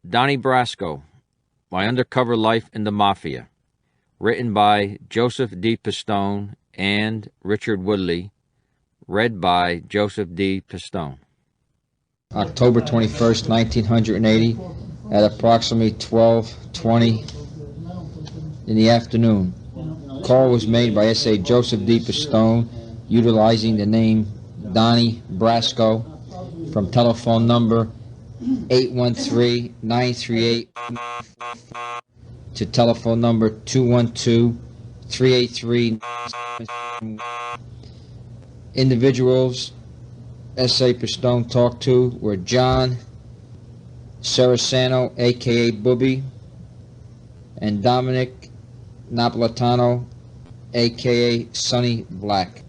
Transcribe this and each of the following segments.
Donnie Brasco, My Undercover Life in the Mafia, written by Joseph D. Pistone and Richard Woodley, read by Joseph D. Pistone. October 21st, 1980, at approximately 12:20 in the afternoon. Call was made by S.A. Joseph D. Pistone, utilizing the name Donnie Brasco, from telephone number 813-938 to telephone number 212-383. Individuals S.A. Pistone talked to were John Saraceno, a.k.a. Booby, and Dominic Napolitano, a.k.a. Sonny Black.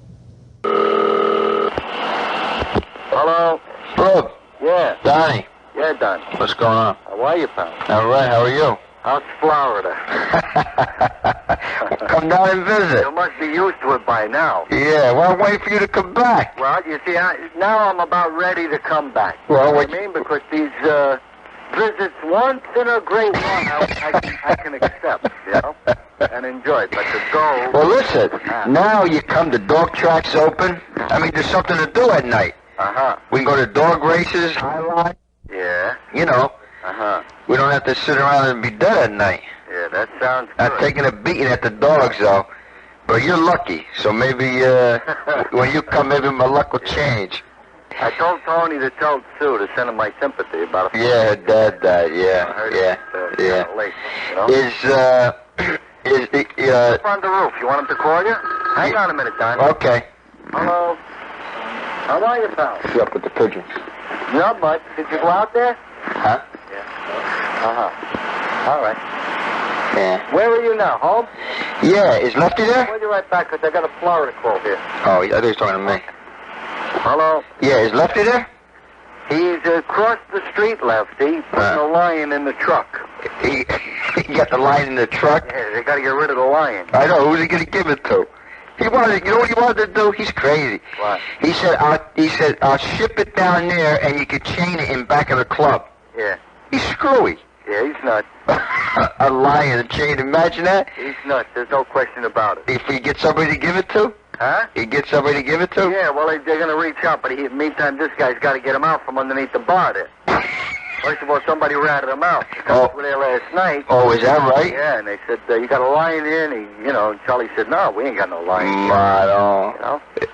Hello? Bub. Yeah. Donnie. Yeah, Don. What's going on? How are you, pal? All right, how are you? How's Florida? Come down and visit. You must be used to it by now. Yeah, well, I'm waiting for you to come back. Well, you see, now I'm about ready to come back. Well, you know what I mean? Because these visits once in a great while I can accept, you know, and enjoy. But to go... Well, listen, now you come, the dog track's open. I mean, there's something to do at night. Uh-huh. We can go to dog races, highlight. Yeah. You know. Uh-huh. We don't have to sit around and be dead at night. Yeah, that sounds good. Not taking a beating at the dogs, though. But you're lucky, so maybe when you come, maybe my luck will change. I told Tony to tell Sue to send him my sympathy about a... Yeah, Dad died, yeah. Late, you know? Up on the roof. You want him to call you? Hang on a minute, Don. Okay. Hello. How are you, pal? What's up with the pigeons? Not much. Did you go out there? Huh? Yeah. Uh-huh. All right. Yeah. Where are you now? Home? Yeah. Is Lefty there? I'll be right back, because I got a Florida call here. Oh, I thought he was talking to me. Hello? Yeah, is Lefty there? He's across the street, Lefty, putting a lion in the truck. He got the lion in the truck? Yeah, they got to get rid of the lion. I know. Who's he going to give it to? You know what he wanted to do? He's crazy. What? He said, I'll ship it down there and you can chain it in back of the club. Yeah. He's screwy. Yeah, he's nuts. A lion, a chain, imagine that? He's nuts. There's no question about it. If he gets somebody to give it to? Huh? He gets somebody to give it to? Yeah, well, they're going to reach out, but meantime, this guy's got to get him out from underneath the bar there. First of all, somebody ratted him out. They were there last night. Oh, is that right? Yeah, and they said, you got a lion here? And and Charlie said, no, we ain't got no lion here. Right on. You know? It's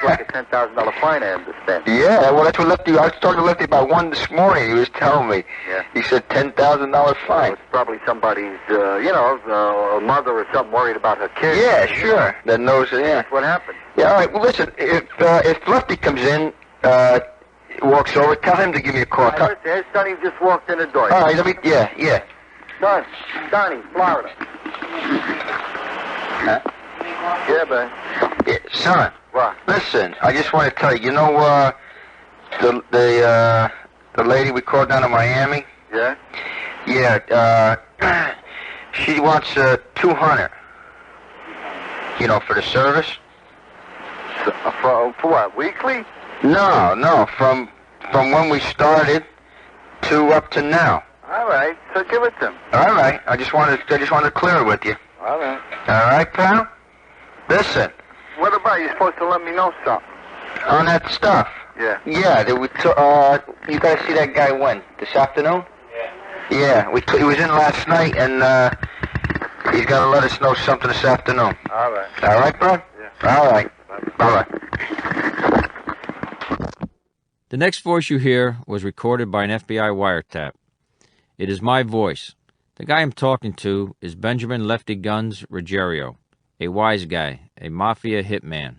like a $10,000 fine, I understand. Yeah, well, that's what Lefty, I was talking to Lefty about one this morning. He was telling me. Yeah. He said $10,000 fine. It's probably somebody's, a mother or something worried about her kid. Yeah, sure. That knows, yeah. That's what happened. Yeah, all right, well, listen, if Lefty comes in, walks over, tell him to give me a call. Listen, his Sonny just walked in the door. All right, yeah. Son, Donnie, Florida. Huh? Yeah, man. Yeah, son. What? Listen, I just want to tell you, the lady we called down to Miami? Yeah? Yeah, she wants $200. For the service? For what, weekly? No, from when we started to up to now. All right, so give it to him. All right, I just wanted to clear it with you. All right. All right, pal? Listen. What about you're supposed to let me know something? On that stuff? Yeah. Yeah, you gotta see that guy when? This afternoon? Yeah. Yeah, he was in last night, and he's gotta let us know something this afternoon. All right. All right, bro? Yeah. All right. Bye-bye. The next voice you hear was recorded by an FBI wiretap. It is my voice. The guy I'm talking to is Benjamin Lefty Guns Ruggiero, a wise guy, a Mafia hitman.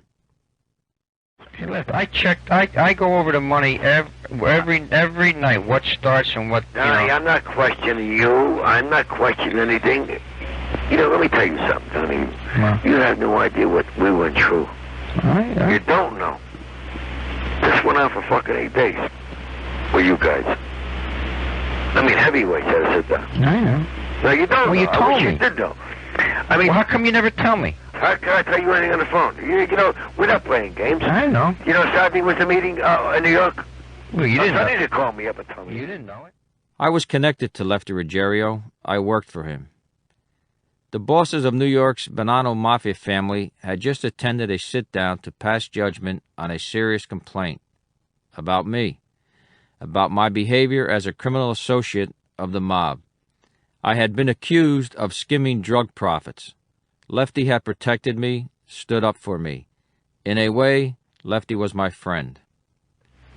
Hey, Left, I checked. I go over the money every night. What starts and what. Donnie, I'm not questioning you. I'm not questioning anything. Let me tell you something, Donnie. You have no idea what we went through. You don't know. This went on for fucking 8 days. With you guys. I mean, heavyweights had to sit down. I know. No, you don't. Well, you told me. You did know. I mean, well, how come you never tell me? How can I tell you anything on the phone? We're not playing games. I know. Saturday was a meeting in New York. Well, you didn't know. Sonny didn't call me up and tell me. You didn't know it. I was connected to Lefty Ruggiero. I worked for him. The bosses of New York's Bonanno Mafia family had just attended a sit-down to pass judgment on a serious complaint about me, about my behavior as a criminal associate of the mob. I had been accused of skimming drug profits. Lefty had protected me, stood up for me. In a way, Lefty was my friend.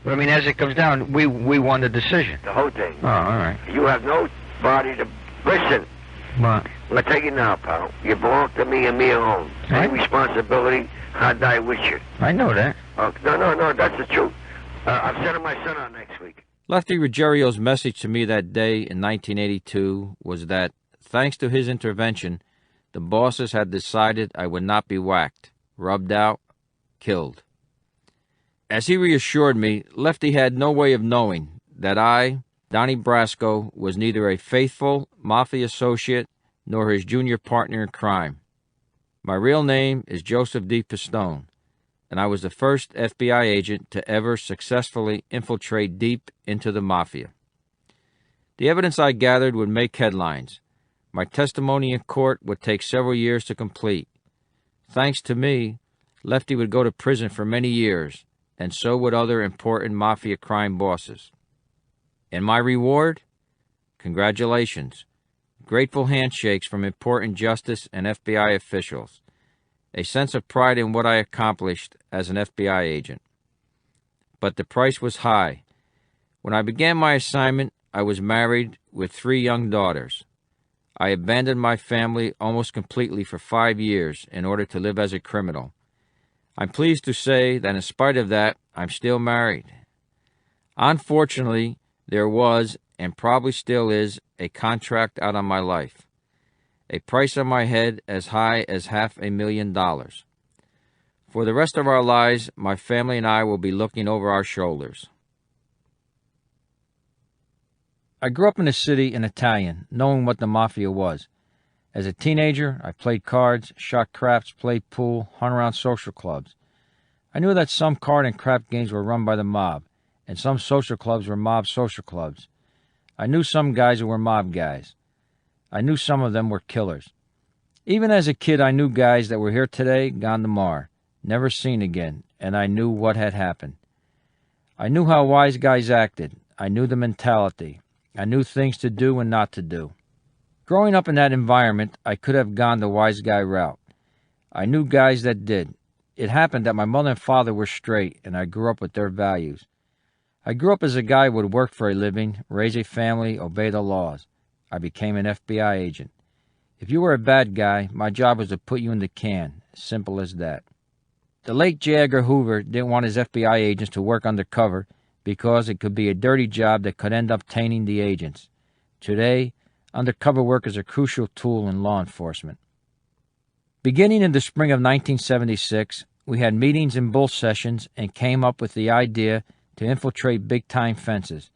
But I mean, as it comes down, we won the decision. The whole thing. Oh, all right. You have no body to... Listen. What? I'm going to take it now, pal. You belong to me and me alone. Right. Any responsibility, I die with you. I know that. No, that's the truth. I'm sending my son out next week. Lefty Ruggiero's message to me that day in 1982 was that, thanks to his intervention, the bosses had decided I would not be whacked, rubbed out, killed. As he reassured me, Lefty had no way of knowing that I, Donnie Brasco, was neither a faithful Mafia associate nor his junior partner in crime. My real name is Joseph D. Pistone, and I was the first FBI agent to ever successfully infiltrate deep into the Mafia. The evidence I gathered would make headlines. My testimony in court would take several years to complete. Thanks to me, Lefty would go to prison for many years, and so would other important Mafia crime bosses. And my reward? Congratulations. Grateful handshakes from important justice and FBI officials. A sense of pride in what I accomplished as an FBI agent. But the price was high. When I began my assignment, I was married with 3 young daughters. I abandoned my family almost completely for 5 years in order to live as a criminal. I'm pleased to say that in spite of that, I'm still married. Unfortunately, there was, and probably still is, a contract out on my life. A price on my head as high as $500,000. For the rest of our lives, my family and I will be looking over our shoulders. I grew up in the city in Italian, knowing what the Mafia was. As a teenager, I played cards, shot craps, played pool, hung around social clubs. I knew that some card and crap games were run by the mob, and some social clubs were mob social clubs. I knew some guys who were mob guys. I knew some of them were killers. Even as a kid, I knew guys that were here today, gone tomorrow, never seen again, and I knew what had happened. I knew how wise guys acted. I knew the mentality. I knew things to do and not to do. Growing up in that environment, I could have gone the wise guy route. I knew guys that did. It happened that my mother and father were straight, and I grew up with their values. I grew up as a guy who would work for a living, raise a family, obey the laws. I became an FBI agent. If you were a bad guy, my job was to put you in the can. Simple as that. The late J. Edgar Hoover didn't want his FBI agents to work undercover because it could be a dirty job that could end up tainting the agents. Today, undercover work is a crucial tool in law enforcement. Beginning in the spring of 1976, we had meetings and bull sessions and came up with the idea to infiltrate big-time fences,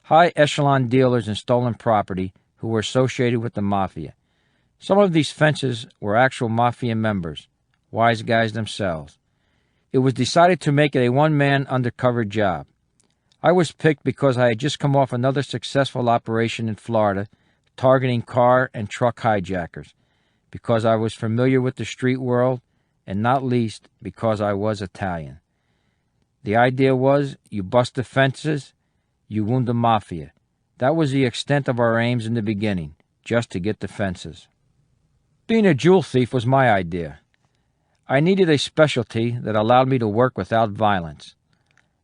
high-echelon dealers in stolen property who were associated with the Mafia. Some of these fences were actual Mafia members, wise guys themselves. It was decided to make it a one-man undercover job. I was picked because I had just come off another successful operation in Florida targeting car and truck hijackers, because I was familiar with the street world, and not least because I was Italian. The idea was, you bust the fences, you wound the Mafia. That was the extent of our aims in the beginning, just to get the fences. Being a jewel thief was my idea. I needed a specialty that allowed me to work without violence.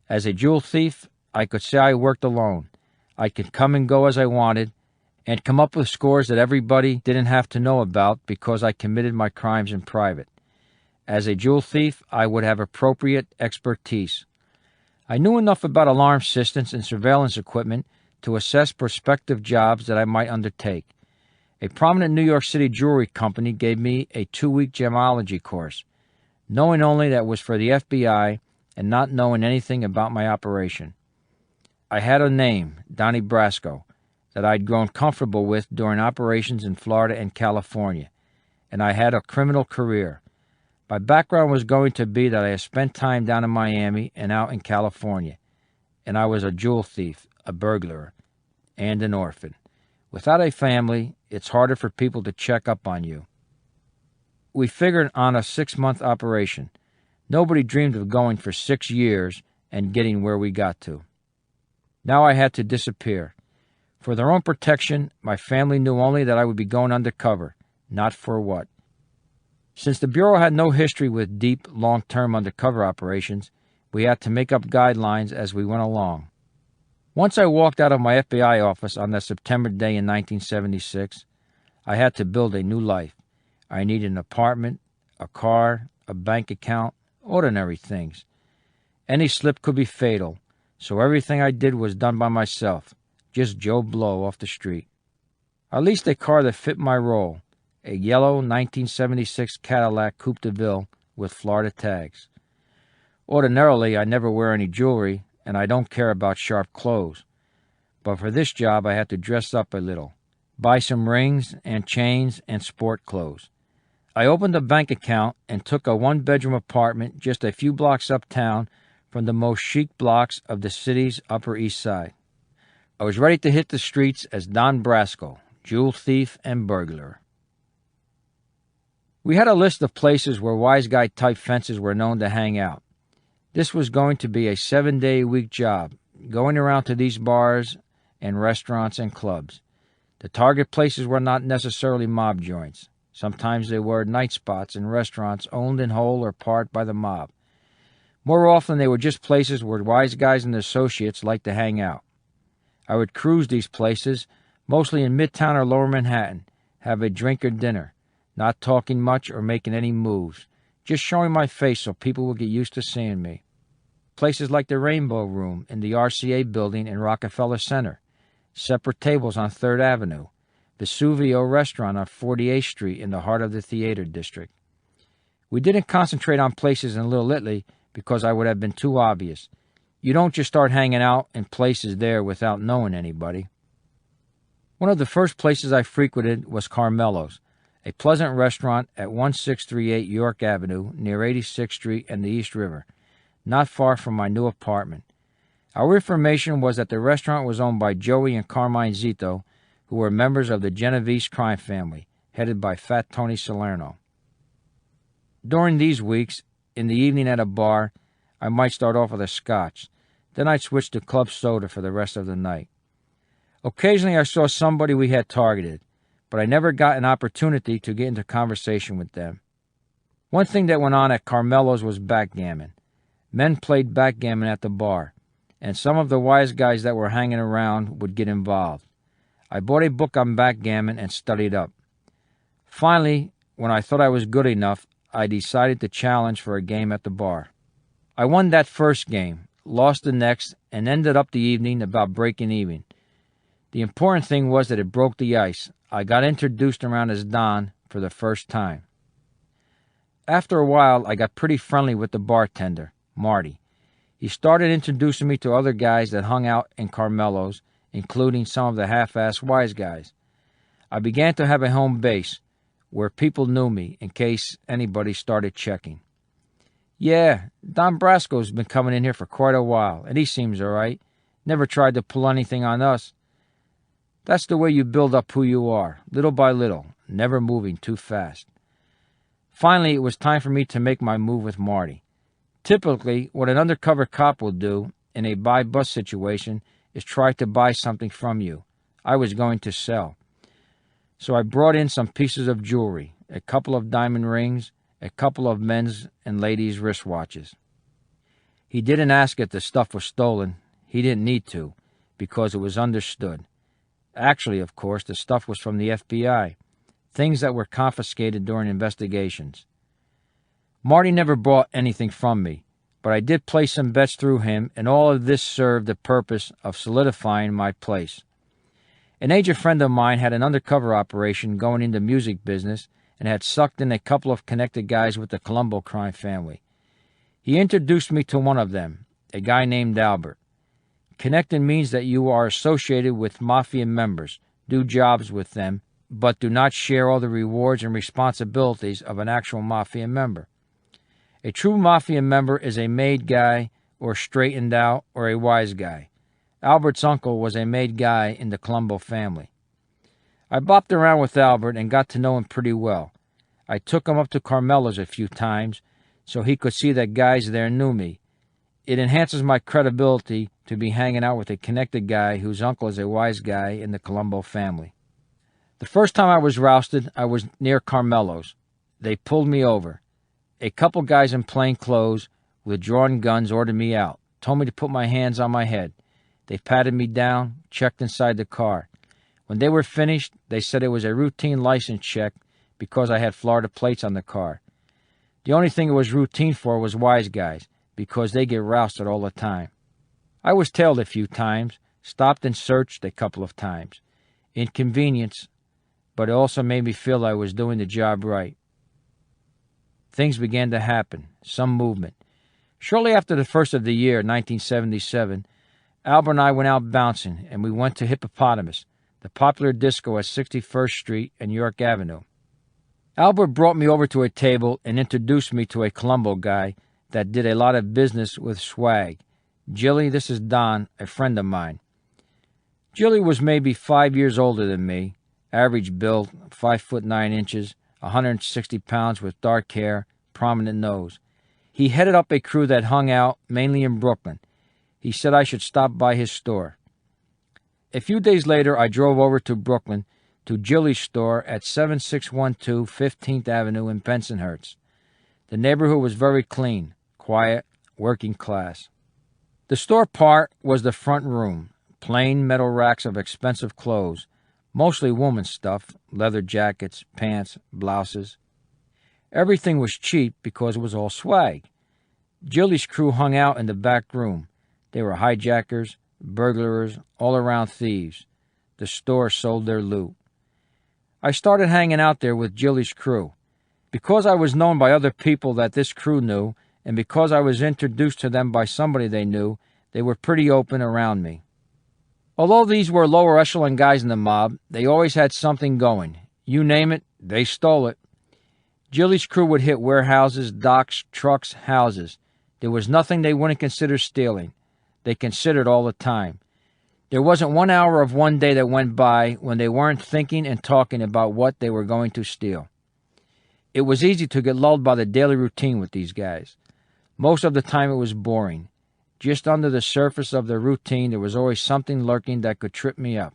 As a jewel thief, I could say I worked alone. I could come and go as I wanted, and come up with scores that everybody didn't have to know about because I committed my crimes in private. As a jewel thief, I would have appropriate expertise. I knew enough about alarm systems and surveillance equipment to assess prospective jobs that I might undertake. A prominent New York City jewelry company gave me a 2-week gemology course, knowing only that it was for the FBI and not knowing anything about my operation. I had a name, Donnie Brasco, that I'd grown comfortable with during operations in Florida and California, and I had a criminal career. My background was going to be that I had spent time down in Miami and out in California, and I was a jewel thief, a burglar, and an orphan. Without a family, it's harder for people to check up on you. We figured on a 6-month operation. Nobody dreamed of going for 6 years and getting where we got to. Now I had to disappear. For their own protection, my family knew only that I would be going undercover, not for what. Since the Bureau had no history with deep, long-term undercover operations, we had to make up guidelines as we went along. Once I walked out of my FBI office on that September day in 1976, I had to build a new life. I needed an apartment, a car, a bank account, ordinary things. Any slip could be fatal, so everything I did was done by myself, just Joe Blow off the street. I leased a car that fit my role, a yellow 1976 Cadillac Coupe de Ville with Florida tags. Ordinarily, I never wear any jewelry, and I don't care about sharp clothes. But for this job, I had to dress up a little, buy some rings and chains and sport clothes. I opened a bank account and took a 1-bedroom apartment just a few blocks uptown from the most chic blocks of the city's Upper East Side. I was ready to hit the streets as Don Brasco, jewel thief and burglar. We had a list of places where wise guy-type fences were known to hang out. This was going to be a 7-day-a-week job, going around to these bars and restaurants and clubs. The target places were not necessarily mob joints. Sometimes they were night spots in restaurants owned in whole or part by the mob. More often, they were just places where wise guys and associates liked to hang out. I would cruise these places, mostly in Midtown or Lower Manhattan, have a drink or dinner, not talking much or making any moves, just showing my face so people would get used to seeing me. Places like the Rainbow Room in the RCA building in Rockefeller Center, separate tables on 3rd Avenue, Vesuvio Restaurant on 48th Street in the heart of the theater district. We didn't concentrate on places in Little Italy because I would have been too obvious. You don't just start hanging out in places there without knowing anybody. One of the first places I frequented was Carmelo's, a pleasant restaurant at 1638 York Avenue near 86th Street and the East River, not far from my new apartment. Our information was that the restaurant was owned by Joey and Carmine Zito, who were members of the Genovese crime family, headed by Fat Tony Salerno. During these weeks, in the evening at a bar, I might start off with a scotch. Then I'd switch to club soda for the rest of the night. Occasionally I saw somebody we had targeted, but I never got an opportunity to get into conversation with them. One thing that went on at Carmelo's was backgammon. Men played backgammon at the bar, and some of the wise guys that were hanging around would get involved. I bought a book on backgammon and studied up. Finally, when I thought I was good enough, I decided to challenge for a game at the bar. I won that first game, lost the next, and ended up the evening about breaking even. The important thing was that it broke the ice. I got introduced around as Don for the first time. After a while, I got pretty friendly with the bartender, Marty. He started introducing me to other guys that hung out in Carmelo's, including some of the half-assed wise guys. I began to have a home base, where people knew me in case anybody started checking. Yeah, Don Brasco's been coming in here for quite a while, and he seems all right. Never tried to pull anything on us. That's the way you build up who you are, little by little, never moving too fast. Finally, it was time for me to make my move with Marty. Typically, what an undercover cop will do in a buy-bust situation is try to buy something from you. I was going to sell. So I brought in some pieces of jewelry, a couple of diamond rings, a couple of men's and ladies' wristwatches. He didn't ask if the stuff was stolen. He didn't need to, because it was understood. Actually, of course, the stuff was from the FBI, things that were confiscated during investigations. Marty never bought anything from me, but I did place some bets through him, and all of this served the purpose of solidifying my place. An agent friend of mine had an undercover operation going into music business and had sucked in a couple of connected guys with the Colombo crime family. He introduced me to one of them, a guy named Albert. Connected means that you are associated with Mafia members, do jobs with them, but do not share all the rewards and responsibilities of an actual Mafia member. A true Mafia member is a made guy or straightened out or a wise guy. Albert's uncle was a made guy in the Colombo family. I bopped around with Albert and got to know him pretty well. I took him up to Carmelo's a few times so he could see that guys there knew me. It enhances my credibility to be hanging out with a connected guy whose uncle is a wise guy in the Colombo family. The first time I was rousted, I was near Carmelo's. They pulled me over. A couple guys in plain clothes with drawn guns ordered me out, told me to put my hands on my head. They patted me down, checked inside the car. When they were finished, they said it was a routine license check because I had Florida plates on the car. The only thing it was routine for was wise guys, because they get rousted all the time. I was tailed a few times, stopped and searched a couple of times. Inconvenience, but it also made me feel I was doing the job right. Things began to happen, some movement. Shortly after the first of the year, 1977, Albert and I went out bouncing, and we went to Hippopotamus, the popular disco at 61st Street and York Avenue. Albert brought me over to a table and introduced me to a Colombo guy that did a lot of business with swag. Jilly, this is Don, a friend of mine. Jilly was maybe 5 years older than me, average build, 5'9", 160 pounds with dark hair, prominent nose. He headed up a crew that hung out mainly in Brooklyn. He said I should stop by his store. A few days later, I drove over to Brooklyn to Jilly's store at 7612 15th Avenue in Bensonhurst. The neighborhood was very clean, quiet, working class. The store part was the front room, plain metal racks of expensive clothes, mostly woman's stuff, leather jackets, pants, blouses. Everything was cheap because it was all swag. Jilly's crew hung out in the back room. They were hijackers, burglars, all-around thieves. The store sold their loot. I started hanging out there with Jilly's crew. Because I was known by other people that this crew knew, and because I was introduced to them by somebody they knew, they were pretty open around me. Although these were lower echelon guys in the mob, they always had something going. You name it, they stole it. Jilly's crew would hit warehouses, docks, trucks, houses. There was nothing they wouldn't consider stealing. They considered all the time. There wasn't 1 hour of one day that went by when they weren't thinking and talking about what they were going to steal. It was easy to get lulled by the daily routine with these guys. Most of the time it was boring. Just under the surface of the routine, there was always something lurking that could trip me up.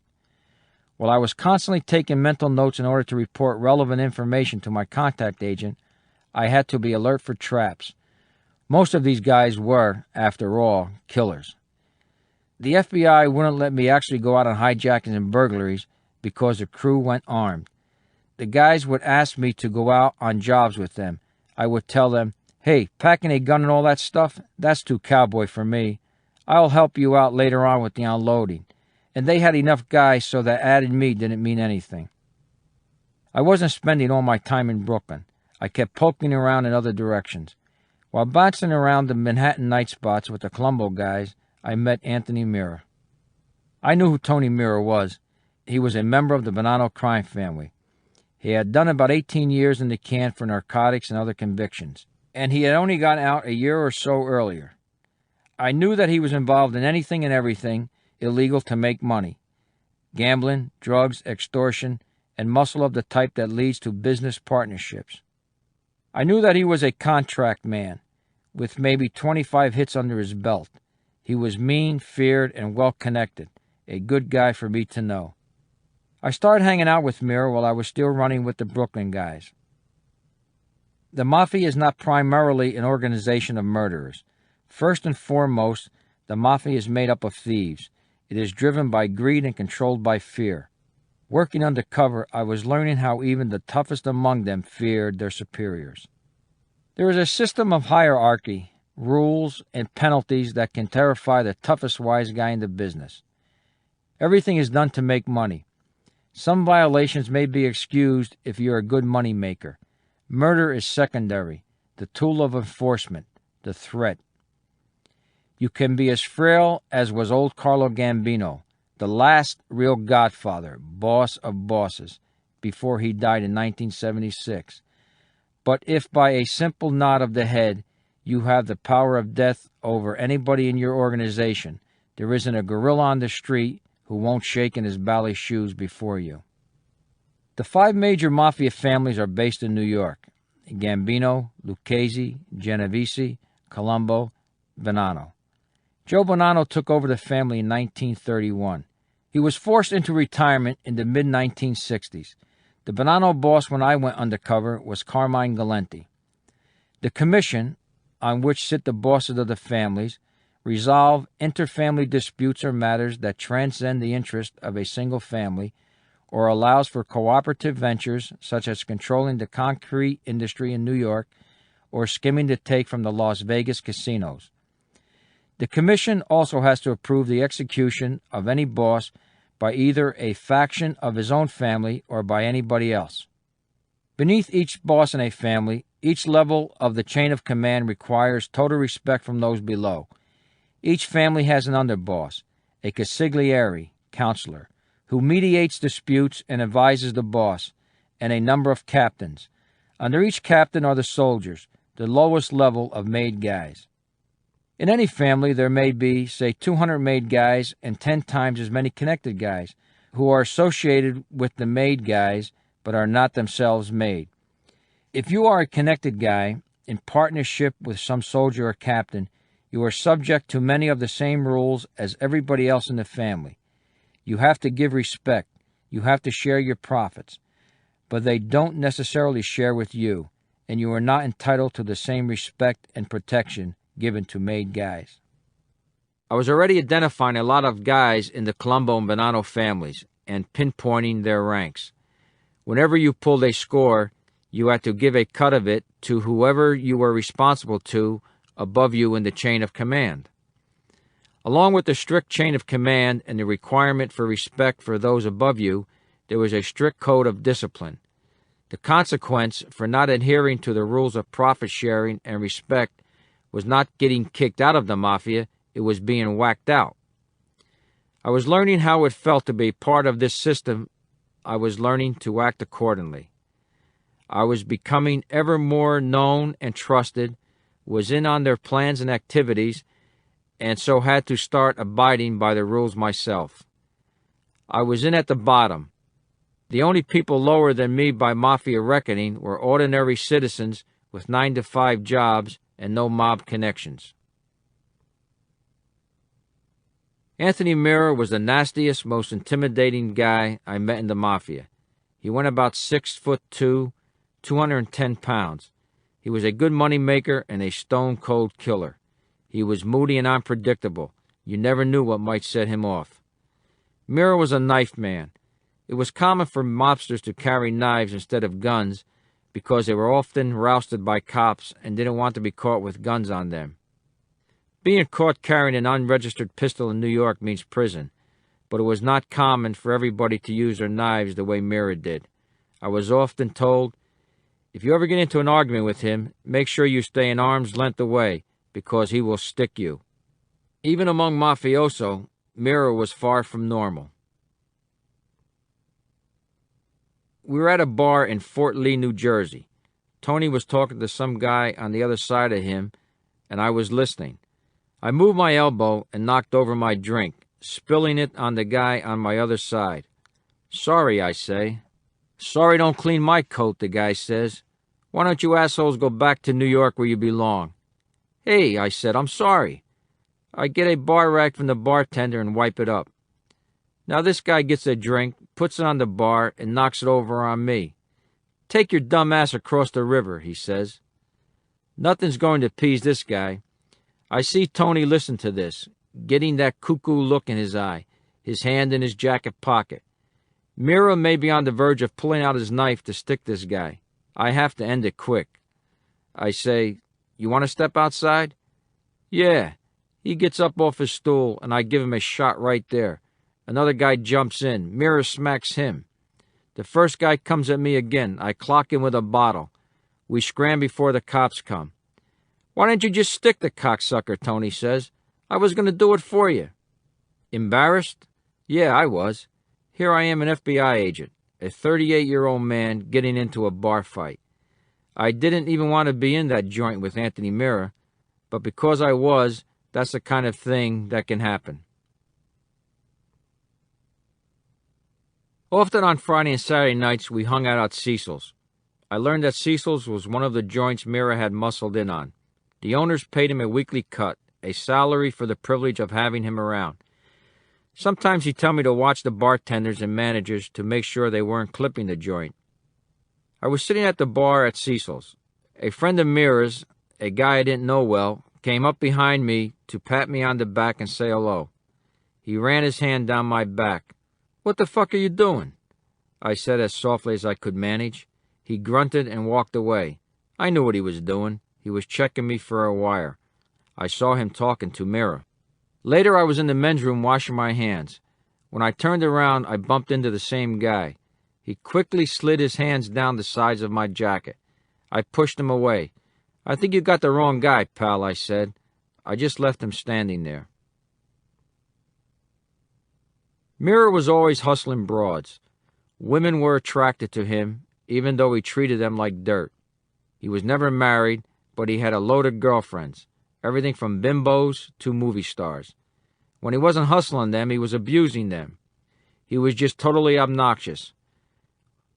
While I was constantly taking mental notes in order to report relevant information to my contact agent, I had to be alert for traps. Most of these guys were, after all, killers. The FBI wouldn't let me actually go out on hijackings and burglaries because the crew went armed. The guys would ask me to go out on jobs with them. I would tell them, "Hey, packing a gun and all that stuff, that's too cowboy for me. I'll help you out later on with the unloading." And they had enough guys so that added me didn't mean anything. I wasn't spending all my time in Brooklyn. I kept poking around in other directions. While bouncing around the Manhattan night spots with the Colombo guys, I met Anthony Mirror. I knew who Tony Mirror was. He was a member of the Bonanno crime family. He had done about 18 years in the can for narcotics and other convictions, and he had only gotten out a year or so earlier. I knew that he was involved in anything and everything illegal to make money. Gambling, drugs, extortion, and muscle of the type that leads to business partnerships. I knew that he was a contract man, with maybe 25 hits under his belt. He was mean, feared, and well-connected, a good guy for me to know. I started hanging out with Mirror while I was still running with the Brooklyn guys. The Mafia is not primarily an organization of murderers. First and foremost, the Mafia is made up of thieves. It is driven by greed and controlled by fear. Working undercover, I was learning how even the toughest among them feared their superiors. There is a system of hierarchy, rules, and penalties that can terrify the toughest wise guy in the business. Everything is done to make money. Some violations may be excused if you're a good money maker. Murder is secondary, the tool of enforcement, the threat. You can be as frail as was old Carlo Gambino, the last real godfather, boss of bosses, before he died in 1976. But if by a simple nod of the head you have the power of death over anybody in your organization, There isn't a gorilla on the street who won't shake in his ballet shoes before you. The 5 major Mafia families are based in New York: Gambino, Lucchese, Genovese, Colombo, Bonanno. Joe Bonanno took over the family in 1931. He was forced into retirement in the mid-1960s. The Bonanno boss when I went undercover was Carmine Galenti. The commission, on which sit the bosses of the families, resolve interfamily disputes or matters that transcend the interest of a single family, or allows for cooperative ventures such as controlling the concrete industry in New York or skimming the take from the Las Vegas casinos. The commission also has to approve the execution of any boss by either a faction of his own family or by anybody else. Beneath each boss in a family, each level of the chain of command requires total respect from those below. Each family has an underboss, a consigliere, counselor, who mediates disputes and advises the boss, and a number of captains. Under each captain are the soldiers, the lowest level of made guys. In any family, there may be, say, 200 made guys and 10 times as many connected guys who are associated with the made guys but are not themselves made. If you are a connected guy in partnership with some soldier or captain, you are subject to many of the same rules as everybody else in the family. You have to give respect. You have to share your profits. But they don't necessarily share with you, and you are not entitled to the same respect and protection given to made guys. I was already identifying a lot of guys in the Colombo and Bonanno families and pinpointing their ranks. Whenever you pulled a score, you had to give a cut of it to whoever you were responsible to above you in the chain of command. Along with the strict chain of command and the requirement for respect for those above you, there was a strict code of discipline. The consequence for not adhering to the rules of profit sharing and respect was not getting kicked out of the Mafia, it was being whacked out. I was learning how it felt to be part of this system. I was learning to act accordingly. I was becoming ever more known and trusted, was in on their plans and activities, and so had to start abiding by the rules myself. I was in at the bottom. The only people lower than me by Mafia reckoning were ordinary citizens with 9-to-5 jobs and no mob connections. Anthony Mira was the nastiest, most intimidating guy I met in the Mafia. He went about 6'2", 210 pounds. He was a good money maker and a stone-cold killer. He was moody and unpredictable. You never knew what might set him off. Mira was a knife man. It was common for mobsters to carry knives instead of guns because they were often rousted by cops and didn't want to be caught with guns on them. Being caught carrying an unregistered pistol in New York means prison, but it was not common for everybody to use their knives the way Mira did. I was often told, if you ever get into an argument with him, make sure you stay an arm's length away because he will stick you. Even among mafioso, Mira was far from normal. We were at a bar in Fort Lee, New Jersey. Tony was talking to some guy on the other side of him, and I was listening. I moved my elbow and knocked over my drink, spilling it on the guy on my other side. Sorry, I say. Sorry don't clean my coat, the guy says. Why don't you assholes go back to New York where you belong? Hey, I said, I'm sorry. I get a bar rag from the bartender and wipe it up. Now this guy gets a drink, puts it on the bar, and knocks it over on me. Take your dumb ass across the river, he says. Nothing's going to appease this guy. I see Tony listen to this, getting that cuckoo look in his eye, his hand in his jacket pocket. Mira may be on the verge of pulling out his knife to stick this guy. I have to end it quick. I say, you want to step outside? Yeah. He gets up off his stool, and I give him a shot right there. Another guy jumps in. Mira smacks him. The first guy comes at me again. I clock him with a bottle. We scram before the cops come. Why didn't you just stick the cocksucker, Tony says. I was going to do it for you. Embarrassed? Yeah, I was. Here I am, an FBI agent, a 38-year-old man getting into a bar fight. I didn't even want to be in that joint with Anthony Mira, but because I was, that's the kind of thing that can happen. Often on Friday and Saturday nights, we hung out at Cecil's. I learned that Cecil's was one of the joints Mira had muscled in on. The owners paid him a weekly cut, a salary for the privilege of having him around. Sometimes he'd tell me to watch the bartenders and managers to make sure they weren't clipping the joint. I was sitting at the bar at Cecil's. A friend of Mira's, a guy I didn't know well, came up behind me to pat me on the back and say hello. He ran his hand down my back. "What the fuck are you doing?" I said as softly as I could manage. He grunted and walked away. I knew what he was doing. He was checking me for a wire. I saw him talking to Mira. Later I was in the men's room washing my hands. When I turned around, I bumped into the same guy. He quickly slid his hands down the sides of my jacket. I pushed him away. "I think you got the wrong guy, pal," I said. I just left him standing there. Mira was always hustling broads. Women were attracted to him, even though he treated them like dirt. He was never married, but he had a load of girlfriends, everything from bimbos to movie stars. When he wasn't hustling them, he was abusing them. He was just totally obnoxious.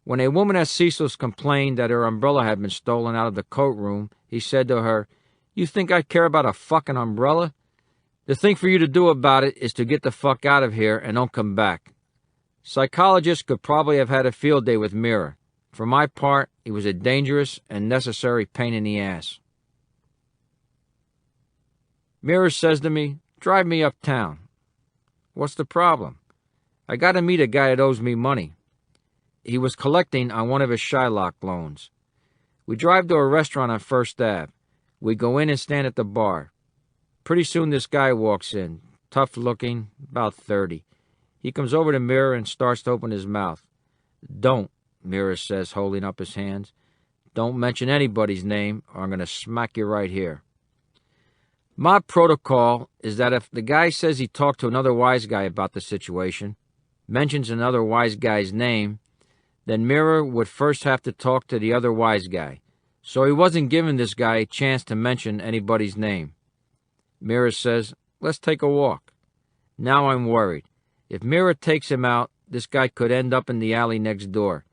When a woman at Cecil's complained that her umbrella had been stolen out of the coat room, he said to her, "You think I care about a fucking umbrella? The thing for you to do about it is to get the fuck out of here and don't come back." Psychologists could probably have had a field day with Mira. For my part, he was a dangerous and necessary pain in the ass. Mira says to me, "Drive me uptown." What's the problem? I got to meet a guy that owes me money. He was collecting on one of his Shylock loans. We drive to a restaurant on First Ave. We go in and stand at the bar. Pretty soon this guy walks in, tough looking, about 30. He comes over to Mira and starts to open his mouth. "Don't," Mira says, holding up his hands. "Don't mention anybody's name or I'm going to smack you right here." My protocol is that if the guy says he talked to another wise guy about the situation, mentions another wise guy's name, then Mira would first have to talk to the other wise guy. So he wasn't giving this guy a chance to mention anybody's name. Mira says, "Let's take a walk." Now I'm worried. If Mira takes him out, this guy could end up in the alley next door.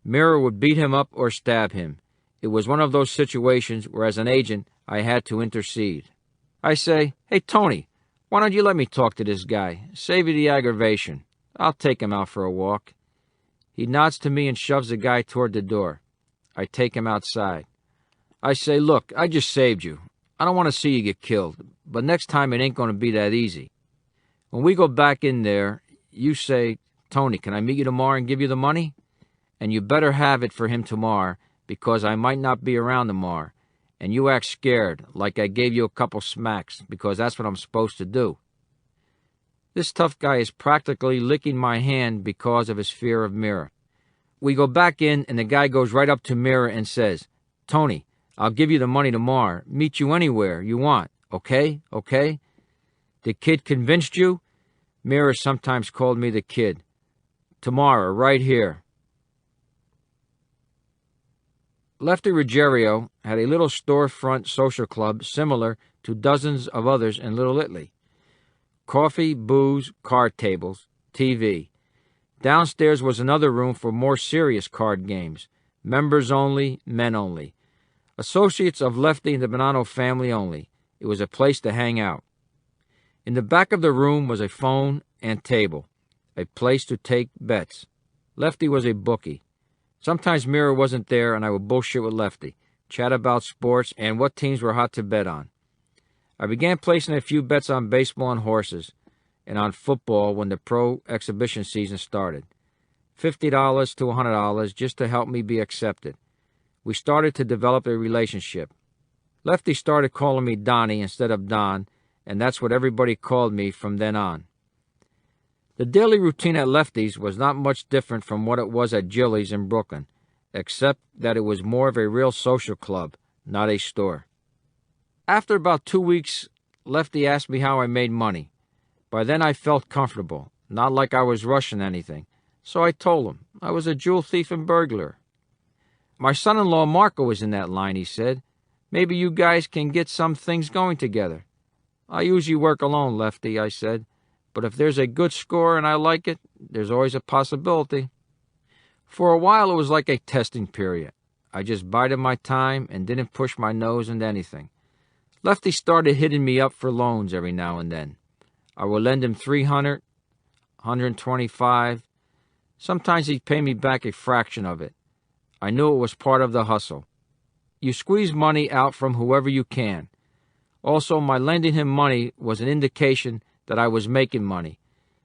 Mira would beat him up or stab him. It was one of those situations where, as an agent, I had to intercede. I say, "Hey, Tony, why don't you let me talk to this guy? Save you the aggravation. I'll take him out for a walk." He nods to me and shoves the guy toward the door. I take him outside. I say, "Look, I just saved you. I don't want to see you get killed, but next time it ain't going to be that easy. When we go back in there, you say, 'Tony, can I meet you tomorrow and give you the money?' And you better have it for him tomorrow, because I might not be around tomorrow. And you act scared, like I gave you a couple smacks, because that's what I'm supposed to do." This tough guy is practically licking my hand because of his fear of Mira. We go back in, and the guy goes right up to Mira and says, "Tony, I'll give you the money tomorrow. Meet you anywhere you want. Okay? Okay? The kid convinced you?" Mira sometimes called me the kid. "Tomorrow, right here." Lefty Ruggiero had a little storefront social club similar to dozens of others in Little Italy. Coffee, booze, card tables, TV. Downstairs was another room for more serious card games. Members only, men only. Associates of Lefty and the Bonanno family only. It was a place to hang out. In the back of the room was a phone and table, a place to take bets. Lefty was a bookie. Sometimes Mira wasn't there and I would bullshit with Lefty, chat about sports and what teams were hot to bet on. I began placing a few bets on baseball and horses, and on football when the pro exhibition season started. $50 to $100 just to help me be accepted. We started to develop a relationship. Lefty started calling me Donnie instead of Don, and that's what everybody called me from then on. The daily routine at Lefty's was not much different from what it was at Jilly's in Brooklyn, except that it was more of a real social club, not a store. After about 2 weeks, Lefty asked me how I made money. By then I felt comfortable, not like I was rushing anything, so I told him I was a jewel thief and burglar. "My son-in-law Marco is in that line," he said. "Maybe you guys can get some things going together." "I usually work alone, Lefty," I said, But if there's a good score and I like it, there's always a possibility. For a while, it was like a testing period. I just bided my time and didn't push my nose into anything. Lefty started hitting me up for loans every now and then. I would lend him $300, $125. Sometimes he'd pay me back a fraction of it. I knew it was part of the hustle. You squeeze money out from whoever you can. Also, my lending him money was an indication that I was making money.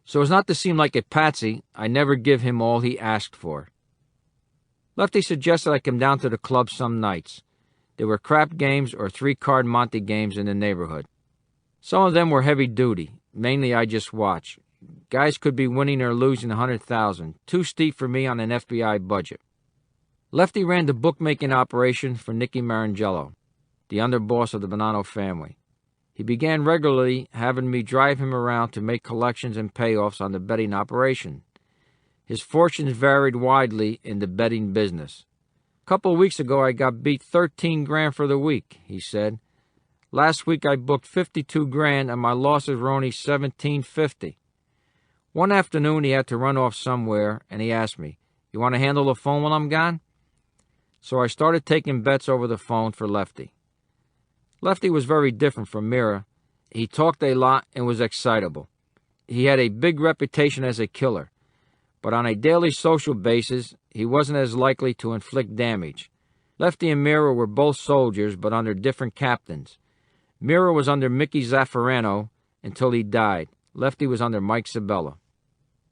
So as not to seem like a patsy, I never give him all he asked for. Lefty suggested I come down to the club some nights. There were crap games or 3-card Monte games in the neighborhood. Some of them were heavy duty. Mainly I just watch. Guys could be winning or losing $100,000, too steep for me on an FBI budget. Lefty ran the bookmaking operation for Nicky Marangello, the underboss of the Bonanno family. He began regularly having me drive him around to make collections and payoffs on the betting operation. His fortunes varied widely in the betting business. A couple of weeks ago, I got beat $13,000 for the week, he said. Last week, I booked $52,000 and my losses were only $1,750. One afternoon, he had to run off somewhere, and he asked me, "You want to handle the phone while I'm gone?" So I started taking bets over the phone for Lefty. Lefty was very different from Mira. He talked a lot and was excitable. He had a big reputation as a killer, but on a daily social basis, he wasn't as likely to inflict damage. Lefty and Mira were both soldiers, but under different captains. Mira was under Mickey Zaffarano until he died. Lefty was under Mike Sabella.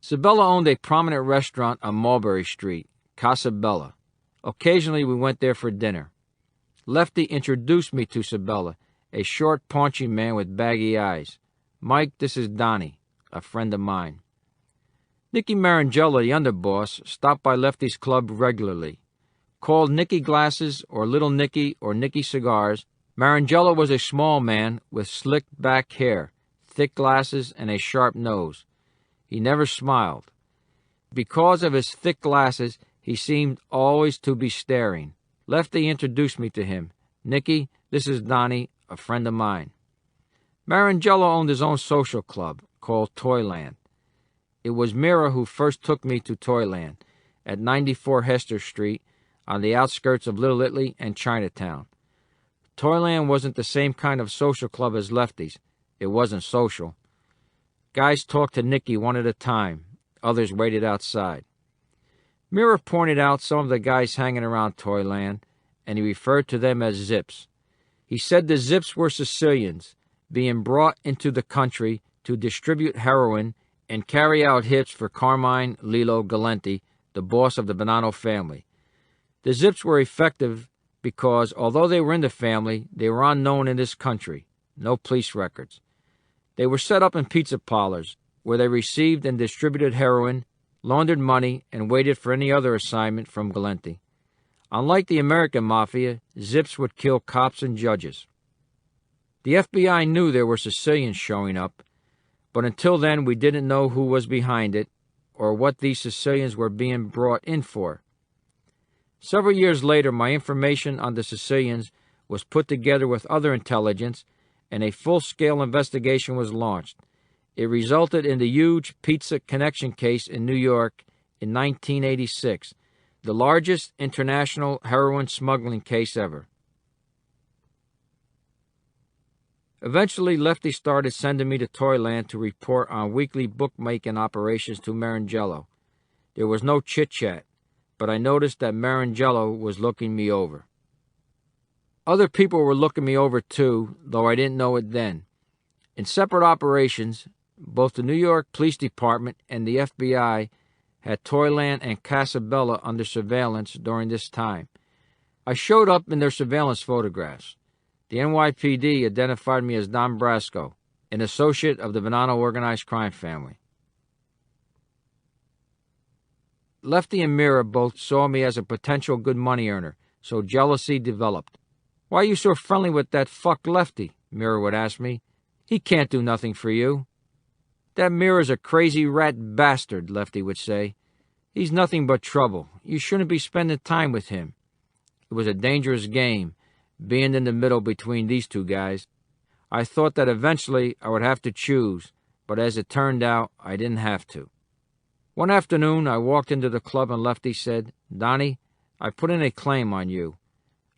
Sabella owned a prominent restaurant on Mulberry Street, Casa Bella. Occasionally, we went there for dinner. Lefty introduced me to Sabella, a short, paunchy man with baggy eyes. "Mike, this is Donnie, a friend of mine." Nicky Marangello, the underboss, stopped by Lefty's club regularly. Called Nicky Glasses or Little Nicky or Nicky Cigars, Marangello was a small man with slicked back hair, thick glasses, and a sharp nose. He never smiled. Because of his thick glasses, he seemed always to be staring. Lefty introduced me to him. "Nicky, this is Donnie, a friend of mine." Marangello owned his own social club, called Toyland. It was Mira who first took me to Toyland, at 94 Hester Street, on the outskirts of Little Italy and Chinatown. Toyland wasn't the same kind of social club as Lefty's. It wasn't social. Guys talked to Nicky one at a time. Others waited outside. Mira pointed out some of the guys hanging around Toyland, and he referred to them as Zips. He said the Zips were Sicilians, being brought into the country to distribute heroin and carry out hits for Carmine Lilo Galenti, the boss of the Bonanno family. The Zips were effective because, although they were in the family, they were unknown in this country, no police records. They were set up in pizza parlors, where they received and distributed heroin, laundered money, and waited for any other assignment from Galenti. Unlike the American Mafia, Zips would kill cops and judges. The FBI knew there were Sicilians showing up, but until then we didn't know who was behind it or what these Sicilians were being brought in for. Several years later, my information on the Sicilians was put together with other intelligence, and a full-scale investigation was launched. It resulted in the huge Pizza Connection case in New York in 1986, the largest international heroin smuggling case ever. Eventually, Lefty started sending me to Toyland to report on weekly bookmaking operations to Marangello. There was no chit-chat, but I noticed that Marangello was looking me over. Other people were looking me over too, though I didn't know it then. In separate operations, both the New York Police Department and the FBI had Toyland and Casa Bella under surveillance during this time. I showed up in their surveillance photographs. The NYPD identified me as Don Brasco, an associate of the Bonanno organized crime family. Lefty and Mira both saw me as a potential good money earner, so jealousy developed. "Why are you so friendly with that fuck Lefty?" Mira would ask me. "He can't do nothing for you." "That Mira's a crazy rat bastard," Lefty would say. "He's nothing but trouble. You shouldn't be spending time with him." It was a dangerous game, being in the middle between these two guys. I thought that eventually I would have to choose, but as it turned out, I didn't have to. One afternoon, I walked into the club and Lefty said, "Donnie, I put in a claim on you.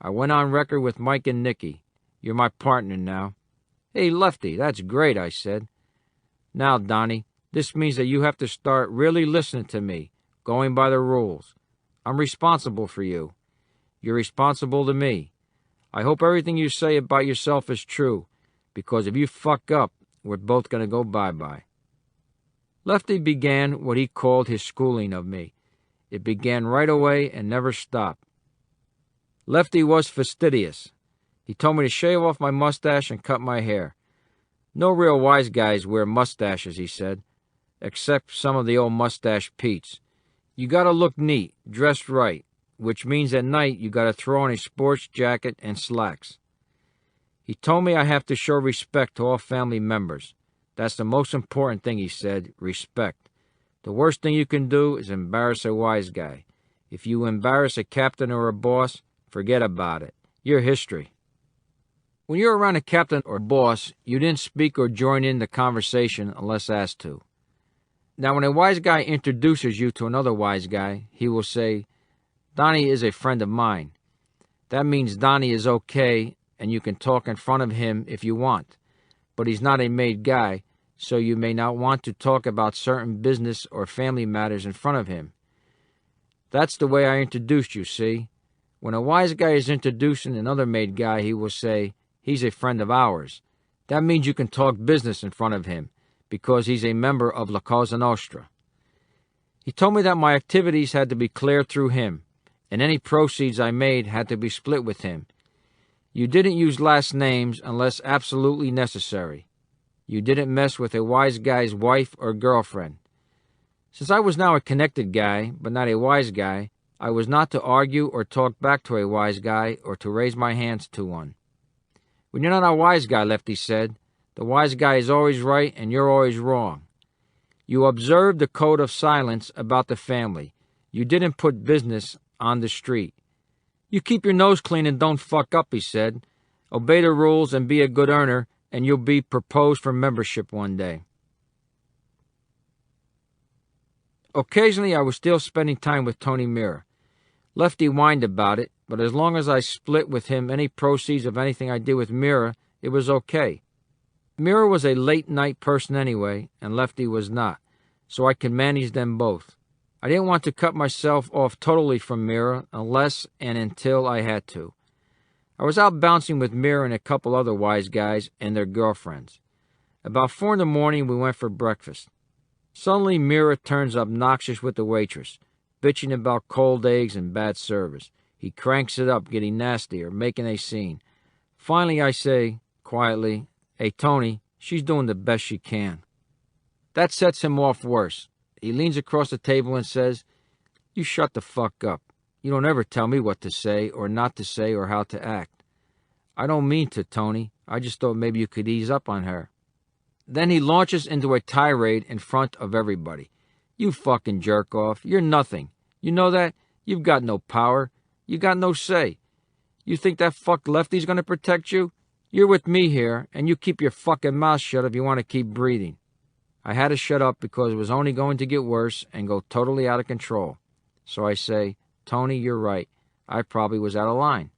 I went on record with Mike and Nicky. You're my partner now." "Hey, Lefty, that's great," I said. "Now, Donnie, this means that you have to start really listening to me, going by the rules. I'm responsible for you. You're responsible to me. I hope everything you say about yourself is true, because if you fuck up, we're both going to go bye-bye." Lefty began what he called his schooling of me. It began right away and never stopped. Lefty was fastidious. He told me to shave off my mustache and cut my hair. No real wise guys wear mustaches, he said, except some of the old mustache Petes. You gotta look neat, dressed right, which means at night you gotta throw on a sports jacket and slacks. He told me I have to show respect to all family members. That's the most important thing, he said, respect. The worst thing you can do is embarrass a wise guy. If you embarrass a captain or a boss, forget about it. You're history. When you're around a captain or boss, you didn't speak or join in the conversation unless asked to. Now, when a wise guy introduces you to another wise guy, he will say, "Donnie is a friend of mine." That means Donnie is okay, and you can talk in front of him if you want. But he's not a made guy, so you may not want to talk about certain business or family matters in front of him. That's the way I introduced you, see? When a wise guy is introducing another made guy, he will say, "He's a friend of ours." That means you can talk business in front of him, because he's a member of La Cosa Nostra. He told me that my activities had to be cleared through him, and any proceeds I made had to be split with him. You didn't use last names unless absolutely necessary. You didn't mess with a wise guy's wife or girlfriend. Since I was now a connected guy, but not a wise guy, I was not to argue or talk back to a wise guy or to raise my hands to one. When you're not a wise guy, Lefty said, the wise guy is always right and you're always wrong. You observed the code of silence about the family. You didn't put business on the street. You keep your nose clean and don't fuck up, he said. Obey the rules and be a good earner, and you'll be proposed for membership one day. Occasionally, I was still spending time with Tony Mira. Lefty whined about it, but as long as I split with him any proceeds of anything I did with Mira, it was okay. Mira was a late-night person anyway, and Lefty was not, so I could manage them both. I didn't want to cut myself off totally from Mira unless and until I had to. I was out bouncing with Mira and a couple other wise guys and their girlfriends. About 4 in the morning, we went for breakfast. Suddenly, Mira turns obnoxious with the waitress, bitching about cold eggs and bad service. He cranks it up, getting nastier, making a scene. Finally, I say, quietly, "Hey, Tony, she's doing the best she can." That sets him off worse. He leans across the table and says, "You shut the fuck up. You don't ever tell me what to say or not to say or how to act." "I don't mean to, Tony. I just thought maybe you could ease up on her." Then he launches into a tirade in front of everybody. "You fucking jerk off. You're nothing. You know that? You've got no power. You got no say. You think that fuck Lefty's gonna protect you? You're with me here, and you keep your fucking mouth shut if you want to keep breathing." I had to shut up because it was only going to get worse and go totally out of control. So I say, "Tony, you're right. I probably was out of line."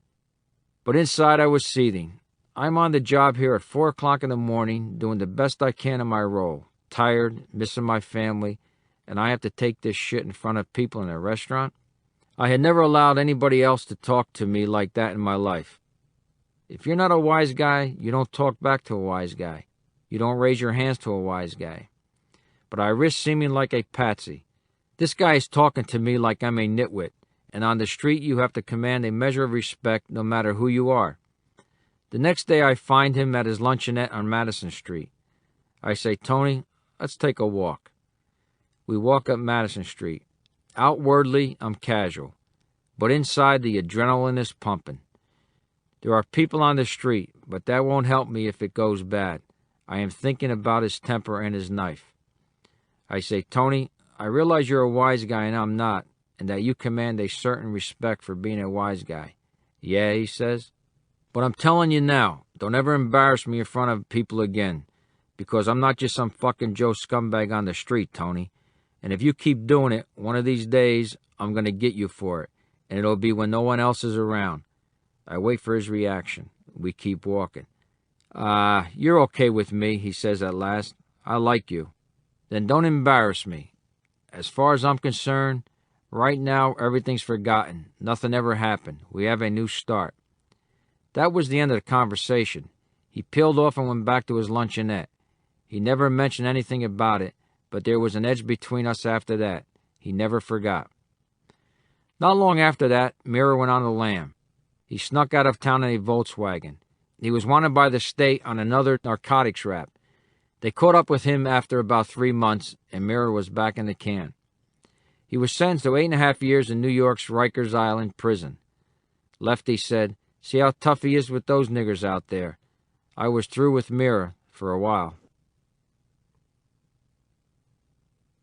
But inside I was seething. I'm on the job here at 4 o'clock in the morning, doing the best I can in my role, tired, missing my family, and I have to take this shit in front of people in a restaurant? I had never allowed anybody else to talk to me like that in my life. If you're not a wise guy, you don't talk back to a wise guy. You don't raise your hands to a wise guy. But I risk seeming like a patsy. This guy is talking to me like I'm a nitwit, and on the street you have to command a measure of respect no matter who you are. The next day I find him at his luncheonette on Madison Street. I say, "Tony, let's take a walk." We walk up Madison Street. Outwardly, I'm casual, but inside the adrenaline is pumping. There are people on the street, but that won't help me if it goes bad. I am thinking about his temper and his knife. I say, "Tony, I realize you're a wise guy and I'm not, and that you command a certain respect for being a wise guy." "Yeah," he says, "but I'm telling you now, don't ever embarrass me in front of people again. because I'm not just some fucking Joe scumbag on the street, Tony. And if you keep doing it, one of these days, I'm going to get you for it. And it'll be when no one else is around. I wait for his reaction. We keep walking. You're okay with me, he says at last. I like you. Then don't embarrass me. As far as I'm concerned, right now everything's forgotten. Nothing ever happened. We have a new start. That was the end of the conversation. He peeled off and went back to his luncheonette. He never mentioned anything about it, but there was an edge between us after that. He never forgot. Not long after that, Mira went on the lam. He snuck out of town in a Volkswagen. He was wanted by the state on another narcotics rap. They caught up with him after about 3 months, and Mira was back in the can. He was sentenced to 8.5 years in New York's Rikers Island prison. Lefty said, "See how tough he is with those niggers out there. I was through with Mira for a while."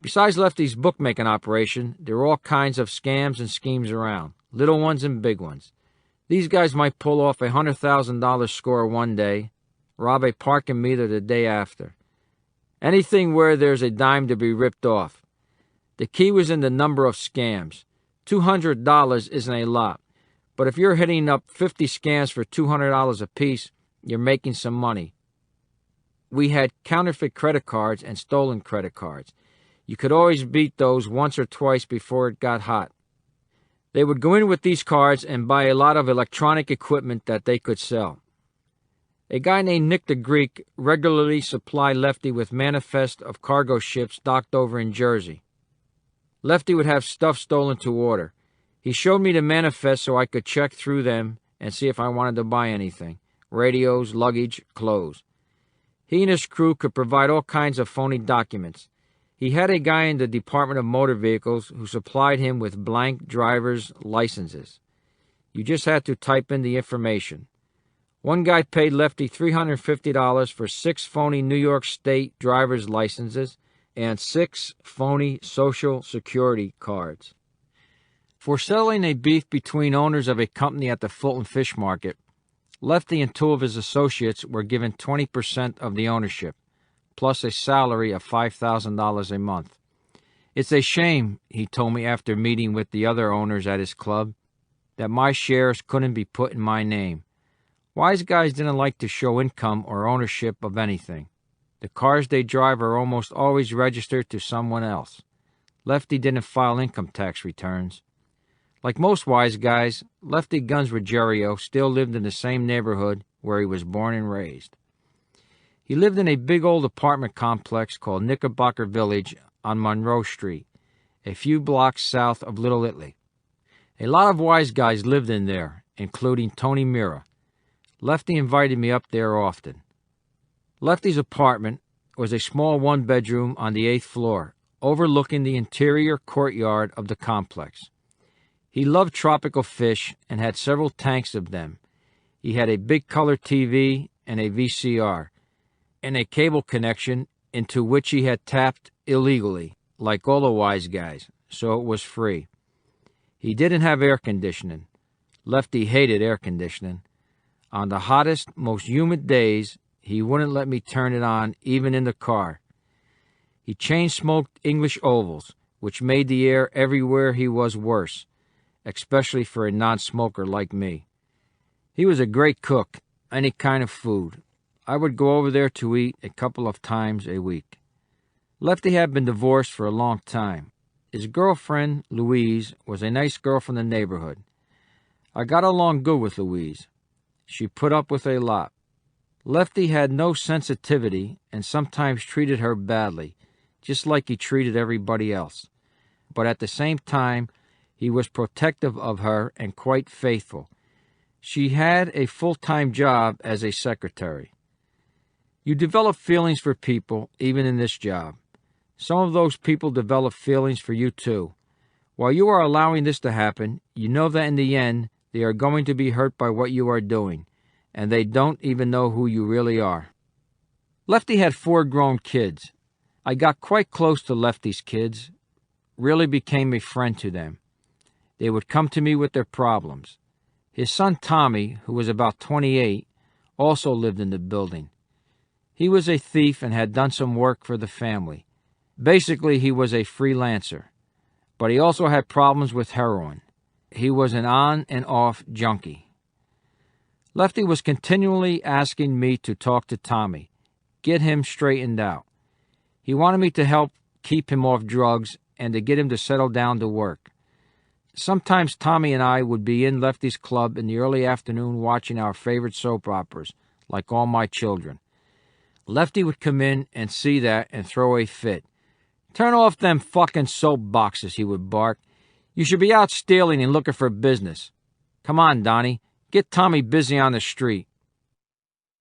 Besides Lefty's bookmaking operation, there were all kinds of scams and schemes around, little ones and big ones. These guys might pull off a $100,000 score one day, rob a parking meter the day after. Anything where there's a dime to be ripped off. The key was in the number of scams. $200 isn't a lot, but if you're hitting up 50 scams for $200 apiece, you're making some money. We had counterfeit credit cards and stolen credit cards. You could always beat those once or twice before it got hot. They would go in with these cards and buy a lot of electronic equipment that they could sell. A guy named Nick the Greek regularly supplied Lefty with manifests of cargo ships docked over in Jersey. Lefty would have stuff stolen to order. He showed me the manifest so I could check through them and see if I wanted to buy anything: radios, luggage, clothes. He and his crew could provide all kinds of phony documents. He had a guy in the Department of Motor Vehicles who supplied him with blank driver's licenses. You just had to type in the information. One guy paid Lefty $350 for 6 phony New York State driver's licenses and 6 phony Social Security cards. For settling a beef between owners of a company at the Fulton Fish Market, Lefty and 2 of his associates were given 20% of the ownership, plus a salary of $5,000 a month. "It's a shame," he told me after meeting with the other owners at his club, "that my shares couldn't be put in my name. Wise guys didn't like to show income or ownership of anything. The cars they drive are almost always registered to someone else. Lefty didn't file income tax returns." Like most wise guys, Lefty Guns Ruggiero still lived in the same neighborhood where he was born and raised. He lived in a big old apartment complex called Knickerbocker Village on Monroe Street, a few blocks south of Little Italy. A lot of wise guys lived in there, including Tony Mira. Lefty invited me up there often. Lefty's apartment was a small one-bedroom on the 8th floor, overlooking the interior courtyard of the complex. He loved tropical fish and had several tanks of them. He had a big color TV and a VCR, and a cable connection into which he had tapped illegally, like all the wise guys, so it was free. He didn't have air conditioning. Lefty hated air conditioning. On the hottest, most humid days, he wouldn't let me turn it on, even in the car. He chain-smoked English ovals, which made the air everywhere he was worse, especially for a non-smoker like me. He was a great cook, any kind of food. I would go over there to eat a couple of times a week. Lefty had been divorced for a long time. His girlfriend, Louise, was a nice girl from the neighborhood. I got along good with Louise. She put up with a lot. Lefty had no sensitivity and sometimes treated her badly, just like he treated everybody else. But at the same time, he was protective of her and quite faithful. She had a full-time job as a secretary. You develop feelings for people, even in this job. Some of those people develop feelings for you, too. While you are allowing this to happen, you know that in the end, they are going to be hurt by what you are doing, and they don't even know who you really are. Lefty had 4 grown kids. I got quite close to Lefty's kids, really became a friend to them. They would come to me with their problems. His son Tommy, who was about 28, also lived in the building. He was a thief and had done some work for the family. Basically, he was a freelancer. But he also had problems with heroin. He was an on and off junkie. Lefty was continually asking me to talk to Tommy, get him straightened out. He wanted me to help keep him off drugs and to get him to settle down to work. Sometimes Tommy and I would be in Lefty's club in the early afternoon watching our favorite soap operas, like All My Children. Lefty would come in and see that and throw a fit. "Turn off them fucking soap boxes," he would bark. "You should be out stealing and looking for business. Come on, Donnie, get Tommy busy on the street."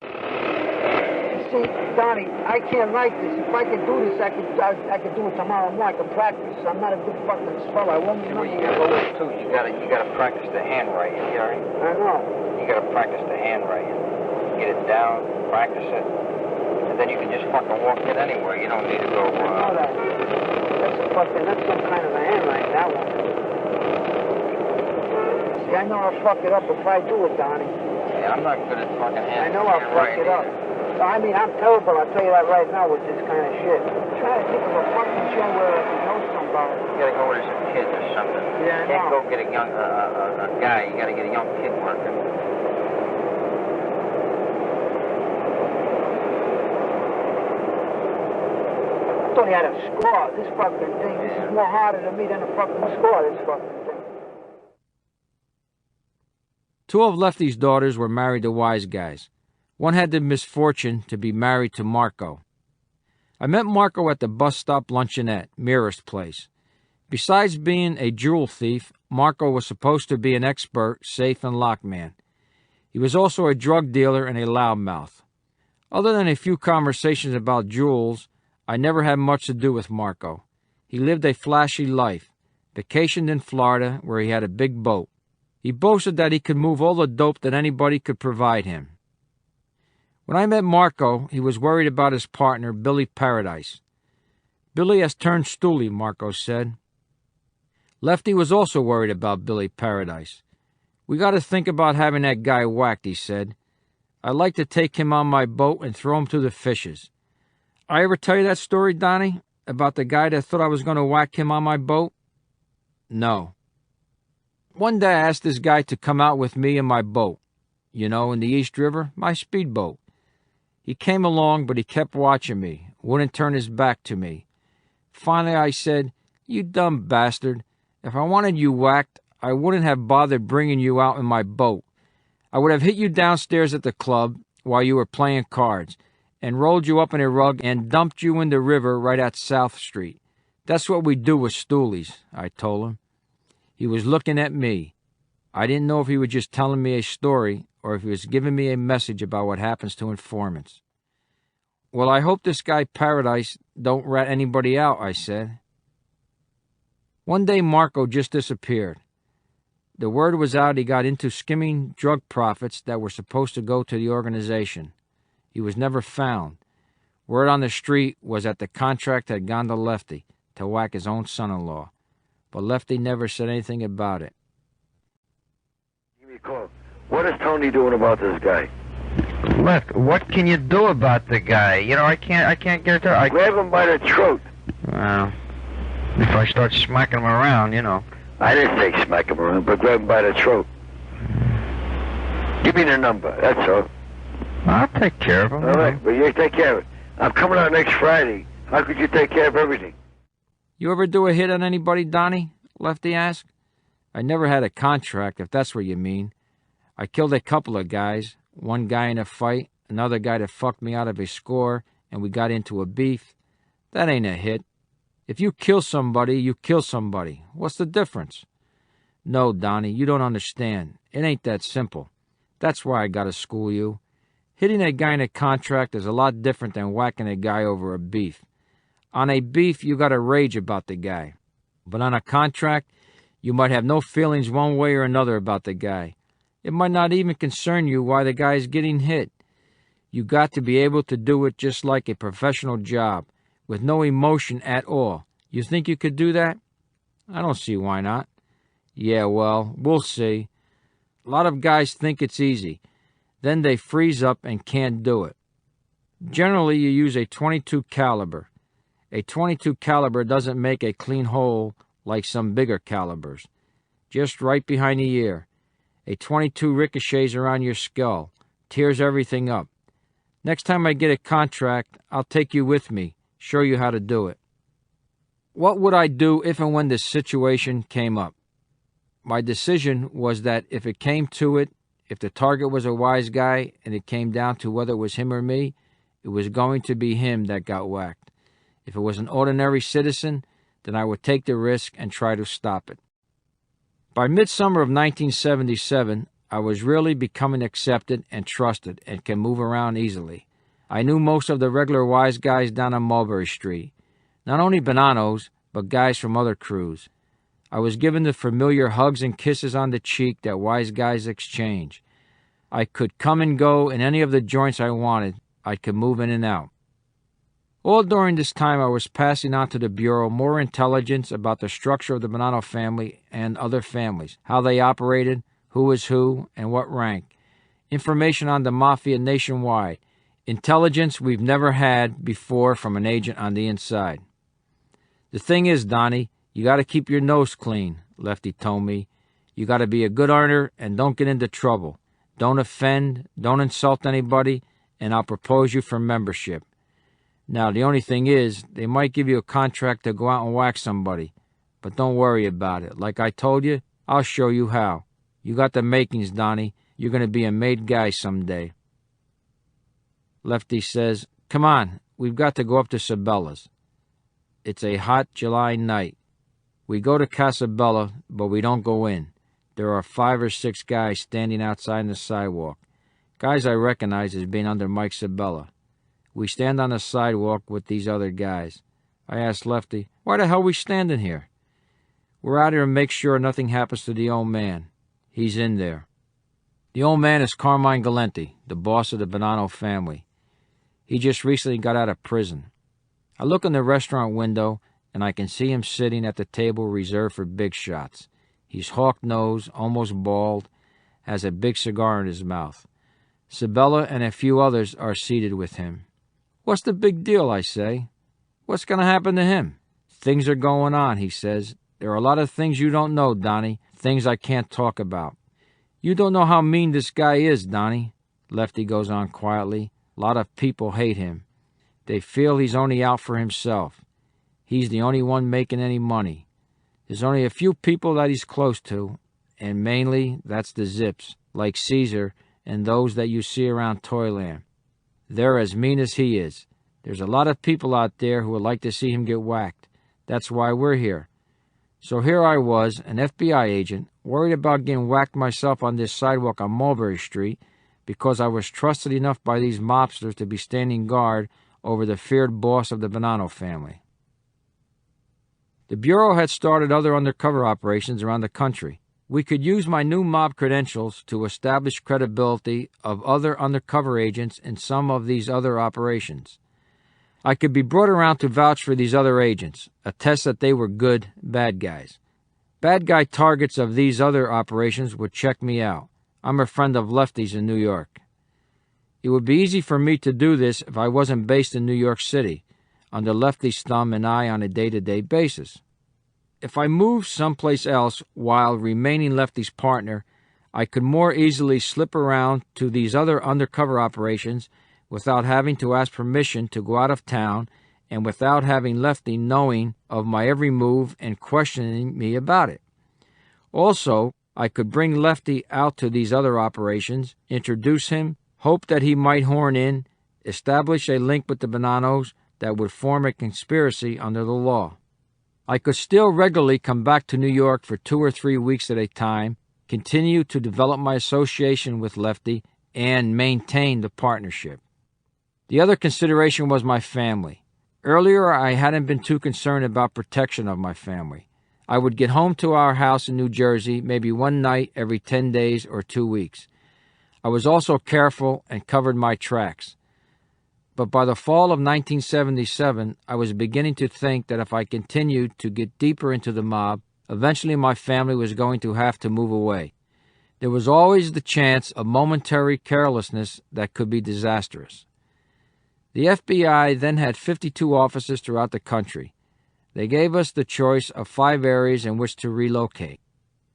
See, Donnie, I can't write this. If I could do this, I could do it tomorrow morning. I could practice. I'm not a good fucking speller. I won't. See, what you gotta go with too. You gotta practice the handwriting. You know? I know. You gotta practice the handwriting. Get it down, practice it, and then you can just fucking walk in anywhere. You don't need to go. I know that. That's some kind of a handwriting. That one. See, I know I'll fuck it up if I do it, Donnie. Yeah, I'm not good at fucking handwriting. I know I'll fuck it up. I mean, I'm terrible, I'll tell you that right now, with this kind of shit. I'm trying to think of a fucking show where I can know somebody. You gotta go with some kids or something. Yeah, I You can't know. go get a young a guy. You gotta get a young kid working. I thought he had a score. This fucking thing, this is more harder to me than a fucking score, this fucking thing. Two of Lefty's daughters were married to wise guys. One had the misfortune to be married to Marco. I met Marco at the bus stop luncheonette, Mira's place. Besides being a jewel thief, Marco was supposed to be an expert safe and lock man. He was also a drug dealer and a loudmouth. Other than a few conversations about jewels, I never had much to do with Marco. He lived a flashy life, vacationed in Florida where he had a big boat. He boasted that he could move all the dope that anybody could provide him. When I met Marco, he was worried about his partner, Billy Paradise. "Billy has turned stoolie," Marco said. Lefty was also worried about Billy Paradise. "We got to think about having that guy whacked," he said. "I'd like to take him on my boat and throw him to the fishes." I ever tell you that story, Donnie, about the guy that thought I was going to whack him on my boat? No. One day I asked this guy to come out with me in my boat. You know, in the East River, my speedboat. He came along, but he kept watching me, wouldn't turn his back to me. Finally I said, "You dumb bastard. If I wanted you whacked, I wouldn't have bothered bringing you out in my boat. I would have hit you downstairs at the club while you were playing cards, and rolled you up in a rug and dumped you in the river right at South Street. That's what we do with stoolies," I told him. He was looking at me. I didn't know if he was just telling me a story or if he was giving me a message about what happens to informants. "Well, I hope this guy Paradise don't rat anybody out," I said. One day Marco just disappeared. The word was out he got into skimming drug profits that were supposed to go to the organization. He was never found. Word on the street was that the contract had gone to Lefty to whack his own son-in-law. But Lefty never said anything about it. Give me a call. What is Tony doing about this guy? Left, what can you do about the guy? You know, I can't get it to... Grab him by the throat. Well, if I start smacking him around, you know. I didn't say smack him around, but grab him by the throat. Give me the number, that's all. I'll take care of him. All right, but you take care of it. I'm coming out next Friday. How could you take care of everything? "You ever do a hit on anybody, Donnie?" Lefty asked. "I never had a contract, if that's what you mean. I killed a couple of guys, one guy in a fight, another guy that fucked me out of a score, and we got into a beef. That ain't a hit. If you kill somebody, you kill somebody. What's the difference?" "No, Donnie, you don't understand. It ain't that simple. That's why I gotta school you. Hitting a guy in a contract is a lot different than whacking a guy over a beef. On a beef, you gotta rage about the guy. But on a contract, you might have no feelings one way or another about the guy. It might not even concern you why the guy is getting hit. You got to be able to do it just like a professional job, with no emotion at all. You think you could do that?" "I don't see why not." "Yeah, well, we'll see. A lot of guys think it's easy. Then they freeze up and can't do it. Generally, you use a .22 caliber. A .22 caliber doesn't make a clean hole like some bigger calibers. Just right behind the ear. A .22 ricochets around your skull, tears everything up. Next time I get a contract, I'll take you with me, show you how to do it. What would I do if and when this situation came up? My decision was that if it came to it, if the target was a wise guy and it came down to whether it was him or me, it was going to be him that got whacked. If it was an ordinary citizen, then I would take the risk and try to stop it. By midsummer of 1977, I was really becoming accepted and trusted and can move around easily. I knew most of the regular wise guys down on Mulberry Street. Not only Bonanos, but guys from other crews. I was given the familiar hugs and kisses on the cheek that wise guys exchange. I could come and go in any of the joints I wanted. I could move in and out. All during this time, I was passing on to the Bureau more intelligence about the structure of the Bonanno family and other families, how they operated, who was who, and what rank. Information on the Mafia nationwide. Intelligence we've never had before from an agent on the inside. The thing is, Donnie, you got to keep your nose clean, Lefty told me. You got to be a good earner and don't get into trouble. Don't offend, don't insult anybody, and I'll propose you for membership. Now, the only thing is, they might give you a contract to go out and whack somebody. But don't worry about it. Like I told you, I'll show you how. You got the makings, Donnie. You're going to be a made guy someday. Lefty says, come on, we've got to go up to Sabella's. It's a hot July night. We go to Casabella, but we don't go in. There are 5 or 6 guys standing outside on the sidewalk. Guys I recognize as being under Mike Sabella. We stand on the sidewalk with these other guys. I asked Lefty, why the hell are we standing here? We're out here to make sure nothing happens to the old man. He's in there. The old man is Carmine Galenti, the boss of the Bonanno family. He just recently got out of prison. I look in the restaurant window, and I can see him sitting at the table reserved for big shots. He's hawk-nosed, almost bald, has a big cigar in his mouth. Sabella and a few others are seated with him. What's the big deal, I say. What's going to happen to him? Things are going on, he says. There are a lot of things you don't know, Donnie, things I can't talk about. You don't know how mean this guy is, Donnie, Lefty goes on quietly. A lot of people hate him. They feel he's only out for himself. He's the only one making any money. There's only a few people that he's close to, and mainly that's the Zips, like Caesar and those that you see around Toyland. They're as mean as he is. There's a lot of people out there who would like to see him get whacked. That's why we're here. So here I was, an FBI agent, worried about getting whacked myself on this sidewalk on Mulberry Street because I was trusted enough by these mobsters to be standing guard over the feared boss of the Bonanno family. The Bureau had started other undercover operations around the country. We could use my new mob credentials to establish credibility of other undercover agents in some of these other operations. I could be brought around to vouch for these other agents, attest that they were good bad guys. Bad guy targets of these other operations would check me out. I'm a friend of Lefty's in New York. It would be easy for me to do this if I wasn't based in New York City, under Lefty's thumb and eye on a day-to-day basis. If I moved someplace else while remaining Lefty's partner, I could more easily slip around to these other undercover operations without having to ask permission to go out of town and without having Lefty knowing of my every move and questioning me about it. Also, I could bring Lefty out to these other operations, introduce him, hope that he might horn in, establish a link with the Bonannos that would form a conspiracy under the law. I could still regularly come back to New York for 2 or 3 weeks at a time, continue to develop my association with Lefty, and maintain the partnership. The other consideration was my family. Earlier, I hadn't been too concerned about protection of my family. I would get home to our house in New Jersey maybe one night every 10 days or 2 weeks. I was also careful and covered my tracks. But by the fall of 1977, I was beginning to think that if I continued to get deeper into the mob, eventually my family was going to have to move away. There was always the chance of momentary carelessness that could be disastrous. The FBI then had 52 offices throughout the country. They gave us the choice of 5 areas in which to relocate.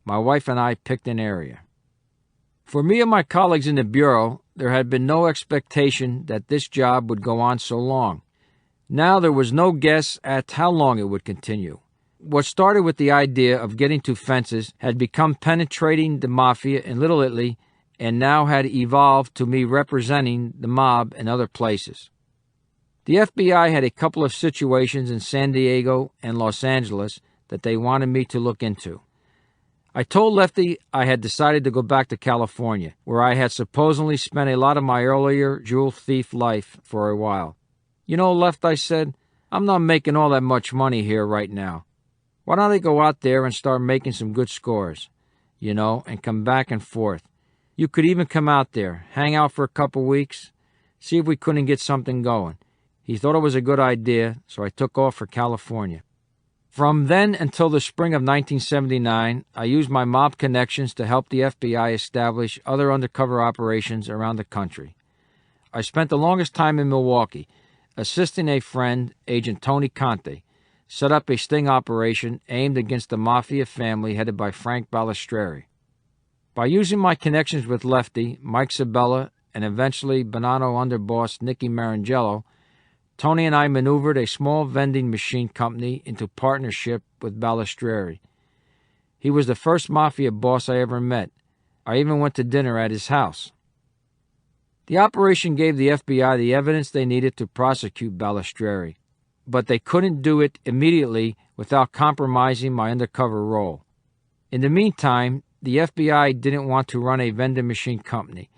My wife and I picked an area. For me and my colleagues in the Bureau, there had been no expectation that this job would go on so long. Now there was no guess at how long it would continue. What started with the idea of getting to fences had become penetrating the Mafia in Little Italy and now had evolved to me representing the mob in other places. The FBI had a couple of situations in San Diego and Los Angeles that they wanted me to look into. I told Lefty I had decided to go back to California, where I had supposedly spent a lot of my earlier jewel thief life for a while. You know, Left, I said, I'm not making all that much money here right now. Why don't I go out there and start making some good scores, you know, and come back and forth. You could even come out there, hang out for a couple weeks, see if we couldn't get something going. He thought it was a good idea, so I took off for California. From then until the spring of 1979, I used my mob connections to help the FBI establish other undercover operations around the country. I spent the longest time in Milwaukee, assisting a friend, Agent Tony Conte, set up a sting operation aimed against the Mafia family headed by Frank Balistreri. By using my connections with Lefty, Mike Sabella, and eventually Bonanno underboss Nicky Marangello, Tony and I maneuvered a small vending machine company into partnership with Balistreri. He was the first Mafia boss I ever met. I even went to dinner at his house. The operation gave the FBI the evidence they needed to prosecute Balistreri, but they couldn't do it immediately without compromising my undercover role. In the meantime, the FBI didn't want to run a vending machine company.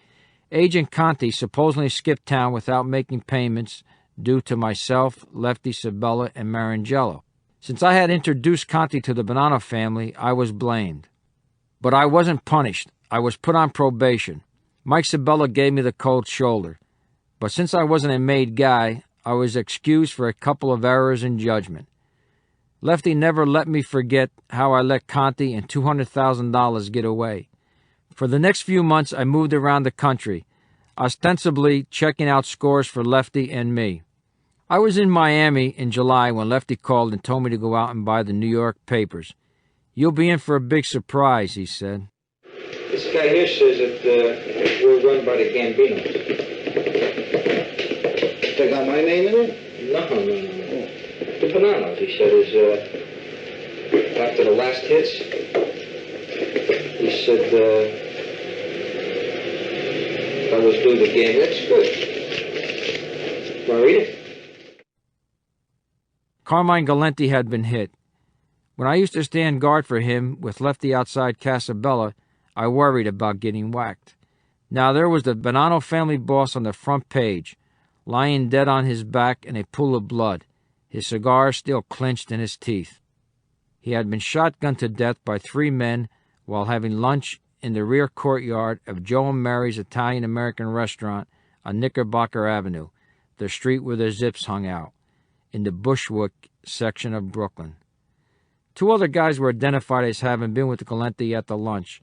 Agent Conti supposedly skipped town without making payments due to myself, Lefty, Sabella, and Marangello. Since I had introduced Conti to the Bonanno family, I was blamed. But I wasn't punished. I was put on probation. Mike Sabella gave me the cold shoulder. But since I wasn't a made guy, I was excused for a couple of errors in judgment. Lefty never let me forget how I let Conti and $200,000 get away. For the next few months, I moved around the country, ostensibly checking out scores for Lefty and me. I was in Miami in July when Lefty called and told me to go out and buy the New York papers. You'll be in for a big surprise, he said. This guy here says that we're run by the Gambinos. They got my name in it? No. The Bonannos, he said, is, after the last hits, he said, I was doing the game. That's good. Want to read it? Carmine Galenti had been hit. When I used to stand guard for him with Lefty outside Casabella, I worried about getting whacked. Now there was the Bonanno family boss on the front page, lying dead on his back in a pool of blood, his cigar still clenched in his teeth. He had been shotgunned to death by 3 men while having lunch in the rear courtyard of Joe and Mary's Italian-American restaurant on Knickerbocker Avenue, the street where the Zips hung out, in the Bushwick section of Brooklyn. 2 other guys were identified as having been with Galenti at the lunch.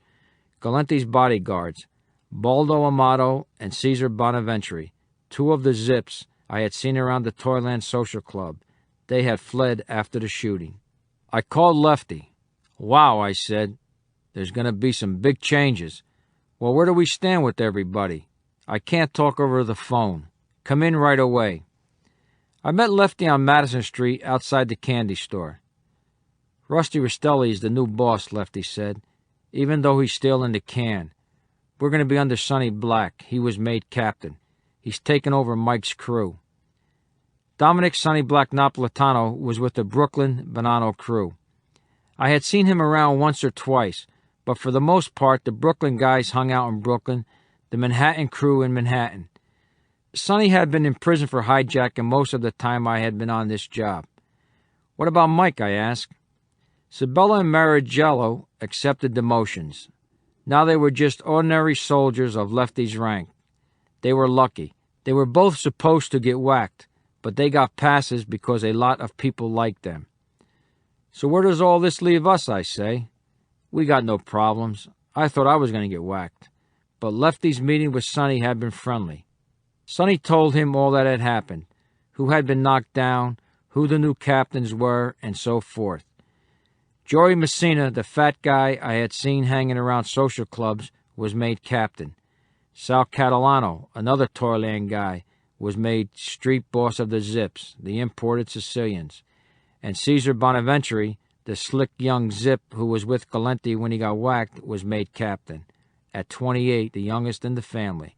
Galenti's bodyguards, Baldo Amato and Cesar Bonaventure, 2 of the Zips I had seen around the Toyland Social Club. They had fled after the shooting. I called Lefty. Wow, I said. There's going to be some big changes. Well, where do we stand with everybody? I can't talk over the phone. Come in right away. I met Lefty on Madison Street outside the candy store. Rusty Rastelli is the new boss, Lefty said, even though he's still in the can. We're going to be under Sonny Black. He was made captain. He's taken over Mike's crew. Dominic Sonny Black Napolitano was with the Brooklyn Bonanno crew. I had seen him around once or twice, but for the most part, the Brooklyn guys hung out in Brooklyn, the Manhattan crew in Manhattan. Sonny had been in prison for hijacking most of the time I had been on this job. What about Mike, I asked. Sabella and Marangello accepted demotions. Now they were just ordinary soldiers of Lefty's rank. They were lucky. They were both supposed to get whacked, but they got passes because a lot of people liked them. So where does all this leave us, I say? We got no problems. I thought I was going to get whacked. But Lefty's meeting with Sonny had been friendly. Sonny told him all that had happened. who had been knocked down, who the new captains were, and so forth. Joey Messina, the fat guy I had seen hanging around social clubs, was made captain. Sal Catalano, another Toyland guy, was made street boss of the Zips, the imported Sicilians. And Cesar Bonaventure, the slick young Zip who was with Galenti when he got whacked, was made captain. At 28, the youngest in the family.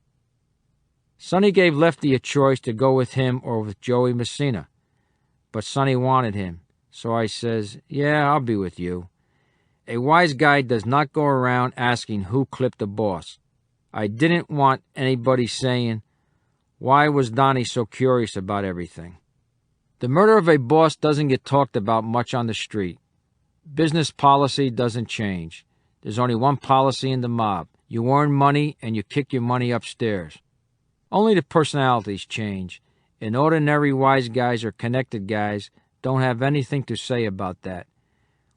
Sonny gave Lefty a choice to go with him or with Joey Messina. But Sonny wanted him, so I says, yeah, I'll be with you. A wise guy does not go around asking who clipped the boss. I didn't want anybody saying, why was Donnie so curious about everything? The murder of a boss doesn't get talked about much on the street. Business policy doesn't change. There's only one policy in the mob. You earn money and you kick your money upstairs. Only the personalities change, and ordinary wise guys or connected guys don't have anything to say about that.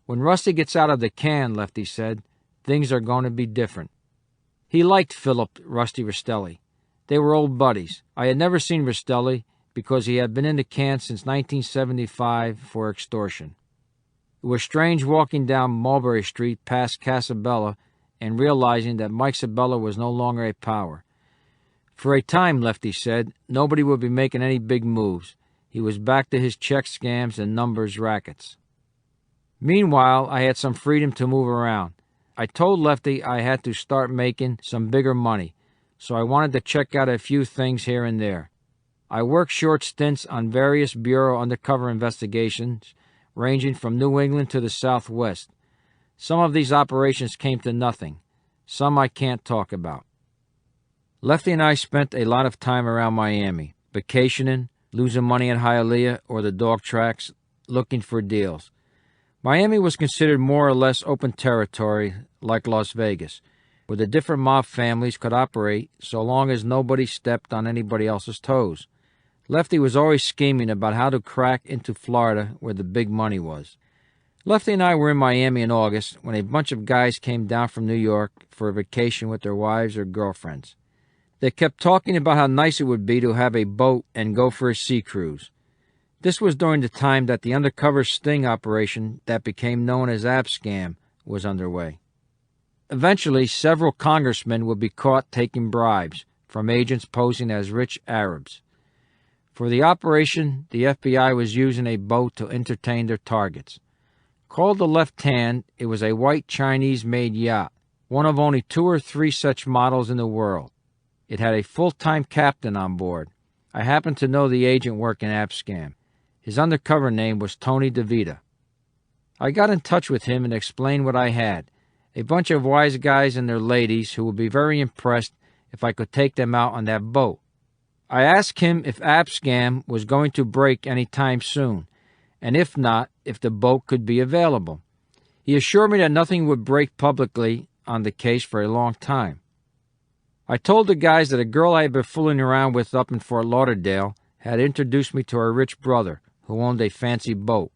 When Rusty gets out of the can, Lefty said, things are going to be different. He liked Philip Rusty Rastelli. They were old buddies. I had never seen Rastelli because he had been in the can since 1975 for extortion. It was strange walking down Mulberry Street past Casabella and realizing that Mike Sabella was no longer a power. For a time, Lefty said, nobody would be making any big moves. He was back to his check scams and numbers rackets. Meanwhile, I had some freedom to move around. I told Lefty I had to start making some bigger money, so I wanted to check out a few things here and there. I worked short stints on various Bureau undercover investigations, ranging from New England to the Southwest. Some of these operations came to nothing. Some I can't talk about. Lefty and I spent a lot of time around Miami, vacationing, losing money in Hialeah or the dog tracks, looking for deals. Miami was considered more or less open territory, like Las Vegas, where the different mob families could operate so long as nobody stepped on anybody else's toes. Lefty was always scheming about how to crack into Florida where the big money was. Lefty and I were in Miami in August when a bunch of guys came down from New York for a vacation with their wives or girlfriends. They kept talking about how nice it would be to have a boat and go for a sea cruise. This was during the time that the undercover sting operation that became known as Abscam was underway. Eventually, several congressmen would be caught taking bribes from agents posing as rich Arabs. For the operation, the FBI was using a boat to entertain their targets. Called the Left Hand, it was a white Chinese-made yacht, one of only 2 or 3 such models in the world. It had a full-time captain on board. I happened to know the agent working Abscam. His undercover name was Tony DeVita. I got in touch with him and explained what I had. A bunch of wise guys and their ladies who would be very impressed if I could take them out on that boat. I asked him if Abscam was going to break any time soon, and if not, if the boat could be available. He assured me that nothing would break publicly on the case for a long time. I told the guys that a girl I had been fooling around with up in Fort Lauderdale had introduced me to her rich brother, who owned a fancy boat.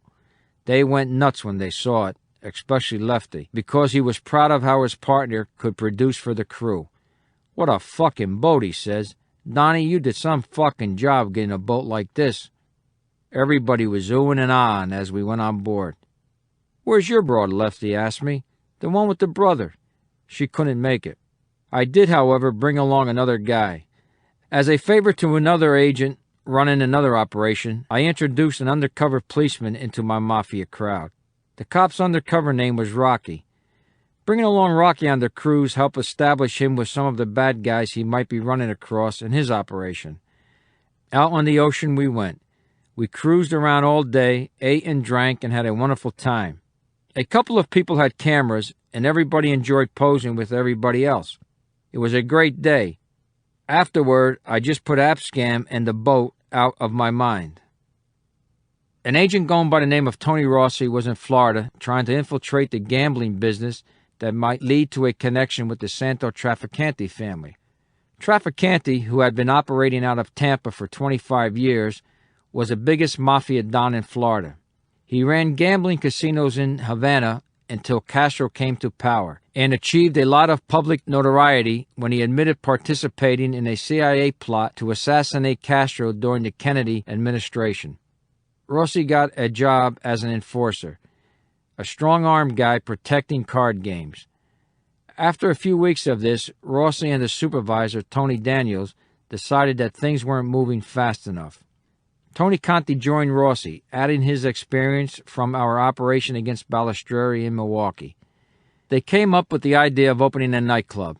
They went nuts when they saw it, especially Lefty, because he was proud of how his partner could produce for the crew. What a fucking boat, he says. Donnie, you did some fucking job getting a boat like this. Everybody was oohing and ahhing as we went on board. Where's your broad, Lefty asked me. The one with the brother. She couldn't make it. I did, however, bring along another guy. As a favor to another agent running another operation, I introduced an undercover policeman into my Mafia crowd. The cop's undercover name was Rocky. Bringing along Rocky on the cruise helped establish him with some of the bad guys he might be running across in his operation. Out on the ocean we went. We cruised around all day, ate and drank, and had a wonderful time. A couple of people had cameras, and everybody enjoyed posing with everybody else. It was a great day. Afterward, I just put Abscam and the boat out of my mind. An agent going by the name of Tony Rossi was in Florida trying to infiltrate the gambling business that might lead to a connection with the Santo Trafficante family. Trafficante, who had been operating out of Tampa for 25 years, was the biggest mafia don in Florida. He ran gambling casinos in Havana until Castro came to power, and achieved a lot of public notoriety when he admitted participating in a CIA plot to assassinate Castro during the Kennedy administration. Rossi got a job as an enforcer, a strong-armed guy protecting card games. After a few weeks of this, Rossi and the supervisor, Tony Daniels, decided that things weren't moving fast enough. Tony Conti joined Rossi, adding his experience from our operation against Balistrieri in Milwaukee. They came up with the idea of opening a nightclub.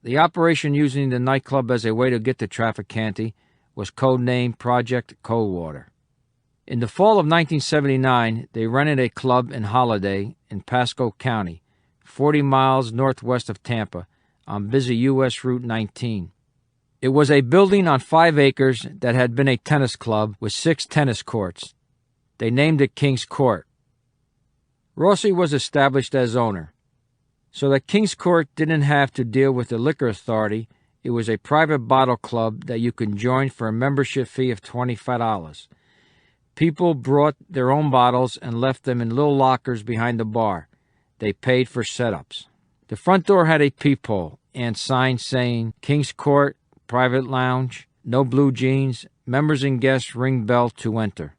The operation, using the nightclub as a way to get to Trafficante, was codenamed Project Coldwater. In the fall of 1979, they rented a club in Holiday in Pasco County, 40 miles northwest of Tampa, on busy U.S. Route 19. It was a building on 5 acres that had been a tennis club with 6 tennis courts. They named it King's Court. Rossi was established as owner. So that King's Court didn't have to deal with the liquor authority, it was a private bottle club that you could join for a membership fee of $25. People brought their own bottles and left them in little lockers behind the bar. They paid for setups. The front door had a peephole and signs saying, King's Court, Private Lounge, no blue jeans, members and guests ring bell to enter.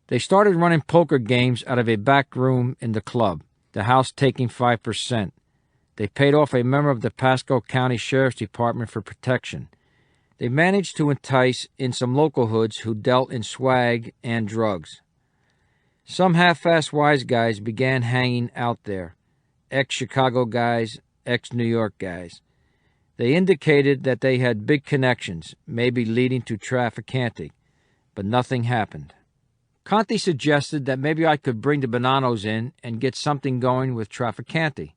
They started running poker games out of a back room in the club, the house taking 5%. They paid off a member of the Pasco County Sheriff's Department for protection. They managed to entice in some local hoods who dealt in swag and drugs. Some half-assed wise guys began hanging out there, ex-Chicago guys, ex-New York guys. They indicated that they had big connections, maybe leading to Trafficante, but nothing happened. Conti suggested that maybe I could bring the Bonanos in and get something going with Trafficante.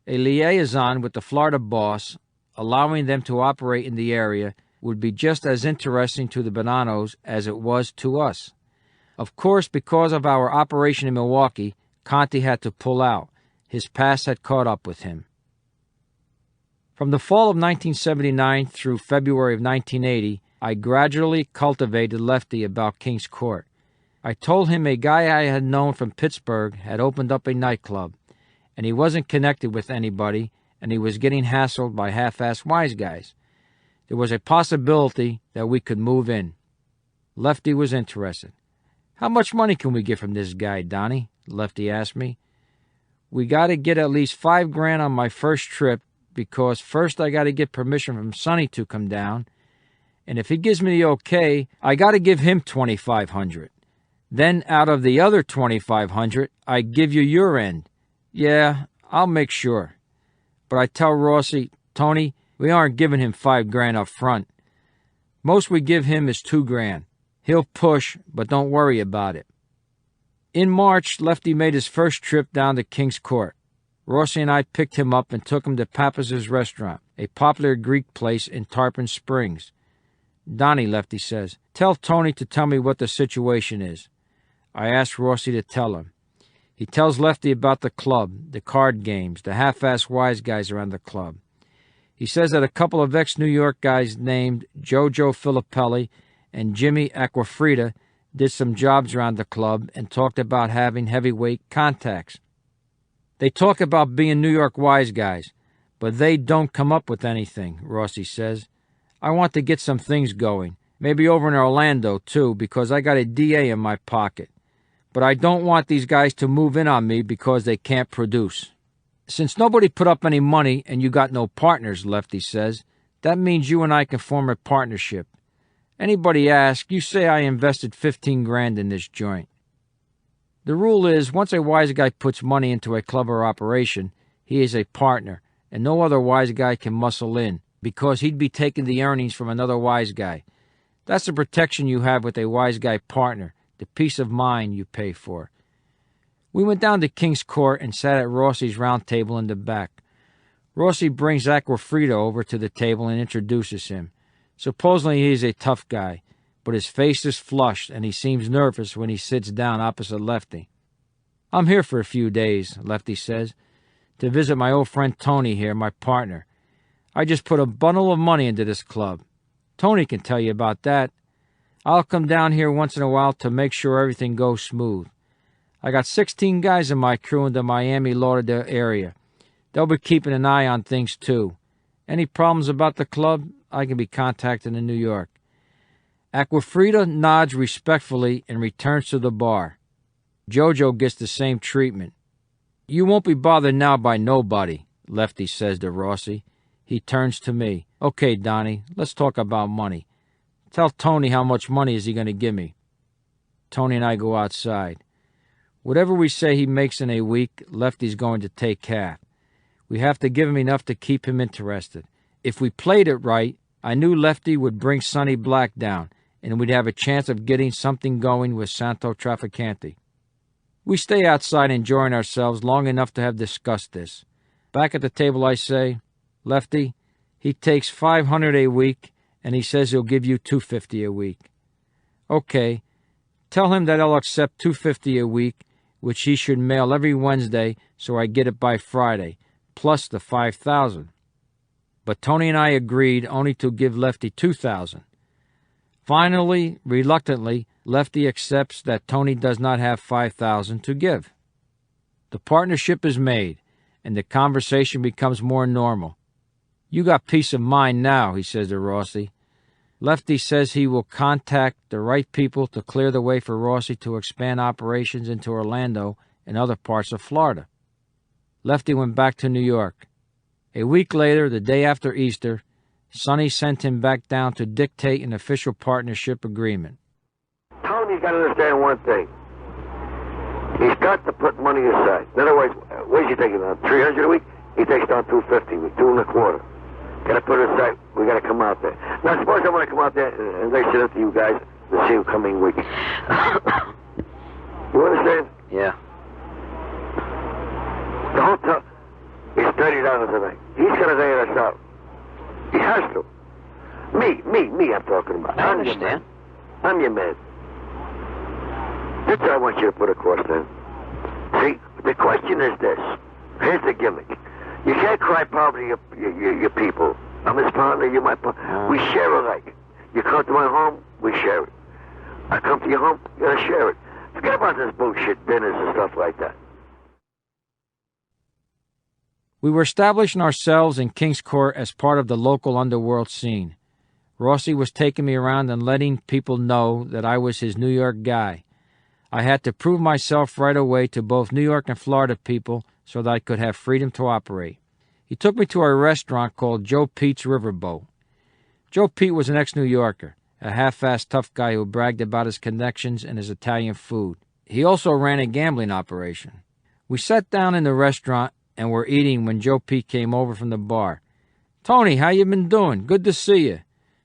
A liaison with the Florida boss, allowing them to operate in the area, would be just as interesting to the Bonanos as it was to us. Of course, because of our operation in Milwaukee, Conti had to pull out. His past had caught up with him. From the fall of 1979 through February of 1980, I gradually cultivated Lefty about King's Court. I told him a guy I had known from Pittsburgh had opened up a nightclub, and he wasn't connected with anybody, and he was getting hassled by half-assed wise guys. There was a possibility that we could move in. Lefty was interested. How much money can we get from this guy, Donnie? Lefty asked me. We got to get at least $5,000 on my first trip, because first I got to get permission from Sonny to come down, and if he gives me the okay, I got to give him $2,500. Then out of the other $2,500, I give you your end. Yeah, I'll make sure. But I tell Rossi, Tony, we aren't giving him $5,000 up front. Most we give him is $2,000. He'll push, but don't worry about it. In March, Lefty made his first trip down to King's Court. Rossi and I picked him up and took him to Pappas' restaurant, a popular Greek place in Tarpon Springs. Donnie, Lefty says, tell Tony to tell me what the situation is. I asked Rossi to tell him. He tells Lefty about the club, the card games, the half-assed wise guys around the club. He says that a couple of ex-New York guys named Jojo Filippelli and Jimmy Aquafrida did some jobs around the club and talked about having heavyweight contacts. They talk about being New York wise guys, but they don't come up with anything, Rossi says. I want to get some things going, maybe over in Orlando, too, because I got a DA in my pocket. But I don't want these guys to move in on me because they can't produce. Since nobody put up any money and you got no partners, Lefty says, that means you and I can form a partnership. Anybody asks, you say I invested $15,000 in this joint. The rule is, once a wise guy puts money into a club or operation, he is a partner, and no other wise guy can muscle in, because he'd be taking the earnings from another wise guy. That's the protection you have with a wise guy partner, the peace of mind you pay for. We went down to King's Court and sat at Rossi's round table in the back. Rossi brings Aquafrida over to the table and introduces him. Supposedly he's a tough guy, but his face is flushed and he seems nervous when he sits down opposite Lefty. I'm here for a few days, Lefty says, to visit my old friend Tony here, my partner. I just put a bundle of money into this club. Tony can tell you about that. I'll come down here once in a while to make sure everything goes smooth. I got 16 guys in my crew in the Miami, Lauderdale area. They'll be keeping an eye on things, too. Any problems about the club, I can be contacted in New York. Aquafrida nods respectfully and returns to the bar. Jojo gets the same treatment. You won't be bothered now by nobody, Lefty says to Rossi. He turns to me. Okay, Donnie, let's talk about money. Tell Tony how much money is he going to give me. Tony and I go outside. Whatever we say he makes in a week, Lefty's going to take half. We have to give him enough to keep him interested. If we played it right, I knew Lefty would bring Sonny Black down, and we'd have a chance of getting something going with Santo Trafficante. We stay outside enjoying ourselves long enough to have discussed this. Back at the table I say, Lefty, he takes $500 a week, and he says he'll give you $250 a week. Okay, tell him that I'll accept $250 a week, which he should mail every Wednesday so I get it by Friday, plus the $5,000. But Tony and I agreed only to give Lefty $2,000. Finally, reluctantly, Lefty accepts that Tony does not have $5,000 to give. The partnership is made, and the conversation becomes more normal. You got peace of mind now, he says to Rossi. Lefty says he will contact the right people to clear the way for Rossi to expand operations into Orlando and other parts of Florida. Lefty went back to New York. A week later, the day after Easter, Sonny sent him back down to dictate an official partnership agreement. Tony's got to understand one thing. He's got to put money aside. In other words, where's he taking on? $300 a week? He takes down $250 a week, $225. Got to put it aside. We got to come out there. Now, suppose I want to come out there and they sit up to you guys the same coming week. You understand? Yeah. The hotel is $30 a night. He's going to lay us out. He has to. Me, I'm talking about. I understand. I'm your man. That's what I want you to put across then. See, the question is this. Here's the gimmick. You can't cry poverty your people. I'm his partner, you're my partner. We share alike. You come to my home, we share it. I come to your home, you gotta share it. Forget about this bullshit dinners and stuff like that. We were establishing ourselves in King's Court as part of the local underworld scene. Rossi was taking me around and letting people know that I was his New York guy. I had to prove myself right away to both New York and Florida people so that I could have freedom to operate. He took me to a restaurant called Joe Pete's Riverboat. Joe Pete was an ex-New Yorker, a half-assed tough guy who bragged about his connections and his Italian food. He also ran a gambling operation. We sat down in the restaurant and were eating when Joe Pete came over from the bar. "Tony, how you been doing? Good to see you."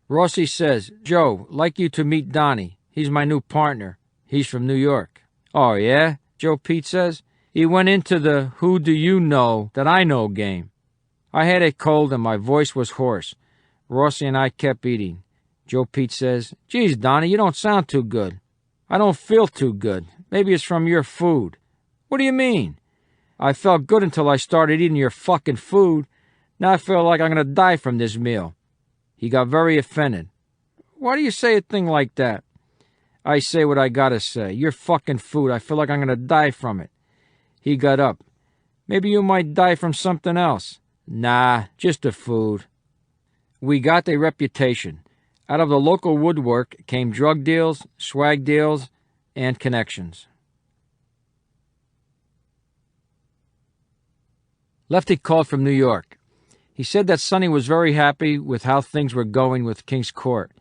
Rossi says, "Joe, like you to meet Donnie. He's my new partner. He's from New York." "Oh, yeah?" Joe Pete says. "He went into the who do you know that I know game." I had a cold and my voice was hoarse. Rossi and I kept eating. Joe Pete says, "Geez, Donnie, you don't sound too good." "I don't feel too good. Maybe it's from your food." "What do you mean?" "I felt good until I started eating your fucking food. Now I feel like I'm going to die from this meal." He got very offended. "Why do you say a thing like that?" "I say what I gotta say. Your fucking food, I feel like I'm going to die from it." He got up. "Maybe you might die from something else." "Nah, just the food." We got a reputation. Out of the local woodwork came drug deals, swag deals, and connections. Lefty called from New York. He said that Sonny was very happy with how things were going with King's Court.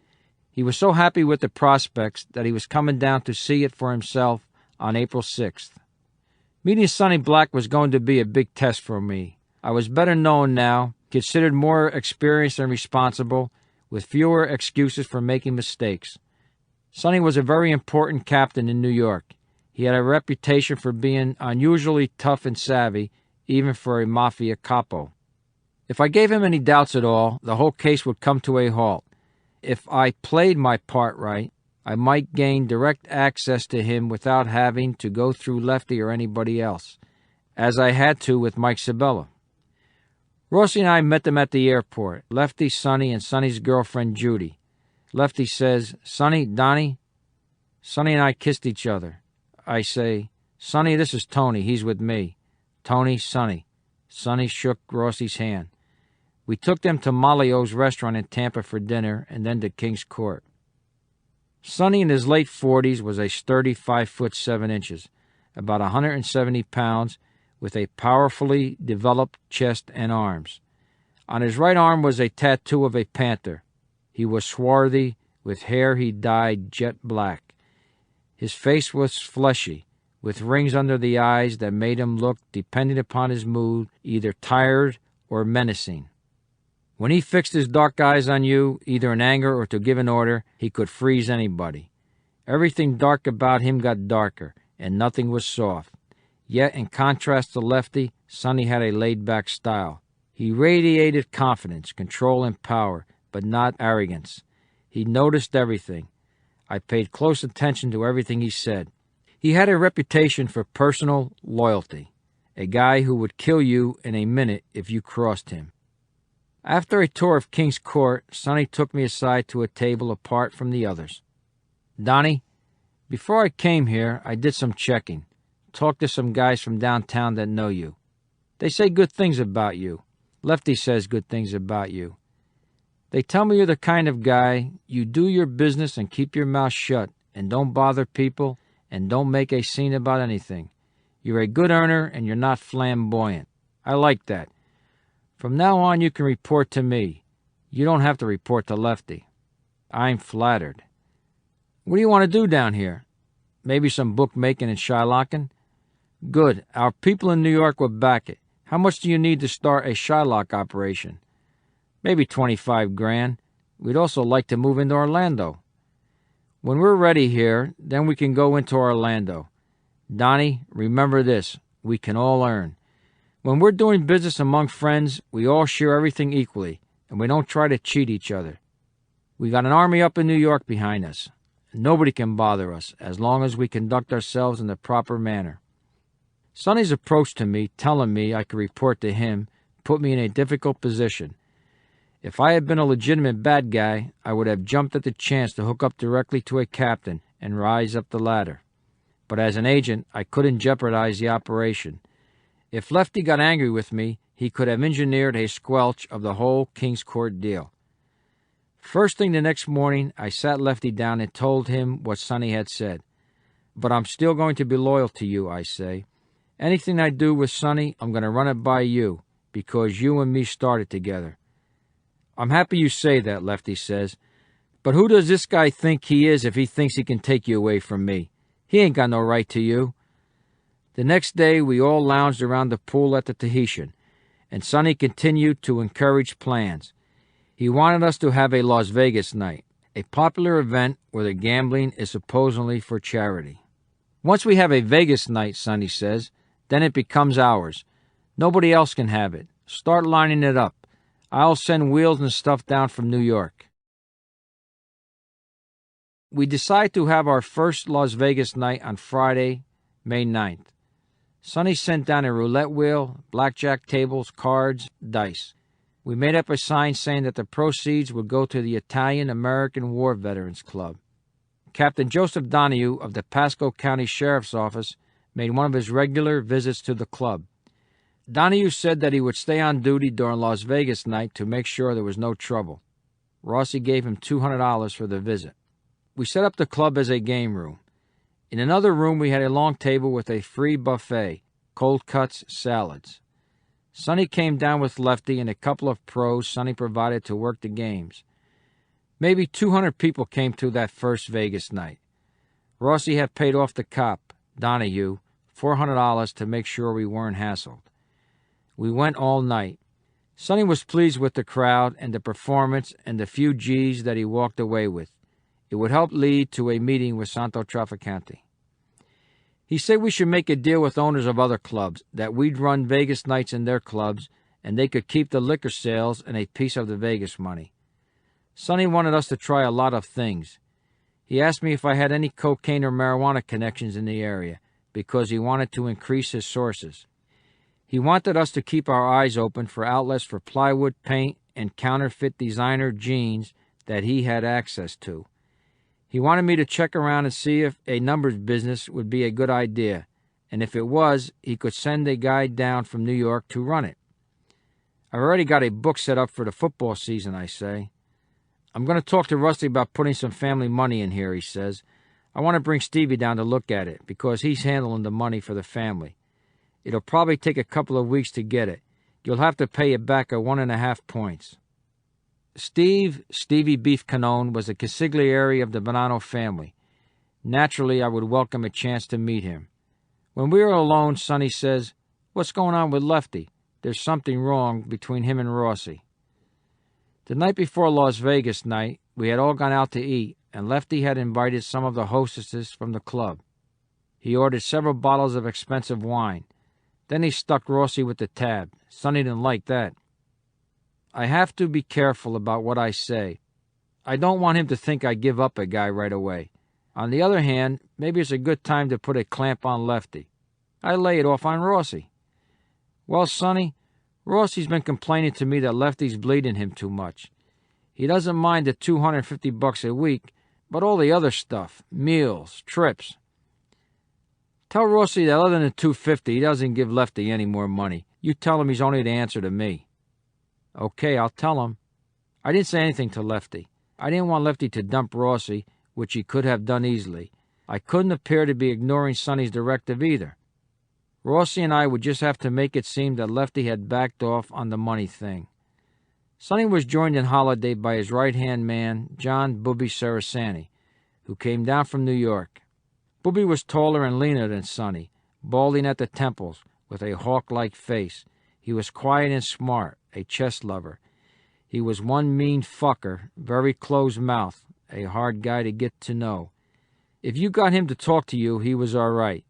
He was so happy with the prospects that he was coming down to see it for himself on April 6th. Meeting Sonny Black was going to be a big test for me. I was better known now, considered more experienced and responsible, with fewer excuses for making mistakes. Sonny was a very important captain in New York. He had a reputation for being unusually tough and savvy, even for a Mafia capo. If I gave him any doubts at all, the whole case would come to a halt. If I played my part right, I might gain direct access to him without having to go through Lefty or anybody else, as I had to with Mike Sabella. Rossi and I met them at the airport, Lefty, Sonny, and Sonny's girlfriend, Judy. Lefty says, "Sonny, Donnie?" Sonny and I kissed each other. I say, "Sonny, this is Tony. He's with me." "Tony, Sonny." Sonny shook Rossi's hand. We took them to Malio's restaurant in Tampa for dinner and then to King's Court. Sonny, in his late 40s, was a sturdy 5 foot 7 inches, about 170 pounds, with a powerfully developed chest and arms. On his right arm was a tattoo of a panther. He was swarthy, with hair he dyed jet black. His face was fleshy, with rings under the eyes that made him look, depending upon his mood, either tired or menacing. When he fixed his dark eyes on you, either in anger or to give an order, he could freeze anybody. Everything dark about him got darker, and nothing was soft. Yet, in contrast to Lefty, Sonny had a laid-back style. He radiated confidence, control, and power, but not arrogance. He noticed everything. I paid close attention to everything he said. He had a reputation for personal loyalty, a guy who would kill you in a minute if you crossed him. After a tour of King's Court, Sonny took me aside to a table apart from the others. "Donnie, before I came here, I did some checking. Talked to some guys from downtown that know you. They say good things about you. Lefty says good things about you. They tell me you're the kind of guy, you do your business and keep your mouth shut, and don't bother people, and don't make a scene about anything. You're a good earner, and you're not flamboyant. I like that. From now on, you can report to me. You don't have to report to Lefty." "I'm flattered." "What do you want to do down here? Maybe some bookmaking and Shylocking?" "Good. Our people in New York will back it. How much do you need to start a Shylock operation?" "Maybe 25 grand. We'd also like to move into Orlando." "When we're ready here, then we can go into Orlando. Donnie, remember this. We can all earn. When we're doing business among friends, we all share everything equally, and we don't try to cheat each other. We got an army up in New York behind us. Nobody can bother us, as long as we conduct ourselves in the proper manner." Sonny's approach to me, telling me I could report to him, put me in a difficult position. If I had been a legitimate bad guy, I would have jumped at the chance to hook up directly to a captain and rise up the ladder. But as an agent, I couldn't jeopardize the operation. If Lefty got angry with me, he could have engineered a squelch of the whole King's Court deal. First thing the next morning, I sat Lefty down and told him what Sonny had said. "But I'm still going to be loyal to you," I say. "Anything I do with Sonny, I'm going to run it by you, because you and me started together." "I'm happy you say that," Lefty says. "But who does this guy think he is if he thinks he can take you away from me? He ain't got no right to you." The next day, we all lounged around the pool at the Tahitian, and Sonny continued to encourage plans. He wanted us to have a Las Vegas night, a popular event where the gambling is supposedly for charity. "Once we have a Vegas night," Sonny says, "then it becomes ours. Nobody else can have it. Start lining it up. I'll send wheels and stuff down from New York." We decide to have our first Las Vegas night on Friday, May 9th. Sonny sent down a roulette wheel, blackjack tables, cards, dice. We made up a sign saying that the proceeds would go to the Italian-American War Veterans Club. Captain Joseph Donnie of the Pasco County Sheriff's Office made one of his regular visits to the club. Donnie said that he would stay on duty during Las Vegas night to make sure there was no trouble. Rossi gave him $200 for the visit. We set up the club as a game room. In another room, we had a long table with a free buffet, cold cuts, salads. Sonny came down with Lefty and a couple of pros Sonny provided to work the games. Maybe 200 people came to that first Vegas night. Rossi had paid off the cop, Donahue, $400 to make sure we weren't hassled. We went all night. Sonny was pleased with the crowd and the performance and the few G's that he walked away with. It would help lead to a meeting with Santo Trafficante. He said we should make a deal with owners of other clubs, that we'd run Vegas nights in their clubs, and they could keep the liquor sales and a piece of the Vegas money. Sonny wanted us to try a lot of things. He asked me if I had any cocaine or marijuana connections in the area, because he wanted to increase his sources. He wanted us to keep our eyes open for outlets for plywood, paint, and counterfeit designer jeans that he had access to. He wanted me to check around and see if a numbers business would be a good idea, and if it was, he could send a guy down from New York to run it. I've already got a book set up for the football season, I say. I'm going to talk to Rusty about putting some family money in here, he says. I want to bring Stevie down to look at it, because he's handling the money for the family. It'll probably take a couple of weeks to get it. You'll have to pay it back at 1.5 points. Stevie Beef Canone, was a consigliere of the Bonanno family. Naturally, I would welcome a chance to meet him. When we were alone, Sonny says, "What's going on with Lefty? There's something wrong between him and Rossi." The night before Las Vegas night, we had all gone out to eat, and Lefty had invited some of the hostesses from the club. He ordered several bottles of expensive wine. Then he stuck Rossi with the tab. Sonny didn't like that. I have to be careful about what I say. I don't want him to think I give up a guy right away. On the other hand, maybe it's a good time to put a clamp on Lefty. I lay it off on Rossi. "Well, Sonny, Rossi's been complaining to me that Lefty's bleeding him too much. He doesn't mind the $250 a week, but all the other stuff, meals, trips. Tell Rossi that other than $250, he doesn't give Lefty any more money. You tell him he's only to answer to me." "Okay, I'll tell him." I didn't say anything to Lefty. I didn't want Lefty to dump Rossi, which he could have done easily. I couldn't appear to be ignoring Sonny's directive either. Rossi and I would just have to make it seem that Lefty had backed off on the money thing. Sonny was joined in holiday by his right-hand man, John Booby Sarasani, who came down from New York. Booby was taller and leaner than Sonny, balding at the temples, with a hawk-like face. He was quiet and smart, a chess lover. He was one mean fucker, very close-mouthed, a hard guy to get to know. If you got him to talk to you, he was all right.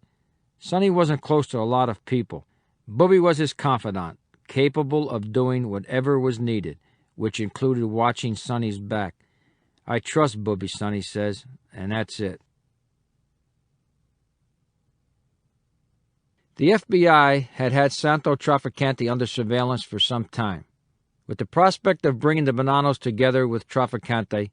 Sonny wasn't close to a lot of people. Booby was his confidant, capable of doing whatever was needed, which included watching Sonny's back. "I trust Booby," Sonny says, and that's it. The FBI had had Santo Trafficante under surveillance for some time. With the prospect of bringing the Bonannos together with Trafficante,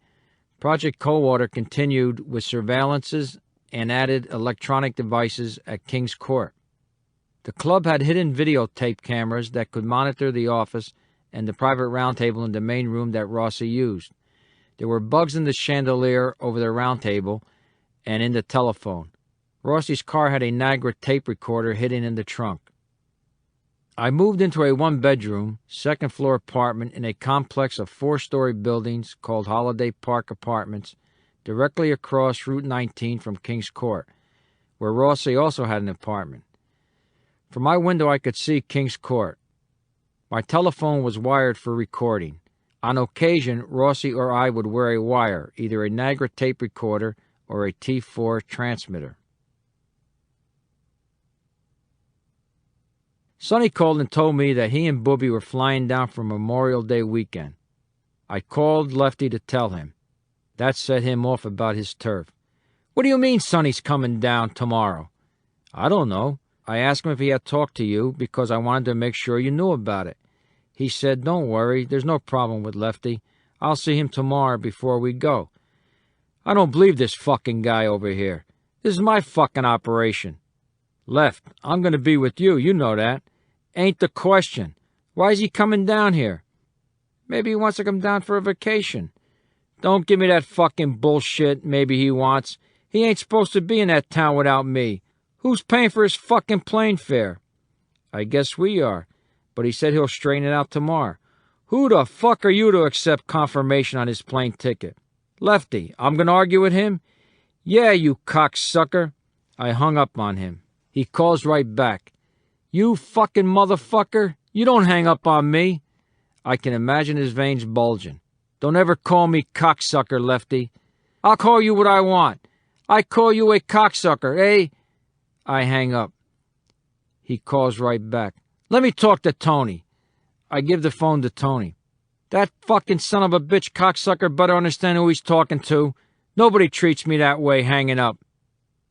Project Coldwater continued with surveillances and added electronic devices at King's Court. The club had hidden videotape cameras that could monitor the office and the private round table in the main room that Rossi used. There were bugs in the chandelier over the round table and in the telephone. Rossi's car had a Niagara tape recorder hidden in the trunk. I moved into a one-bedroom, second-floor apartment in a complex of 4-story buildings called Holiday Park Apartments, directly across Route 19 from King's Court, where Rossi also had an apartment. From my window I could see King's Court. My telephone was wired for recording. On occasion, Rossi or I would wear a wire, either a Niagara tape recorder or a T4 transmitter. Sonny called and told me that he and Booby were flying down for Memorial Day weekend. I called Lefty to tell him. That set him off about his turf. "What do you mean Sonny's coming down tomorrow?" "I don't know. I asked him if he had talked to you because I wanted to make sure you knew about it. He said, 'Don't worry, there's no problem with Lefty. I'll see him tomorrow before we go.' I don't believe this fucking guy over here. This is my fucking operation. Left, I'm going to be with you, you know that. Ain't the question. Why is he coming down here? Maybe he wants to come down for a vacation. Don't give me that fucking bullshit maybe he wants. He ain't supposed to be in that town without me. Who's paying for his fucking plane fare?" "I guess we are, but he said he'll straighten it out tomorrow." "Who the fuck are you to accept confirmation on his plane ticket?" "Lefty, I'm going to argue with him?" "Yeah, you cocksucker." I hung up on him. He calls right back. "You fucking motherfucker, you don't hang up on me." I can imagine his veins bulging. "Don't ever call me cocksucker, Lefty." "I'll call you what I want. I call you a cocksucker, eh?" I hang up. He calls right back. "Let me talk to Tony." I give the phone to Tony. "That fucking son of a bitch cocksucker better understand who he's talking to. Nobody treats me that way, hanging up."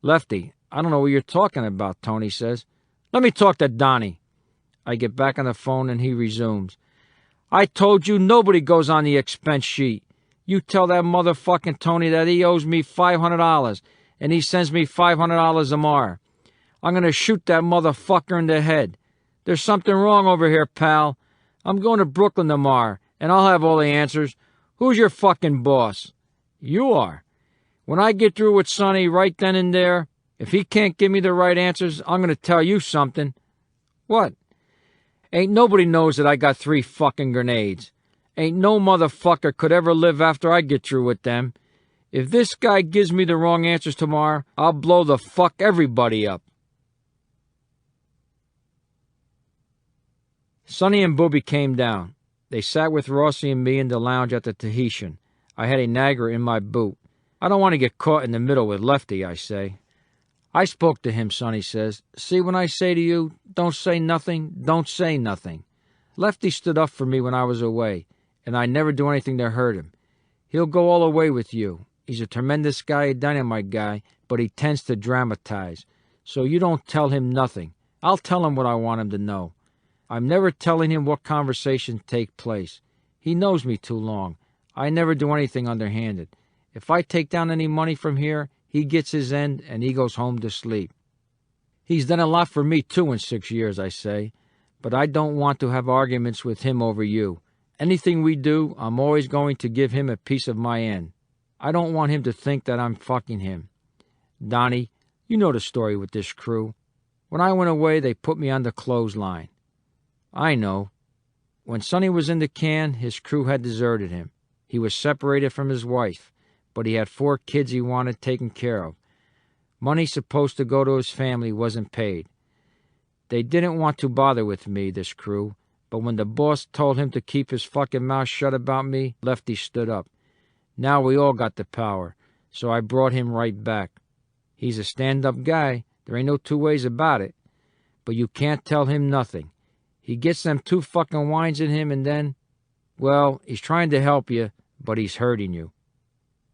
"Lefty, I don't know what you're talking about," Tony says. "Let me talk to Donnie." I get back on the phone and he resumes. "I told you nobody goes on the expense sheet. You tell that motherfucking Tony that he owes me $500 and he sends me $500 tomorrow. I'm going to shoot that motherfucker in the head. There's something wrong over here, pal. I'm going to Brooklyn tomorrow, and I'll have all the answers. Who's your fucking boss? You are. When I get through with Sonny right then and there, if he can't give me the right answers, I'm going to tell you something. What? Ain't nobody knows that I got 3 fucking grenades. Ain't no motherfucker could ever live after I get through with them. If this guy gives me the wrong answers tomorrow, I'll blow the fuck everybody up. Sonny and Booby came down. They sat with Rossi and me in the lounge at the Tahitian. I had a Niagara in my boot. I don't want to get caught in the middle with Lefty, I say. I spoke to him, Sonny says. See, when I say to you, don't say nothing, don't say nothing. Lefty stood up for me when I was away, and I never do anything to hurt him. He'll go all the way with you. He's a tremendous guy, a dynamite guy, but he tends to dramatize. So you don't tell him nothing. I'll tell him what I want him to know. I'm never telling him what conversations take place. He knows me too long. I never do anything underhanded. If I take down any money from here, he gets his end and he goes home to sleep. He's done a lot for me too in 6 years, I say, but I don't want to have arguments with him over you. Anything we do, I'm always going to give him a piece of my end. I don't want him to think that I'm fucking him. Donnie, you know the story with this crew. When I went away, they put me on the clothesline. I know. When Sonny was in the can, his crew had deserted him. He was separated from his wife, but he had 4 kids he wanted taken care of. Money supposed to go to his family wasn't paid. They didn't want to bother with me, this crew, but when the boss told him to keep his fucking mouth shut about me, Lefty stood up. Now we all got the power, so I brought him right back. He's a stand-up guy, there ain't no 2 ways about it, but you can't tell him nothing. He gets them 2 fucking wines in him and then, well, he's trying to help you, but he's hurting you.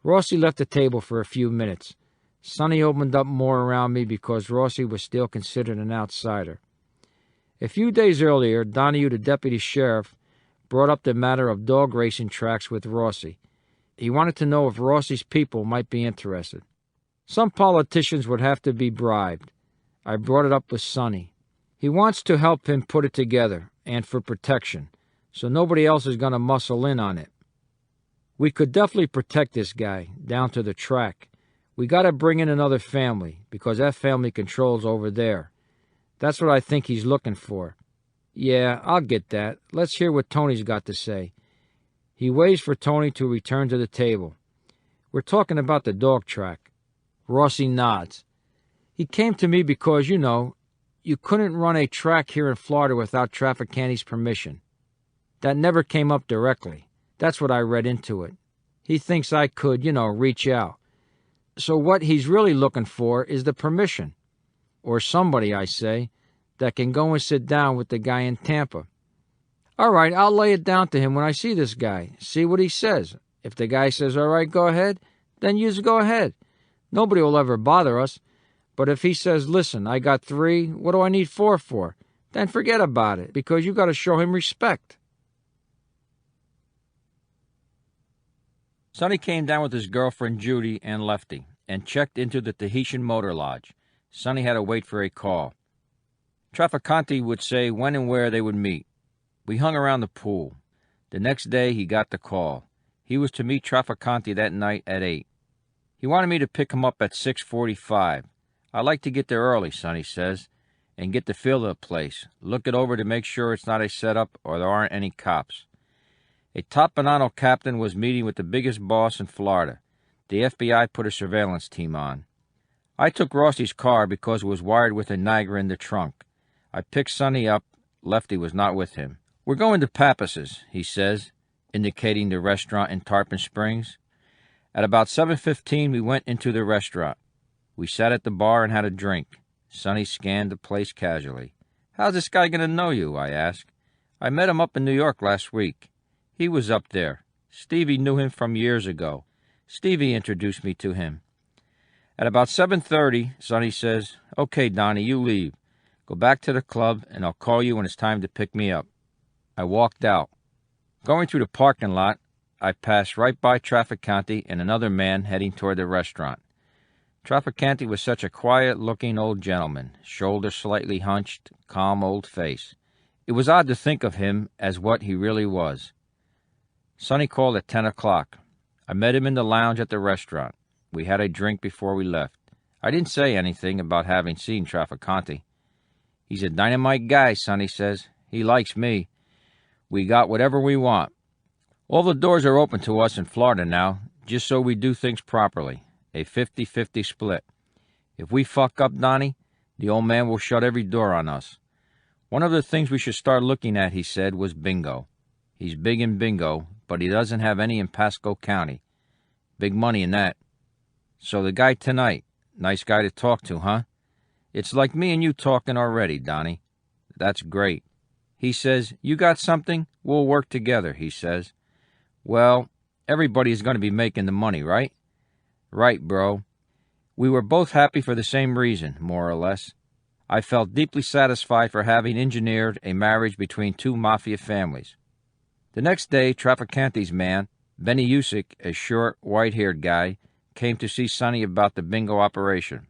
Rossi left the table for a few minutes. Sonny opened up more around me because Rossi was still considered an outsider. A few days earlier, Donnie, the deputy sheriff, brought up the matter of dog racing tracks with Rossi. He wanted to know if Rossi's people might be interested. Some politicians would have to be bribed. I brought it up with Sonny. He wants to help him put it together, and for protection, so nobody else is going to muscle in on it. We could definitely protect this guy, down to the track. We got to bring in another family, because that family controls over there. That's what I think he's looking for. Yeah, I'll get that. Let's hear what Tony's got to say. He waits for Tony to return to the table. We're talking about the dog track. Rossi nods. He came to me because, you know, you couldn't run a track here in Florida without Trafficante's permission. That never came up directly. That's what I read into it. He thinks I could, you know, reach out. So what he's really looking for is the permission. Or somebody, I say, that can go and sit down with the guy in Tampa. All right, I'll lay it down to him when I see this guy, see what he says. If the guy says, all right, go ahead, then you just go ahead. Nobody will ever bother us. But if he says, listen, I got 3, what do I need 4 for? Then forget about it, because you got to show him respect. Sonny came down with his girlfriend Judy and Lefty and checked into the Tahitian Motor Lodge. Sonny had to wait for a call. Trafficante would say when and where they would meet. We hung around the pool. The next day he got the call. He was to meet Trafficante that night at 8. He wanted me to pick him up at 6:45. I like to get there early, Sonny says, and get the feel of the place. Look it over to make sure it's not a setup or there aren't any cops. A top Bonanno captain was meeting with the biggest boss in Florida. The FBI put a surveillance team on. I took Rossi's car because it was wired with a Niagara in the trunk. I picked Sonny up. Lefty was not with him. We're going to Pappas's, he says, indicating the restaurant in Tarpon Springs. At about 7:15, we went into the restaurant. We sat at the bar and had a drink. Sonny scanned the place casually. How's this guy going to know you? I asked. I met him up in New York last week. He was up there. Stevie knew him from years ago. Stevie introduced me to him. At about 7:30, Sonny says, okay, Donnie, you leave. Go back to the club, and I'll call you when it's time to pick me up. I walked out. Going through the parking lot, I passed right by Trafficante and another man heading toward the restaurant. Trafficante was such a quiet-looking old gentleman, shoulders slightly hunched, calm old face. It was odd to think of him as what he really was. Sonny called at 10 o'clock. I met him in the lounge at the restaurant. We had a drink before we left. I didn't say anything about having seen Trafficante. He's a dynamite guy, Sonny says. He likes me. We got whatever we want. All the doors are open to us in Florida now, just so we do things properly. A 50-50 split. If we fuck up Donnie, the old man will shut every door on us. One of the things we should start looking at, he said, was bingo. He's big in bingo, but he doesn't have any in Pasco County. Big money in that. So the guy tonight, nice guy to talk to, huh? It's like me and you talking already, Donnie. That's great. He says, you got something? We'll work together, he says. Well, everybody's going to be making the money, right? Right, bro. We were both happy for the same reason, more or less. I felt deeply satisfied for having engineered a marriage between two Mafia families. The next day, Trafficante's man, Benny Usick, a short, white-haired guy, came to see Sonny about the bingo operation.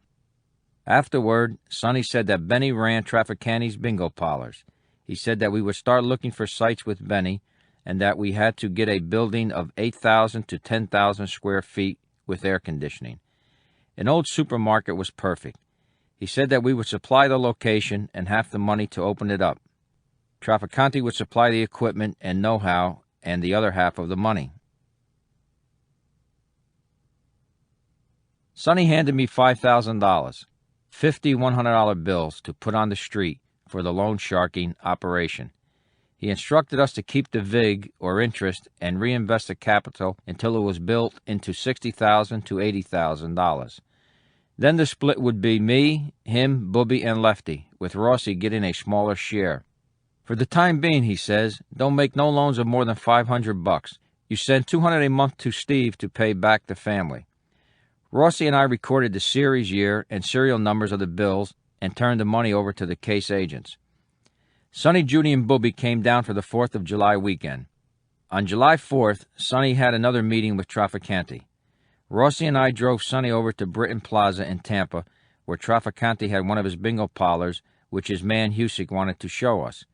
Afterward, Sonny said that Benny ran Trafficante's bingo parlors. He said that we would start looking for sites with Benny and that we had to get a building of 8,000 to 10,000 square feet with air conditioning. An old supermarket was perfect. He said that we would supply the location and half the money to open it up. Trafficante would supply the equipment and know-how and the other half of the money. Sonny handed me $5,000, 50 $100 bills to put on the street for the loan sharking operation. He instructed us to keep the VIG, or interest, and reinvest the capital until it was built into $60,000 to $80,000. Then the split would be me, him, Booby, and Lefty, with Rossi getting a smaller share. For the time being, he says, don't make no loans of more than $500. You send $200 a month to Steve to pay back the family. Rossi and I recorded the series year and serial numbers of the bills and turned the money over to the case agents. Sonny, Judy, and Booby came down for the 4th of July weekend. On July 4th, Sonny had another meeting with Trafficante. Rossi and I drove Sonny over to Britton Plaza in Tampa, where Trafficante had one of his bingo parlors, which his man Husick wanted to show us.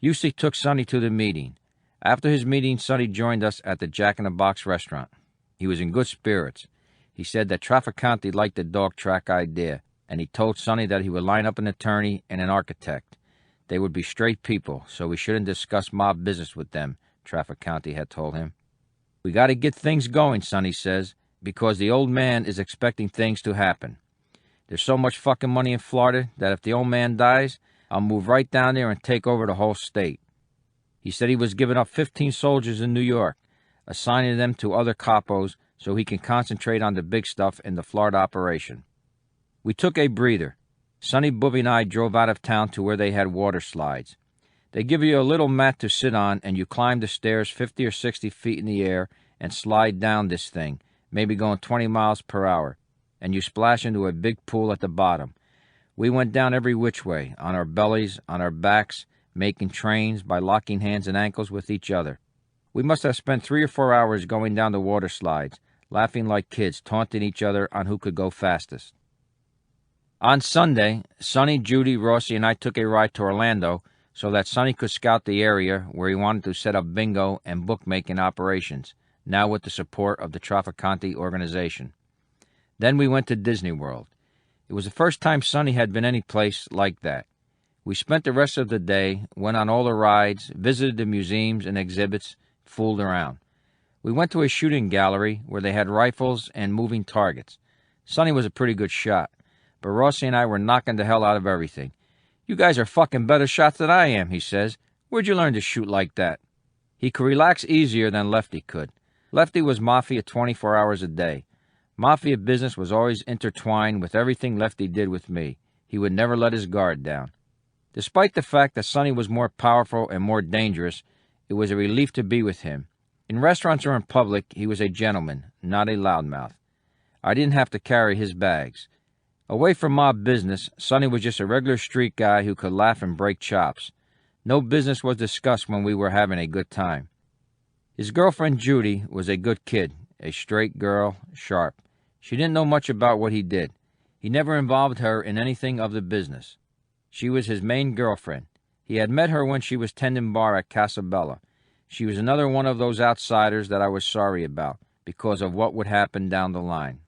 Husick took Sonny to the meeting. After his meeting, Sonny joined us at the Jack in the Box restaurant. He was in good spirits. He said that Trafficante liked the dog track idea, and he told Sonny that he would line up an attorney and an architect. They would be straight people, so we shouldn't discuss mob business with them, Trafficante had told him. We got to get things going, Sonny says, because the old man is expecting things to happen. There's so much fucking money in Florida that if the old man dies, I'll move right down there and take over the whole state. He said he was giving up 15 soldiers in New York, assigning them to other capos so he can concentrate on the big stuff in the Florida operation. We took a breather. Sonny, Booby, and I drove out of town to where they had water slides. They give you a little mat to sit on, and you climb the stairs 50 or 60 feet in the air and slide down this thing, maybe going 20 miles per hour, and you splash into a big pool at the bottom. We went down every which way, on our bellies, on our backs, making trains by locking hands and ankles with each other. We must have spent 3 or 4 hours going down the water slides, laughing like kids, taunting each other on who could go fastest. On Sunday, Sonny, Judy, Rossi, and I took a ride to Orlando so that Sonny could scout the area where he wanted to set up bingo and bookmaking operations, now with the support of the Trafficante organization. Then we went to Disney World. It was the first time Sonny had been any place like that. We spent the rest of the day, went on all the rides, visited the museums and exhibits, fooled around. We went to a shooting gallery where they had rifles and moving targets. Sonny was a pretty good shot, but Rossi and I were knocking the hell out of everything. You guys are fucking better shots than I am, he says. Where'd you learn to shoot like that? He could relax easier than Lefty could. Lefty was Mafia 24 hours a day. Mafia business was always intertwined with everything Lefty did with me. He would never let his guard down. Despite the fact that Sonny was more powerful and more dangerous, it was a relief to be with him. In restaurants or in public, he was a gentleman, not a loudmouth. I didn't have to carry his bags. Away from mob business, Sonny was just a regular street guy who could laugh and break chops. No business was discussed when we were having a good time. His girlfriend, Judy, was a good kid, a straight girl, sharp. She didn't know much about what he did. He never involved her in anything of the business. She was his main girlfriend. He had met her when she was tending bar at Casabella. She was another one of those outsiders that I was sorry about because of what would happen down the line.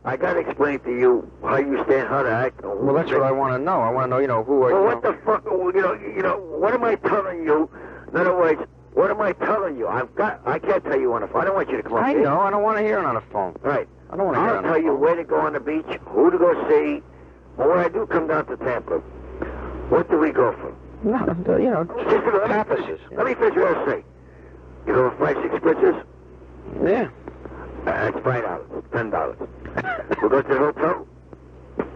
I got to explain to you how you stand, how to act. Well, that's what I want to know. I want to know, who are you? Well, what the fuck, what am I telling you? In other words, what am I telling you? I can't tell you on the phone. I don't want you to come up I here. know. I don't want to hear it on the phone. Right. I don't want to hear it I'll on the tell you phone. where to go on the beach, who to go see. Or when I do come down to Tampa, what do we go for? No, Just purposes. Let me finish what I say. You go for 5, 6 spritzers? Yeah. That's $5, $10. We'll go to the hotel,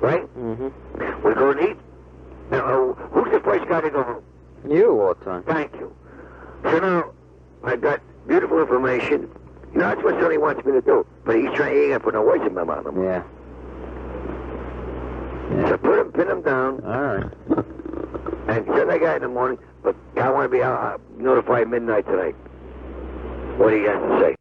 right? Mm-hmm. We'll go and eat. Now, who's the first guy to go home? You all the time. Thank you. So now, I've got beautiful information. That's what Sonny wants me to do. But he ain't going to put no words in my mouth. Yeah. So pin him down. All right. And send that guy in the morning. But I want to be notified midnight tonight. What do you have to say?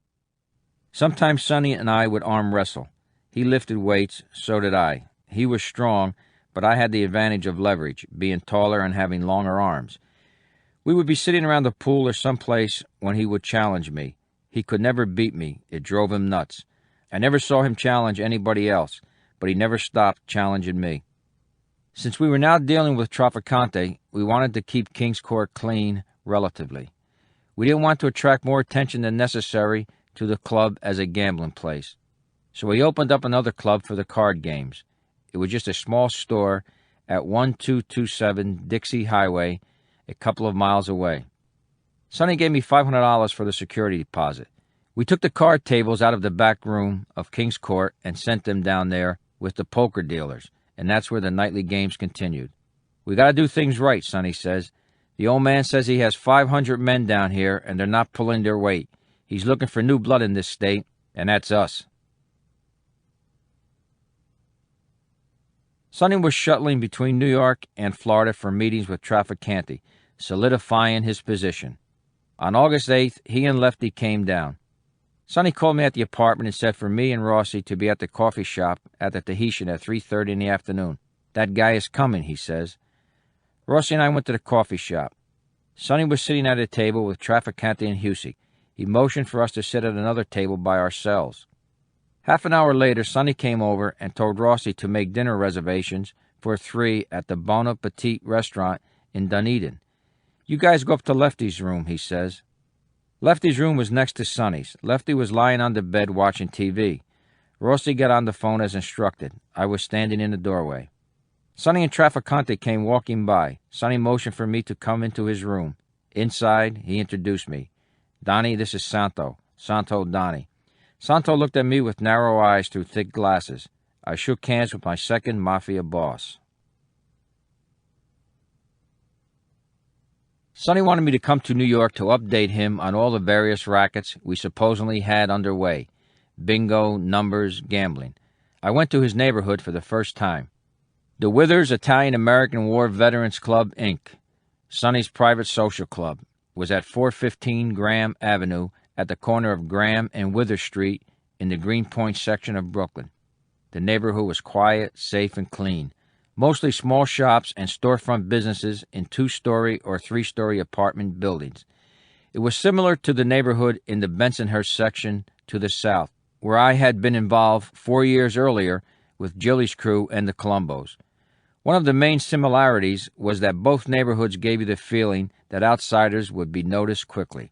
Sometimes Sonny and I would arm wrestle. He lifted weights, so did I. He was strong, but I had the advantage of leverage, being taller and having longer arms. We would be sitting around the pool or someplace when he would challenge me. He could never beat me. It drove him nuts. I never saw him challenge anybody else, but he never stopped challenging me. Since we were now dealing with Trafficante, we wanted to keep King's Court clean relatively. We didn't want to attract more attention than necessary to the club as a gambling place. So we opened up another club for the card games. It was just a small store at 1227 Dixie Highway, a couple of miles away. Sonny gave me $500 for the security deposit. We took the card tables out of the back room of King's Court and sent them down there with the poker dealers, and that's where the nightly games continued. We got to do things right, Sonny says. The old man says he has 500 men down here, and they're not pulling their weight. He's looking for new blood in this state, and that's us. Sonny was shuttling between New York and Florida for meetings with Trafficante, solidifying his position. On August 8th, he and Lefty came down. Sonny called me at the apartment and said for me and Rossi to be at the coffee shop at the Tahitian at 3:30 in the afternoon. That guy is coming, he says. Rossi and I went to the coffee shop. Sonny was sitting at a table with Trafficante and Husey. He motioned for us to sit at another table by ourselves. Half an hour later, Sonny came over and told Rossi to make dinner reservations for 3 at the Bon Appetit restaurant in Dunedin. You guys go up to Lefty's room, he says. Lefty's room was next to Sonny's. Lefty was lying on the bed watching TV. Rossi got on the phone as instructed. I was standing in the doorway. Sonny and Trafficante came walking by. Sonny motioned for me to come into his room. Inside, he introduced me. Donnie, this is Santo. Santo Donnie. Santo looked at me with narrow eyes through thick glasses. I shook hands with my second Mafia boss. Sonny wanted me to come to New York to update him on all the various rackets we supposedly had underway. Bingo, numbers, gambling. I went to his neighborhood for the first time. The Withers Italian-American War Veterans Club, Inc., Sonny's private social club, was at 415 Graham Avenue at the corner of Graham and Wither Street in the Greenpoint section of Brooklyn. The neighborhood was quiet, safe, and clean. Mostly small shops and storefront businesses in 2-story or 3-story apartment buildings. It was similar to the neighborhood in the Bensonhurst section to the south, where I had been involved 4 years earlier with Jilly's crew and the Colombos. One of the main similarities was that both neighborhoods gave you the feeling that outsiders would be noticed quickly.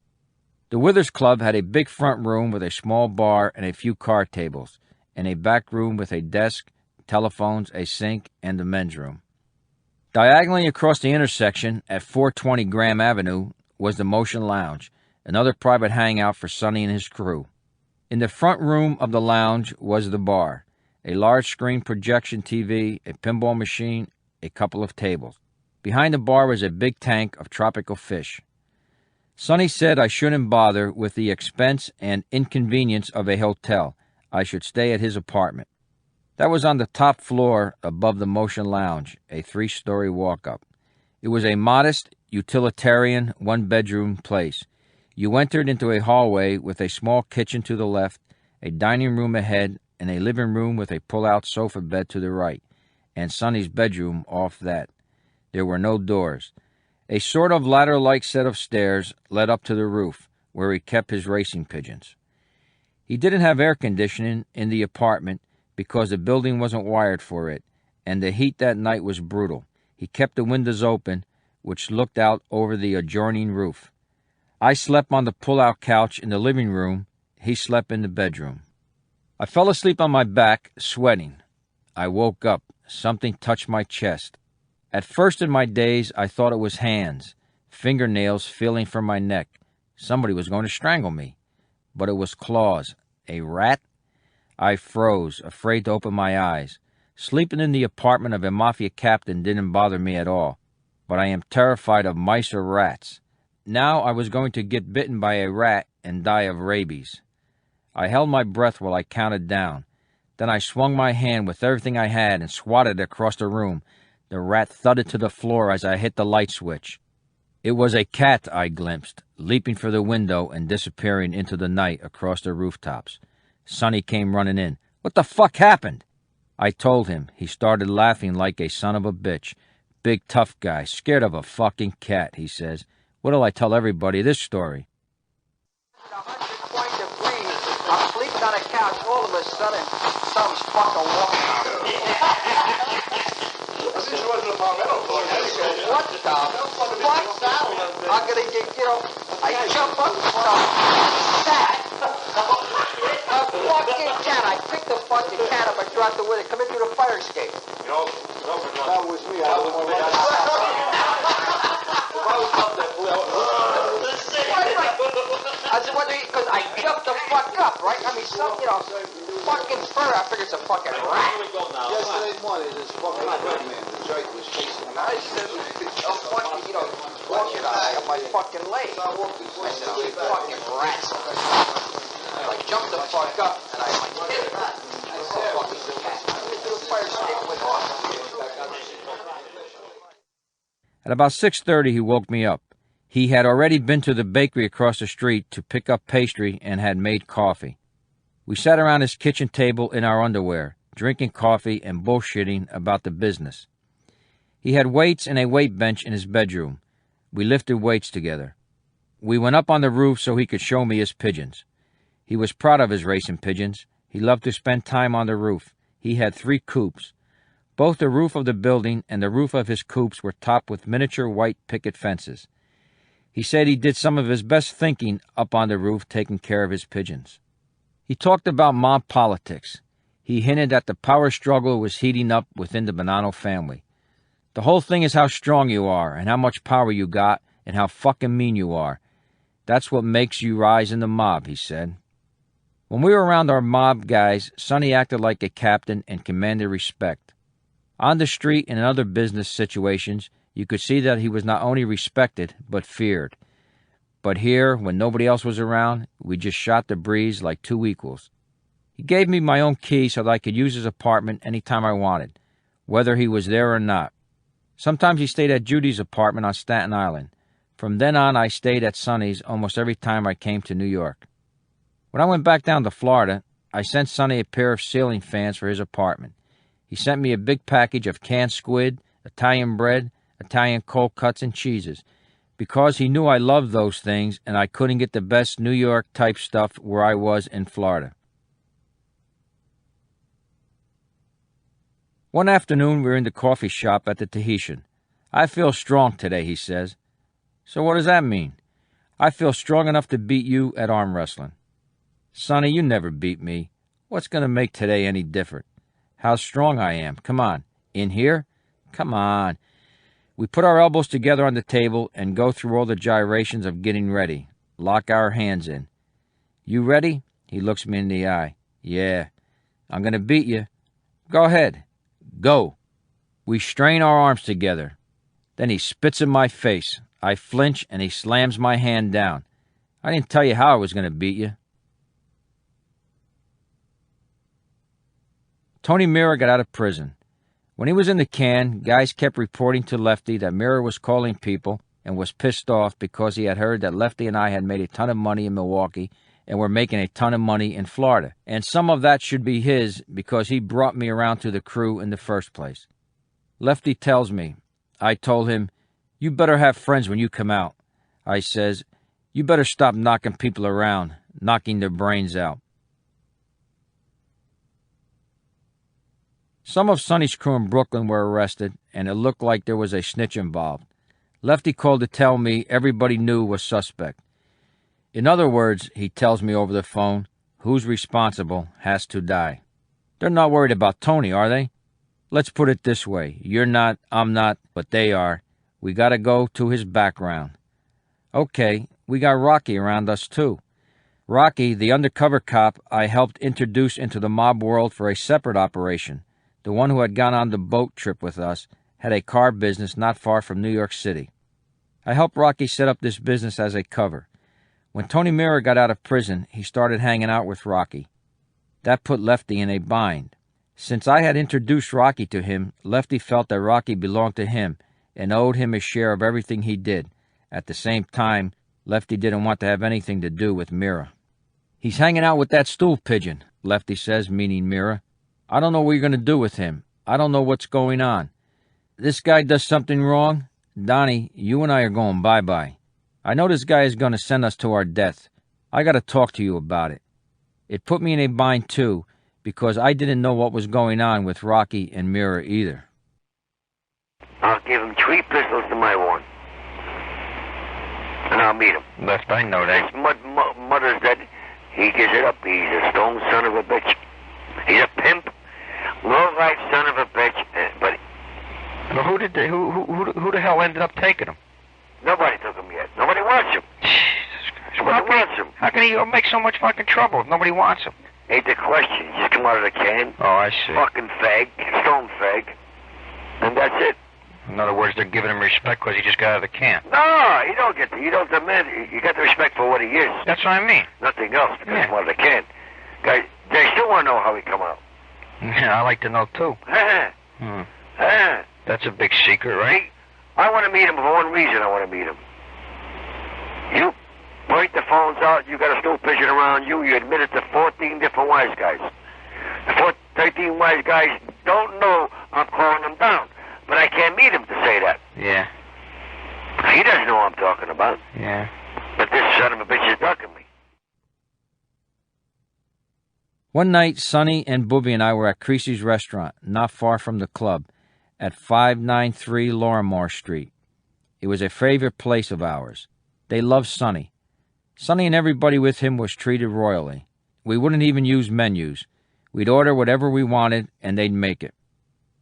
The Withers Club had a big front room with a small bar and a few card tables, and a back room with a desk, telephones, a sink, and a men's room. Diagonally across the intersection at 420 Graham Avenue was the Motion Lounge, another private hangout for Sonny and his crew. In the front room of the lounge was the bar, a large screen projection TV, a pinball machine, a couple of tables. Behind the bar was a big tank of tropical fish. Sonny said I shouldn't bother with the expense and inconvenience of a hotel. I should stay at his apartment. That was on the top floor above the Motion Lounge, a 3-story walk-up. It was a modest, utilitarian, one-bedroom place. You entered into a hallway with a small kitchen to the left, a dining room ahead, and a living room with a pull-out sofa bed to the right, and Sonny's bedroom off that. There were no doors. A sort of ladder-like set of stairs led up to the roof, where he kept his racing pigeons. He didn't have air conditioning in the apartment because the building wasn't wired for it, and the heat that night was brutal. He kept the windows open, which looked out over the adjoining roof. I slept on the pull-out couch in the living room. He slept in the bedroom. I fell asleep on my back, sweating. I woke up. Something touched my chest. At first in my daze, I thought it was hands, fingernails feeling for my neck. Somebody was going to strangle me. But it was claws. A rat? I froze, afraid to open my eyes. Sleeping in the apartment of a Mafia captain didn't bother me at all. But I am terrified of mice or rats. Now I was going to get bitten by a rat and die of rabies. I held my breath while I counted down. Then I swung my hand with everything I had and swatted it across the room. The rat thudded to the floor as I hit the light switch. It was a cat I glimpsed, leaping for the window and disappearing into the night across the rooftops. Sonny came running in. "What the fuck happened?" I told him. He started laughing like a son of a bitch. "Big tough guy, scared of a fucking cat," he says. What'll I tell everybody this story? 100 point of breeze. I'm sleeping on a couch. All of a sudden, some's fucking walking out. What the fuck? I'm gonna get, I jump up and start. Cat. A fucking cat. I picked the fucking cat up and dropped it with it. Come in through the fire escape. That was me. I was more I said, what do you, because I jumped the fuck up, right? I mean, fucking fur. I figured it's a fucking rat. Yesterday morning, this fucking red man, the jerk was chasing him. I said, fucking, walking on my fucking leg. I said, fucking rats. I jumped the fuck up, and I hit it. I said, fucking cat. I went to the fire escape with At about 6:30, he woke me up. He had already been to the bakery across the street to pick up pastry and had made coffee. We sat around his kitchen table in our underwear, drinking coffee and bullshitting about the business. He had weights and a weight bench in his bedroom. We lifted weights together. We went up on the roof so he could show me his pigeons. He was proud of his racing pigeons. He loved to spend time on the roof. He had 3 coops. Both the roof of the building and the roof of his coops were topped with miniature white picket fences. He said he did some of his best thinking up on the roof taking care of his pigeons. He talked about mob politics. He hinted that the power struggle was heating up within the Bonanno family. The whole thing is how strong you are and how much power you got and how fucking mean you are. That's what makes you rise in the mob, he said. When we were around our mob guys, Sonny acted like a captain and commanded respect. On the street and in other business situations, you could see that he was not only respected, but feared. But here, when nobody else was around, we just shot the breeze like 2 equals. He gave me my own key so that I could use his apartment anytime I wanted, whether he was there or not. Sometimes he stayed at Judy's apartment on Staten Island. From then on, I stayed at Sonny's almost every time I came to New York. When I went back down to Florida, I sent Sonny a pair of ceiling fans for his apartment. He sent me a big package of canned squid, Italian bread, Italian cold cuts, and cheeses, because he knew I loved those things and I couldn't get the best New York-type stuff where I was in Florida. One afternoon, we were in the coffee shop at the Tahitian. "I feel strong today," he says. "So what does that mean?" "I feel strong enough to beat you at arm wrestling." "Sonny, you never beat me. What's going to make today any different? How strong I am. Come on. In here? Come on." We put our elbows together on the table and go through all the gyrations of getting ready. Lock our hands in. "You ready?" He looks me in the eye. "Yeah." "I'm going to beat you." "Go ahead." "Go." We strain our arms together. Then he spits in my face. I flinch and he slams my hand down. "I didn't tell you how I was going to beat you." Tony Mira got out of prison. When he was in the can, guys kept reporting to Lefty that Mira was calling people and was pissed off because he had heard that Lefty and I had made a ton of money in Milwaukee and we're making a ton of money in Florida. And some of that should be his because he brought me around to the crew in the first place. Lefty tells me, I told him, you better have friends when you come out. I says, you better stop knocking people around, knocking their brains out. Some of Sonny's crew in Brooklyn were arrested, and it looked like there was a snitch involved. Lefty called to tell me everybody knew was suspect. In other words, he tells me over the phone, who's responsible has to die. They're not worried about Tony, are they? Let's put it this way. You're not, I'm not, but they are. We gotta go to his background. Okay, we got Rocky around us too. Rocky, the undercover cop I helped introduce into the mob world for a separate operation, the one who had gone on the boat trip with us, had a car business not far from New York City. I helped Rocky set up this business as a cover. When Tony Mira got out of prison, he started hanging out with Rocky. That put Lefty in a bind. Since I had introduced Rocky to him, Lefty felt that Rocky belonged to him and owed him a share of everything he did. At the same time, Lefty didn't want to have anything to do with Mira. He's hanging out with that stool pigeon, Lefty says, meaning Mira. I don't know what you're going to do with him. I don't know what's going on. This guy does something wrong. Donnie, you and I are going bye-bye. I know this guy is going to send us to our death. I got to talk to you about it. It put me in a bind, too, because I didn't know what was going on with Rocky and Mira either. I'll give him 3 pistols to my 1. And I'll meet him. Left, I know that. His mother's dead. He gives it up. He's a stone son of a bitch. He's a pimp. Low-life son of a bitch. But well, who the hell ended up taking him? Nobody took him yet. Nobody wants him. Jesus Christ. Nobody wants him. How can he make so much fucking trouble if nobody wants him? Ain't the question. Just come out of the can. Oh, I see. Fucking fag. Stone fag. And that's it. In other words, they're giving him respect because he just got out of the can. No, you don't get you don't demand. You got the respect for what he is. That's what I mean. Nothing else because he's out of the can. Guys, they still want to know how he come out. Yeah, I like to know too. That's a big secret, right? I want to meet him for one reason. I want to meet him. You point the phones out. You got a stool pigeon around you. You admitted to 14 different wise guys. The 13 wise guys don't know I'm calling them down. But I can't meet him to say that. Yeah. He doesn't know what I'm talking about. Yeah. But this son of a bitch is ducking me. One night, Sonny and Booby and I were at Creasy's restaurant, not far from the club, at 593 Lorimore Street. It was a favorite place of ours. They loved Sonny. Sonny and everybody with him was treated royally. We wouldn't even use menus. We'd order whatever we wanted, and they'd make it.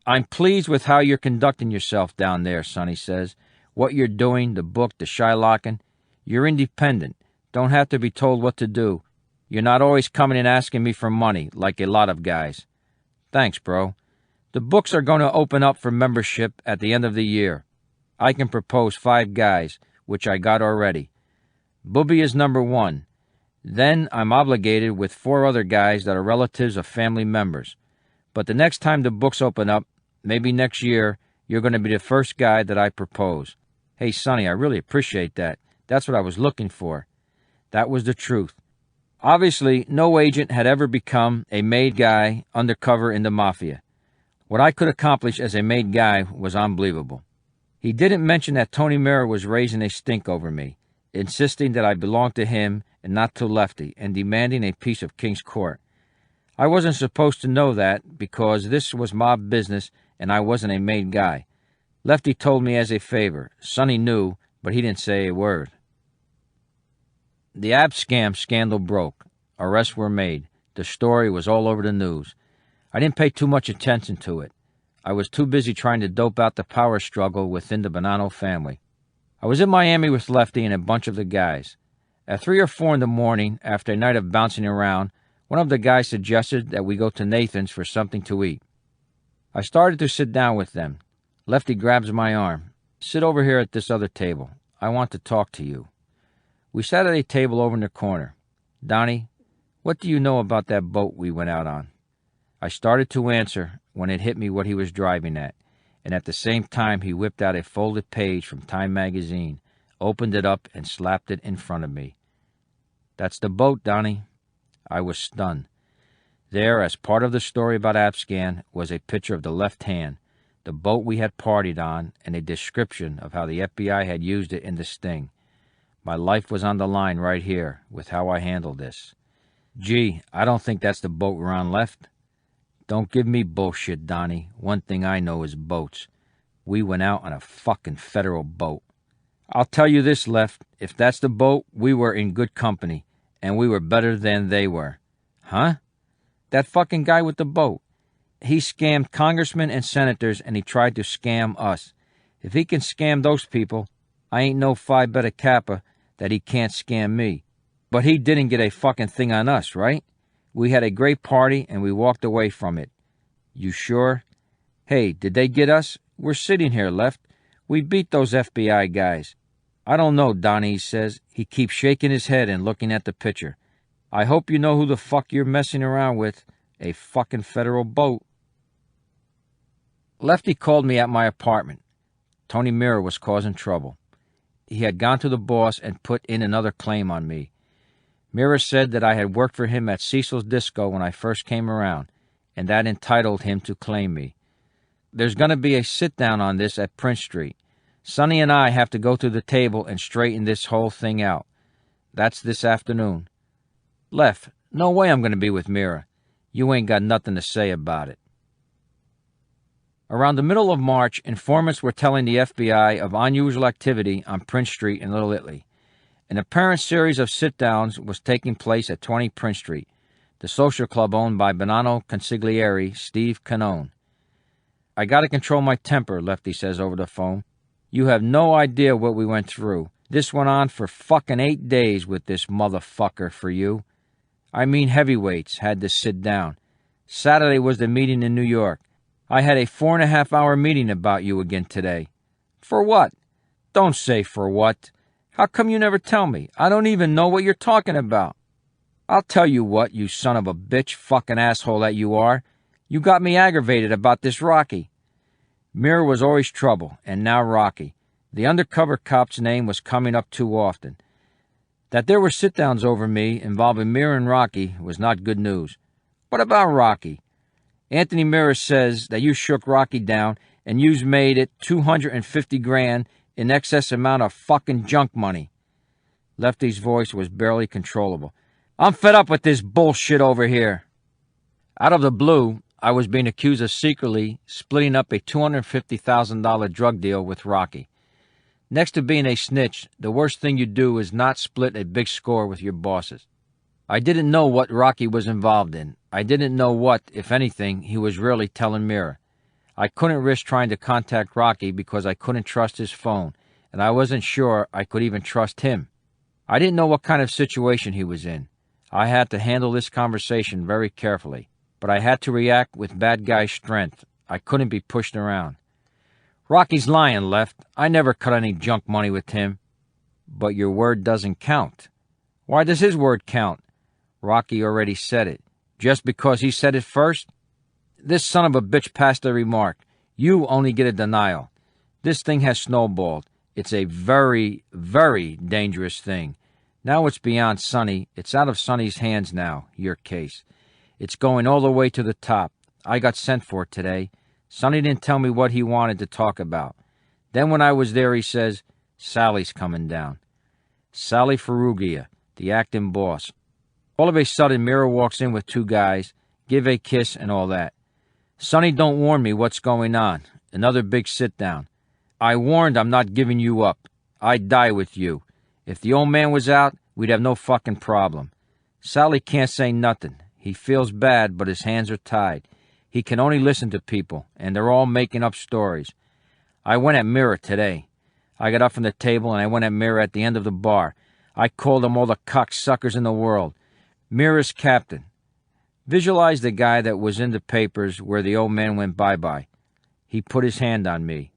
I'm pleased with how you're conducting yourself down there, Sonny says. What you're doing, the book, the Shylocking. You're independent. Don't have to be told what to do. You're not always coming and asking me for money, like a lot of guys. Thanks, bro. The books are going to open up for membership at the end of the year. I can propose 5 guys, which I got already. Booby is number 1. Then I'm obligated with 4 other guys that are relatives of family members. But the next time the books open up, maybe next year, you're going to be the first guy that I propose. Hey, Sonny, I really appreciate that. That's what I was looking for. That was the truth. Obviously, no agent had ever become a made guy undercover in the Mafia. What I could accomplish as a made guy was unbelievable. He didn't mention that Tony Mira was raising a stink over me, insisting that I belonged to him and not to Lefty, and demanding a piece of King's Court. I wasn't supposed to know that because this was mob business and I wasn't a made guy. Lefty told me as a favor. Sonny knew, but he didn't say a word. The ab scam scandal broke. Arrests were made. The story was all over the news. I didn't pay too much attention to it. I was too busy trying to dope out the power struggle within the Bonanno family. I was in Miami with Lefty and a bunch of the guys. At 3 or 4 in the morning, after a night of bouncing around, one of the guys suggested that we go to Nathan's for something to eat. I started to sit down with them. Lefty grabs my arm. Sit over here at this other table. I want to talk to you. We sat at a table over in the corner. Donnie, what do you know about that boat we went out on? I started to answer when it hit me what he was driving at, and at the same time he whipped out a folded page from Time magazine, opened it up, and slapped it in front of me. That's the boat, Donnie. I was stunned. There, as part of the story about Abscan, was a picture of the left hand, the boat we had partied on, and a description of how the FBI had used it in the sting. My life was on the line right here with how I handled this. Gee, I don't think that's the boat we're on, Left. Don't give me bullshit, Donnie. One thing I know is boats. We went out on a fucking federal boat. I'll tell you this, Left. If that's the boat, we were in good company, and we were better than they were. Huh? That fucking guy with the boat. He scammed congressmen and senators, and he tried to scam us. If he can scam those people, I ain't no Phi Beta Kappa that he can't scam me. But he didn't get a fucking thing on us, right? We had a great party, and we walked away from it. You sure? Hey, did they get us? We're sitting here, Left. We beat those FBI guys. I don't know, Donnie, he says. He keeps shaking his head and looking at the picture. I hope you know who the fuck you're messing around with. A fucking federal boat. Lefty called me at my apartment. Tony Mira was causing trouble. He had gone to the boss and put in another claim on me. Mira said that I had worked for him at Cecil's Disco when I first came around, and that entitled him to claim me. There's going to be a sit-down on this at Prince Street. Sonny and I have to go to the table and straighten this whole thing out. That's this afternoon. Left, no way I'm going to be with Mira. You ain't got nothing to say about it. Around the middle of March, informants were telling the FBI of unusual activity on Prince Street in Little Italy. An apparent series of sit-downs was taking place at 20 Prince Street, the social club owned by Bonanno consigliere Steve Canone. I got to control my temper, Lefty says over the phone. You have no idea what we went through. This went on for fucking 8 days with this motherfucker for you. I mean heavyweights had to sit down. Saturday was the meeting in New York. I had a 4.5-hour meeting about you again today. For what? Don't say for what. How come you never tell me? I don't even know what you're talking about. I'll tell you what, you son of a bitch, fucking asshole that you are. You got me aggravated about this Rocky. Mira was always trouble, and now Rocky. The undercover cop's name was coming up too often. That there were sit-downs over me involving Mira and Rocky was not good news. What about Rocky? Anthony Mira says that you shook Rocky down and you've made it $250,000 in excess amount of fucking junk money. Lefty's voice was barely controllable. I'm fed up with this bullshit over here. Out of the blue, I was being accused of secretly splitting up a $250,000 drug deal with Rocky. Next to being a snitch, the worst thing you do is not split a big score with your bosses. I didn't know what Rocky was involved in. I didn't know what, if anything, he was really telling Mira. I couldn't risk trying to contact Rocky because I couldn't trust his phone, and I wasn't sure I could even trust him. I didn't know what kind of situation he was in. I had to handle this conversation very carefully, but I had to react with bad guy strength. I couldn't be pushed around. Rocky's lying, Left. I never cut any junk money with him. But your word doesn't count. Why does his word count? Rocky already said it. Just because he said it first? This son of a bitch passed a remark. You only get a denial. This thing has snowballed. It's a very, very dangerous thing. Now it's beyond Sonny. It's out of Sonny's hands now, your case. It's going all the way to the top. I got sent for today. Sonny didn't tell me what he wanted to talk about. Then when I was there, he says, Sally's coming down. Sally Ferrugia, the acting boss. All of a sudden, Mira walks in with 2 guys, give a kiss and all that. Sonny don't warn me what's going on. Another big sit-down. I warned I'm not giving you up. I'd die with you. If the old man was out, we'd have no fucking problem. Sally can't say nothing. He feels bad, but his hands are tied. He can only listen to people, and they're all making up stories. I went at Mira today. I got up from the table, and I went at Mira at the end of the bar. I called them all the cocksuckers in the world. Mira's captain. Visualize the guy that was in the papers where the old man went bye-bye. He put his hand on me.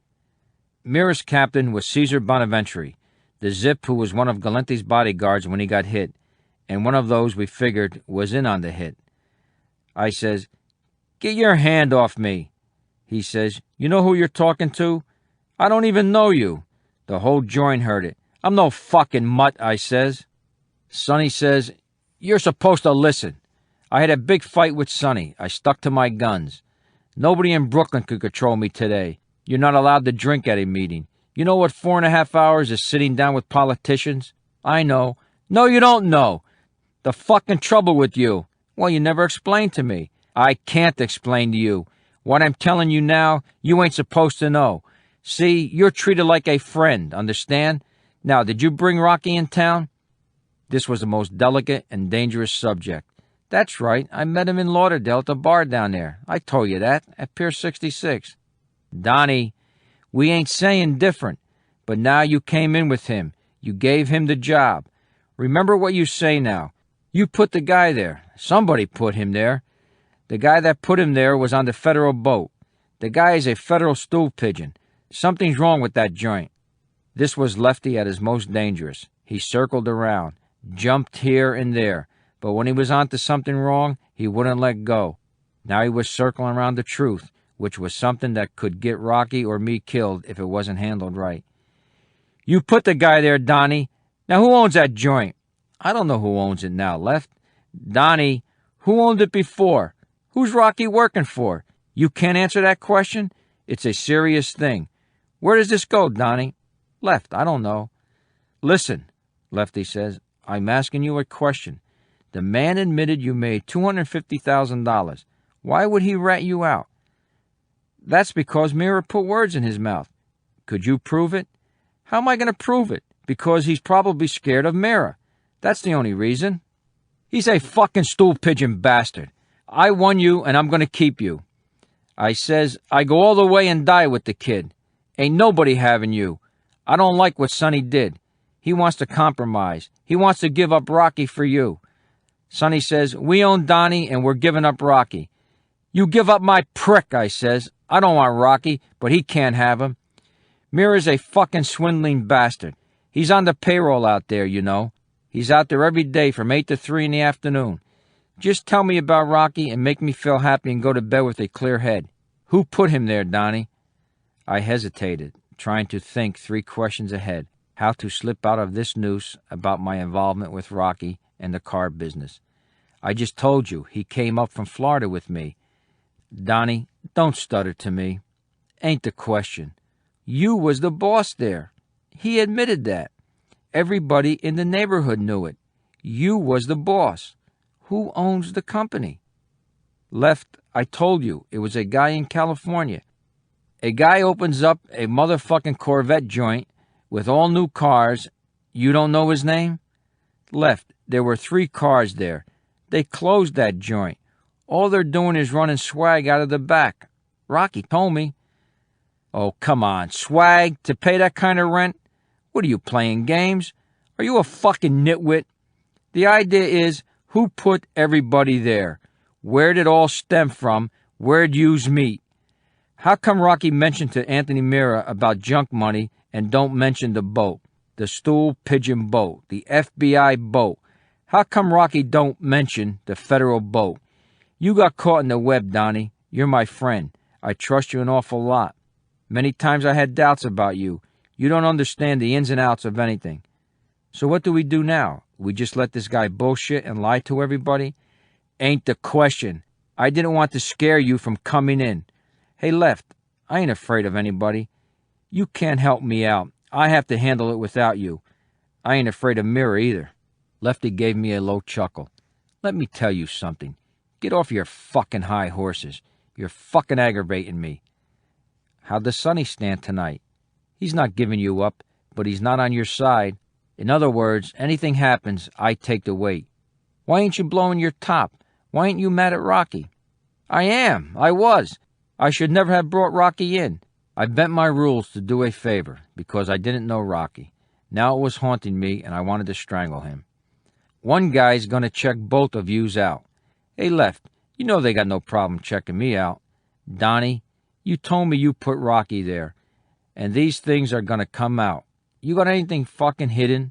Mira's captain was Caesar Bonaventure, the Zip who was one of Galente's bodyguards when he got hit, and one of those we figured was in on the hit. I says, "Get your hand off me." He says, "You know who you're talking to?" "I don't even know you." The whole joint heard it. "I'm no fucking mutt," I says. Sonny says, "You're supposed to listen. I had a big fight with Sonny. I stuck to my guns. Nobody in Brooklyn could control me today. You're not allowed to drink at a meeting. You know what 4.5 hours is sitting down with politicians? I know. No, you don't know. The fucking trouble with you. Well, you never explained to me. I can't explain to you. What I'm telling you now, you ain't supposed to know. See, you're treated like a friend, understand? Now, did you bring Rocky in town?" This was the most delicate and dangerous subject. "That's right. I met him in Lauderdale at the bar down there. I told you that, at Pier 66. "Donnie, we ain't saying different, but now you came in with him. You gave him the job. Remember what you say now. You put the guy there. Somebody put him there. The guy that put him there was on the federal boat. The guy is a federal stool pigeon. Something's wrong with that joint." This was Lefty at his most dangerous. He circled around, jumped here and there, but when he was onto something wrong, he wouldn't let go. Now he was circling around the truth, which was something that could get Rocky or me killed if it wasn't handled right. "You put the guy there, Donnie. Now who owns that joint?" "I don't know who owns it now, Left." "Donnie, who owned it before? Who's Rocky working for? You can't answer that question? It's a serious thing. Where does this go, Donnie?" "Left, I don't know." "Listen," Lefty says, "I'm asking you a question. The man admitted you made $250,000. Why would he rat you out?" "That's because Mira put words in his mouth." "Could you prove it?" "How am I going to prove it? Because he's probably scared of Mira. That's the only reason." "He's a fucking stool pigeon bastard. I won you and I'm going to keep you." I says, "I go all the way and die with the kid. Ain't nobody having you. I don't like what Sonny did. He wants to compromise. He wants to give up Rocky for you." Sonny says, "We own Donnie and we're giving up Rocky." "You give up my prick," I says. "I don't want Rocky, but he can't have him. Mira's a fucking swindling bastard. He's on the payroll out there, you know. He's out there every day from 8 to 3 in the afternoon. Just tell me about Rocky and make me feel happy and go to bed with a clear head. Who put him there, Donnie?" I hesitated, trying to think 3 questions ahead, how to slip out of this noose about my involvement with Rocky and the car business. "I just told you he came up from Florida with me." "Donnie, don't stutter to me. Ain't the question. You was the boss there. He admitted that. Everybody in the neighborhood knew it. You was the boss. Who owns the company?" "Left, I told you, it was a guy in California. A guy opens up a motherfucking Corvette joint with all new cars. You don't know his name?" "Left, there were 3 cars there. They closed that joint. All they're doing is running swag out of the back. Rocky told me." "Oh, come on, swag to pay that kind of rent? What are you, playing games? Are you a fucking nitwit? The idea is, who put everybody there? Where did it all stem from? Where'd yous meet? How come Rocky mentioned to Anthony Mira about junk money and don't mention the boat? The stool pigeon boat, the FBI boat. How come Rocky don't mention the federal boat? You got caught in the web, Donnie. You're my friend. I trust you an awful lot. Many times I had doubts about you. You don't understand the ins and outs of anything. So what do we do now? We just let this guy bullshit and lie to everybody? Ain't the question. I didn't want to scare you from coming in. Hey, Left, I ain't afraid of anybody. You can't help me out. I have to handle it without you. I ain't afraid of Mira either." Lefty gave me a low chuckle. "Let me tell you something. Get off your fucking high horses. You're fucking aggravating me." "How does Sonny stand tonight?" "He's not giving you up, but he's not on your side. In other words, anything happens, I take the weight. Why ain't you blowing your top? Why ain't you mad at Rocky?" "I am. I was. I should never have brought Rocky in. I bent my rules to do a favor because I didn't know Rocky. Now it was haunting me and I wanted to strangle him. One guy's going to check both of yous out. Hey, Left, you know they got no problem checking me out. Donnie, you told me you put Rocky there, and these things are going to come out. You got anything fucking hidden?"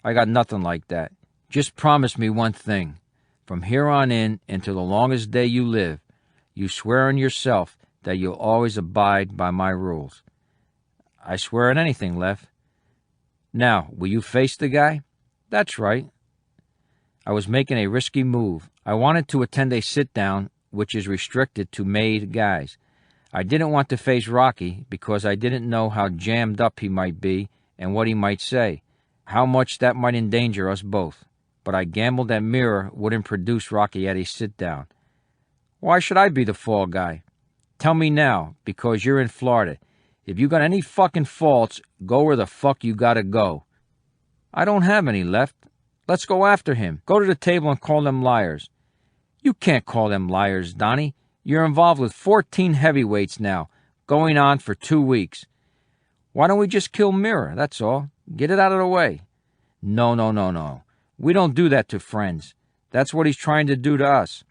"I got nothing like that. Just promise me one thing. From here on in until the longest day you live, you swear on yourself that you'll always abide by my rules." "I swear on anything, Left." "Now, will you face the guy?" "That's right. I was making a risky move. I wanted to attend a sit-down, which is restricted to made guys. I didn't want to face Rocky because I didn't know how jammed up he might be and what he might say, how much that might endanger us both. But I gambled that Mirror wouldn't produce Rocky at a sit-down. Why should I be the fall guy? Tell me now, because you're in Florida. If you got any fucking faults, go where the fuck you gotta go. I don't have any left. Let's go after him. Go to the table and call them liars. You can't call them liars, Donnie. You're involved with 14 heavyweights now, going on for 2 weeks. Why don't we just kill Mirror, that's all. Get it out of the way. No. We don't do that to friends. That's what he's trying to do to us.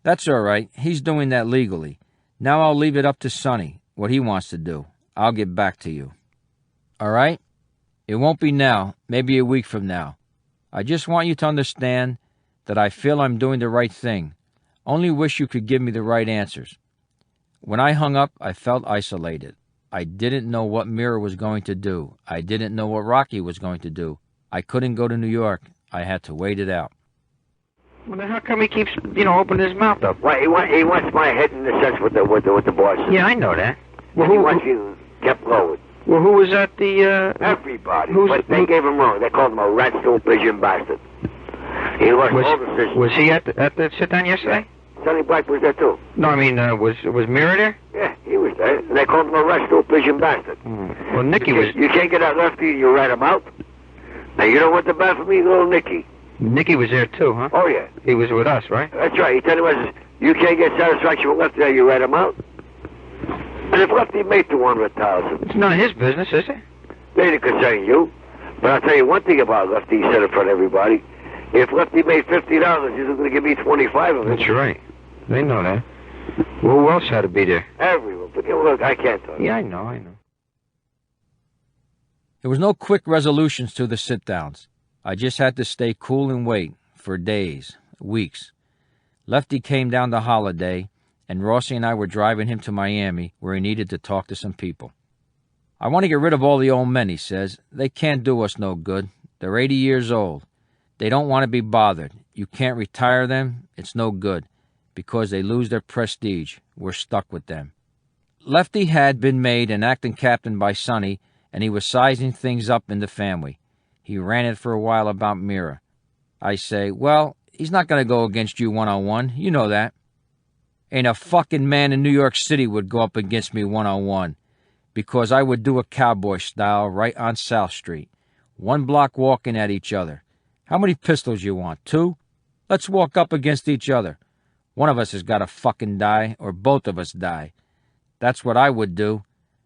That's all right. He's doing that legally. Now I'll leave it up to Sonny, what he wants to do. I'll get back to you. All right? It won't be now, maybe a week from now. I just want you to understand that I feel I'm doing the right thing. Only wish you could give me the right answers. When I hung up, I felt isolated. I didn't know what Mirror was going to do. I didn't know what Rocky was going to do. I couldn't go to New York. I had to wait it out. Well, then how come he keeps, opening his mouth up? Well, he wants my head in the sense with the boss. Yeah, I know that. Well, he wants you kept lowered. Well, who was at the, Everybody. But they gave him wrong. They called him a rat stool pigeon bastard. He lost all decisions. Was he at the sit-down yesterday? Sonny Black was there, too. No, I mean, was Mirror there? Yeah, he was there. And they called him a rat stool pigeon bastard. Well, Nicky was... You can't get out lefty, you rat him out. Now, you know what the bad for me, little Nicky? Nicky was there, too, huh? Oh, yeah. He was with us, right? That's right. He told us, you can't get satisfaction with lefty, you rat him out. And if lefty made 200,000... It's none of his business, is it? They didn't concern you. But I'll tell you one thing about lefty, he said in front of everybody. If lefty made $50, he's going to give me 25 of it. That's right. They know that. Well, who else had to be there? Everyone. But look, I can't talk. Yeah, I know. There was no quick resolutions to the sit-downs. I just had to stay cool and wait for days, weeks. Lefty came down the holiday, and Rossi and I were driving him to Miami where he needed to talk to some people. I want to get rid of all the old men, he says. They can't do us no good. They're 80 years old. They don't want to be bothered. You can't retire them. It's no good. Because they lose their prestige. We're stuck with them. Lefty had been made an acting captain by Sonny, and he was sizing things up in the family. He ran it for a while about Mirror. I say, well, he's not going to go against you one-on-one. You know that. Ain't a fucking man in New York City would go up against me one-on-one. Because I would do a cowboy style right on South Street. 1 block walking at each other. How many pistols you want? 2? Let's walk up against each other. One of us has got to fucking die, or both of us die. That's what I would do.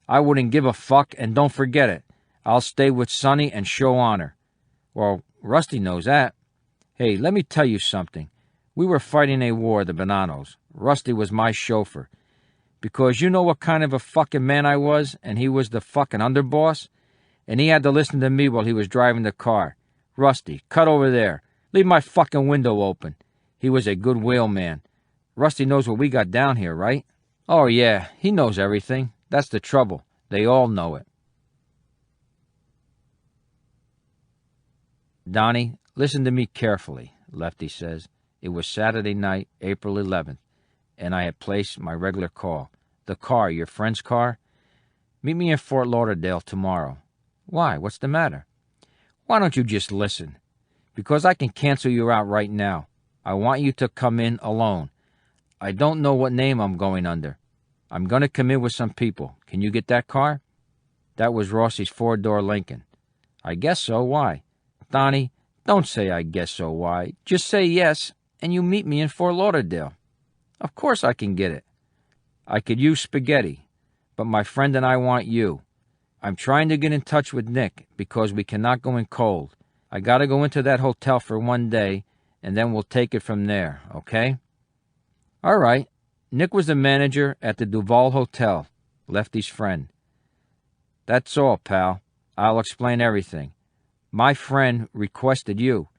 I wouldn't give a fuck, and don't forget it. I'll stay with Sonny and show honor. Well, Rusty knows that. Hey, let me tell you something. We were fighting a war, the Bonanos. Rusty was my chauffeur. Because you know what kind of a fucking man I was, and he was the fucking underboss? And he had to listen to me while he was driving the car. Rusty, cut over there. Leave my fucking window open. He was a good wheelman. Rusty knows what we got down here, right? Oh, yeah, he knows everything. That's the trouble. They all know it. Donnie, listen to me carefully, Lefty says. It was Saturday night, April 11th, and I had placed my regular call. The car, your friend's car? Meet me in Fort Lauderdale tomorrow. Why? What's the matter? Why don't you just listen? Because I can cancel you out right now. I want you to come in alone. I don't know what name I'm going under. I'm going to come in with some people. Can you get that car? That was Rossi's 4-door Lincoln. I guess so. Why? Donnie, don't say I guess so. Why? Just say yes, and you meet me in Fort Lauderdale. Of course I can get it. I could use spaghetti, but my friend and I want you. I'm trying to get in touch with Nick because we cannot go in cold. I got to go into that hotel for 1 day, and then we'll take it from there, okay? All right. Nick was the manager at the Duval Hotel, Lefty's friend. That's all, pal. I'll explain everything. My friend requested you.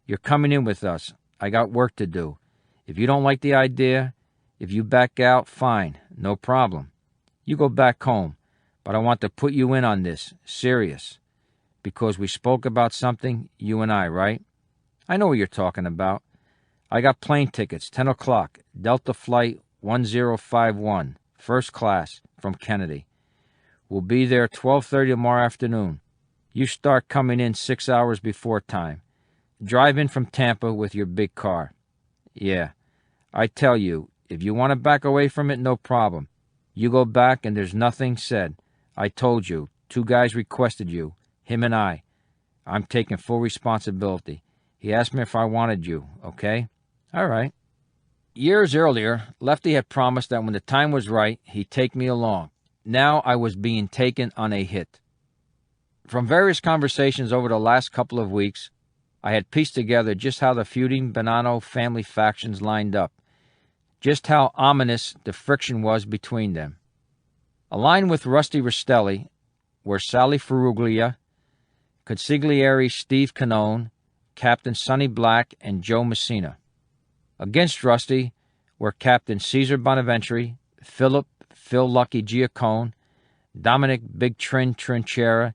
You're coming in with us. I got work to do. If you don't like the idea, if you back out, fine, no problem. You go back home, but I want to put you in on this, serious. Because we spoke about something, you and I, right? I know what you're talking about. I got plane tickets, 10 o'clock, Delta Flight 1051, first class, from Kennedy. We'll be there 12:30 tomorrow afternoon. You start coming in 6 hours before time. Drive in from Tampa with your big car. Yeah, I tell you, if you want to back away from it, no problem. You go back and there's nothing said. I told you, 2 guys requested you, him and I. I'm taking full responsibility. He asked me if I wanted you, okay? All right. Years earlier, Lefty had promised that when the time was right, he'd take me along. Now I was being taken on a hit. From various conversations over the last couple of weeks, I had pieced together just how the feuding Bonanno family factions lined up, just how ominous the friction was between them. Aligned with Rusty Rastelli were Sally Ferruglia, consigliere Steve Canone, Captain Sonny Black, and Joe Messina. Against Rusty were Captain Caesar Bonaventure, Philip Phil Lucky Giacone, Dominic Big Trinchera,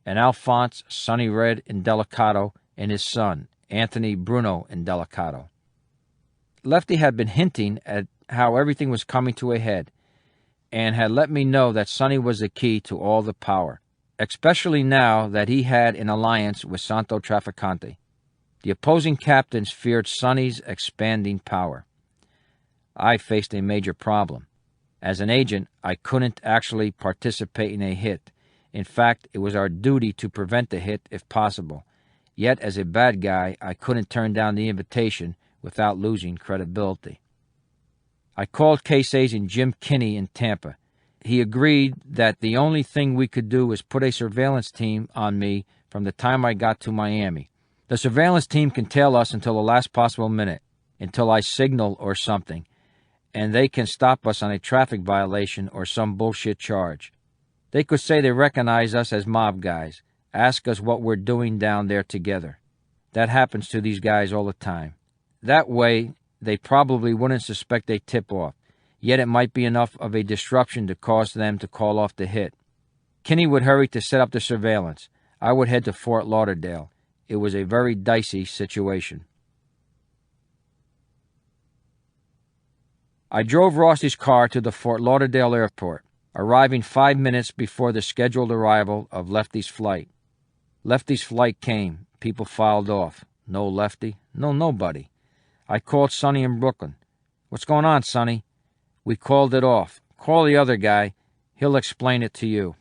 and Alphonse Sonny Red Indelicato and his son, Anthony Bruno Indelicato. Lefty had been hinting at how everything was coming to a head, and had let me know that Sonny was the key to all the power, especially now that he had an alliance with Santo Trafficante. The opposing captains feared Sonny's expanding power. I faced a major problem. As an agent, I couldn't actually participate in a hit. In fact, it was our duty to prevent the hit if possible. Yet, as a bad guy, I couldn't turn down the invitation without losing credibility. I called case agent Jim Kinney in Tampa. He agreed that the only thing we could do was put a surveillance team on me from the time I got to Miami. The surveillance team can tail us until the last possible minute, until I signal or something, and they can stop us on a traffic violation or some bullshit charge. They could say they recognize us as mob guys, ask us what we're doing down there together. That happens to these guys all the time. That way, they probably wouldn't suspect a tip-off, yet it might be enough of a disruption to cause them to call off the hit. Kinney would hurry to set up the surveillance. I would head to Fort Lauderdale. It was a very dicey situation. I drove Rossi's car to the Fort Lauderdale airport, arriving 5 minutes before the scheduled arrival of Lefty's flight. Lefty's flight came. People filed off. No Lefty. No nobody. I called Sonny in Brooklyn. What's going on, Sonny? We called it off. Call the other guy. He'll explain it to you.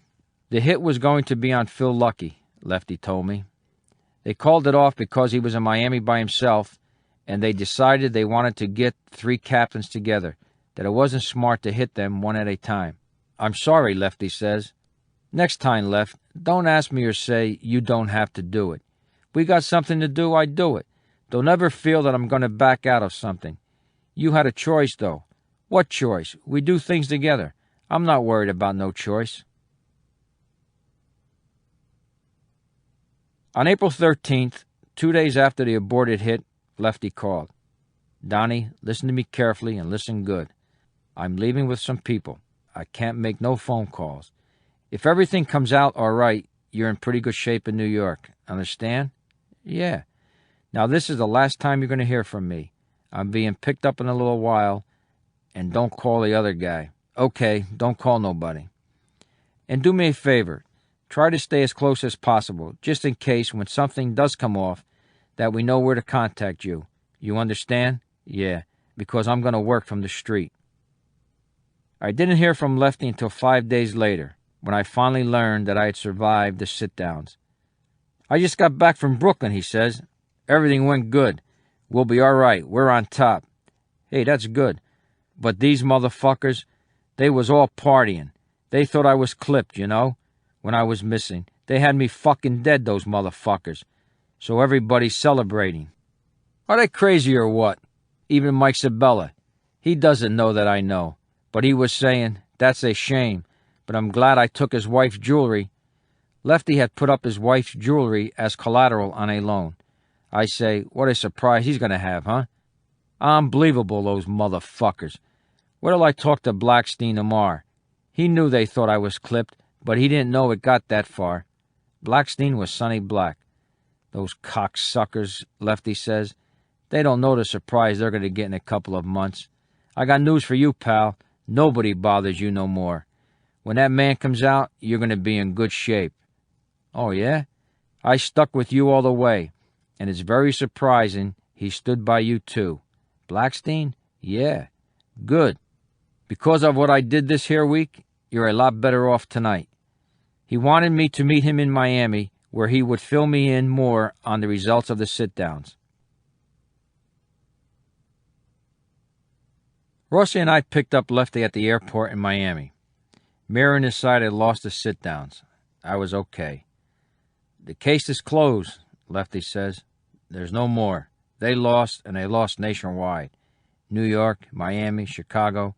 The hit was going to be on Phil Lucky, Lefty told me. They called it off because he was in Miami by himself, and they decided they wanted to get 3 captains together, that it wasn't smart to hit them one at a time. I'm sorry, Lefty says. Next time, Left, don't ask me or say you don't have to do it. We got something to do, I do it. Don't ever feel that I'm going to back out of something. You had a choice, though. What choice? We do things together. I'm not worried about no choice. On April 13th, 2 days after the aborted hit, Lefty called. Donnie, listen to me carefully and listen good. I'm leaving with some people. I can't make no phone calls. If everything comes out all right, you're in pretty good shape in New York. Understand? Yeah. Now this is the last time you're going to hear from me. I'm being picked up in a little while, and don't call the other guy. Okay, don't call nobody. And do me a favor. Try to stay as close as possible, just in case when something does come off, that we know where to contact you. You understand? Yeah, because I'm going to work from the street. I didn't hear from Lefty until 5 days later, when I finally learned that I had survived the sit-downs. I just got back from Brooklyn, he says. Everything went good. We'll be all right. We're on top. Hey, that's good. But these motherfuckers, they was all partying. They thought I was clipped, you know, when I was missing. They had me fucking dead, those motherfuckers. So everybody's celebrating. Are they crazy or what? Even Mike Sabella. He doesn't know that I know. But he was saying, that's a shame. But I'm glad I took his wife's jewelry. Lefty had put up his wife's jewelry as collateral on a loan. I say, what a surprise he's going to have, huh? Unbelievable, those motherfuckers. What'll I talk to Blackstein tomorrow? He knew they thought I was clipped, but he didn't know it got that far. Blackstein was Sonny Black. Those cocksuckers, Lefty says. They don't know the surprise they're going to get in a couple of months. I got news for you, pal. Nobody bothers you no more. When that man comes out, you're going to be in good shape. Oh, yeah? I stuck with you all the way, and it's very surprising he stood by you, too. Blackstein? Yeah. Good. Because of what I did this here week, you're a lot better off tonight. He wanted me to meet him in Miami, where he would fill me in more on the results of the sit-downs. Rossi and I picked up Lefty at the airport in Miami. Mira and his side had lost the sit-downs. I was okay. The case is closed, Lefty says. There's no more. They lost, and they lost nationwide. New York, Miami, Chicago.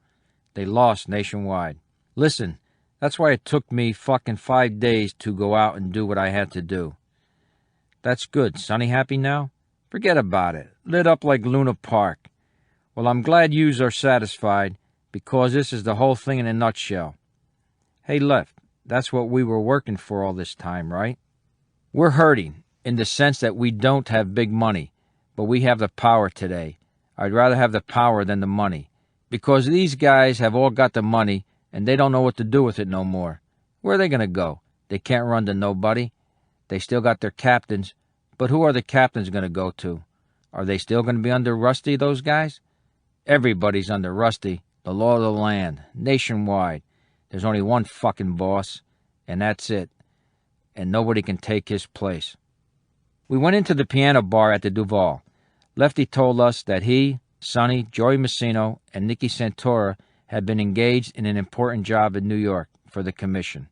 They lost nationwide. Listen, that's why it took me fucking 5 days to go out and do what I had to do. That's good. Sonny happy now? Forget about it. Lit up like Luna Park. Well, I'm glad yous are satisfied, because this is the whole thing in a nutshell. Hey, Left, that's what we were working for all this time, right? We're hurting, in the sense that we don't have big money, but we have the power today. I'd rather have the power than the money, because these guys have all got the money, and they don't know what to do with it no more. Where are they going to go? They can't run to nobody. They still got their captains, but who are the captains going to go to? Are they still going to be under Rusty, those guys? Everybody's under Rusty, the law of the land, nationwide. There's only one fucking boss, and that's it. And nobody can take his place. We went into the piano bar at the Duval. Lefty told us that he, Sonny, Joey Messino, and Nicky Santora had been engaged in an important job in New York for the commission.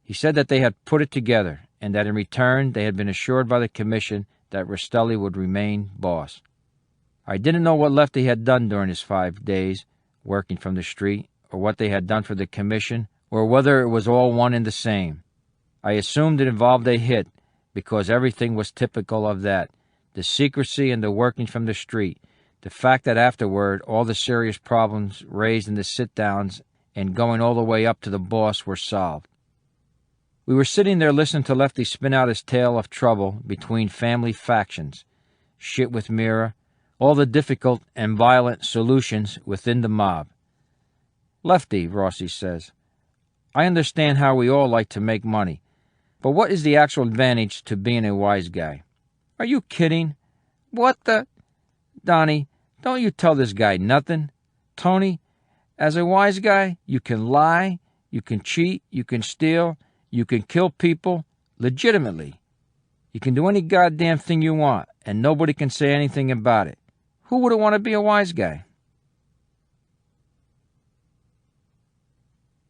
He said that they had put it together, and that in return they had been assured by the commission that Rastelli would remain boss. I didn't know what Lefty had done during his 5 days working from the street, or what they had done for the commission, or whether it was all one and the same. I assumed it involved a hit, because everything was typical of that. The secrecy and the working from the street, the fact that afterward all the serious problems raised in the sit-downs and going all the way up to the boss were solved. We were sitting there listening to Lefty spin out his tale of trouble between family factions, shit with Mira, all the difficult and violent solutions within the mob. Lefty, Rossi says, I understand how we all like to make money, but what is the actual advantage to being a wise guy? Are you kidding? What the? Donnie, don't you tell this guy nothing. Tony, as a wise guy, you can lie, you can cheat, you can steal, you can kill people legitimately. You can do any goddamn thing you want, and nobody can say anything about it. Who wouldn't want to be a wise guy?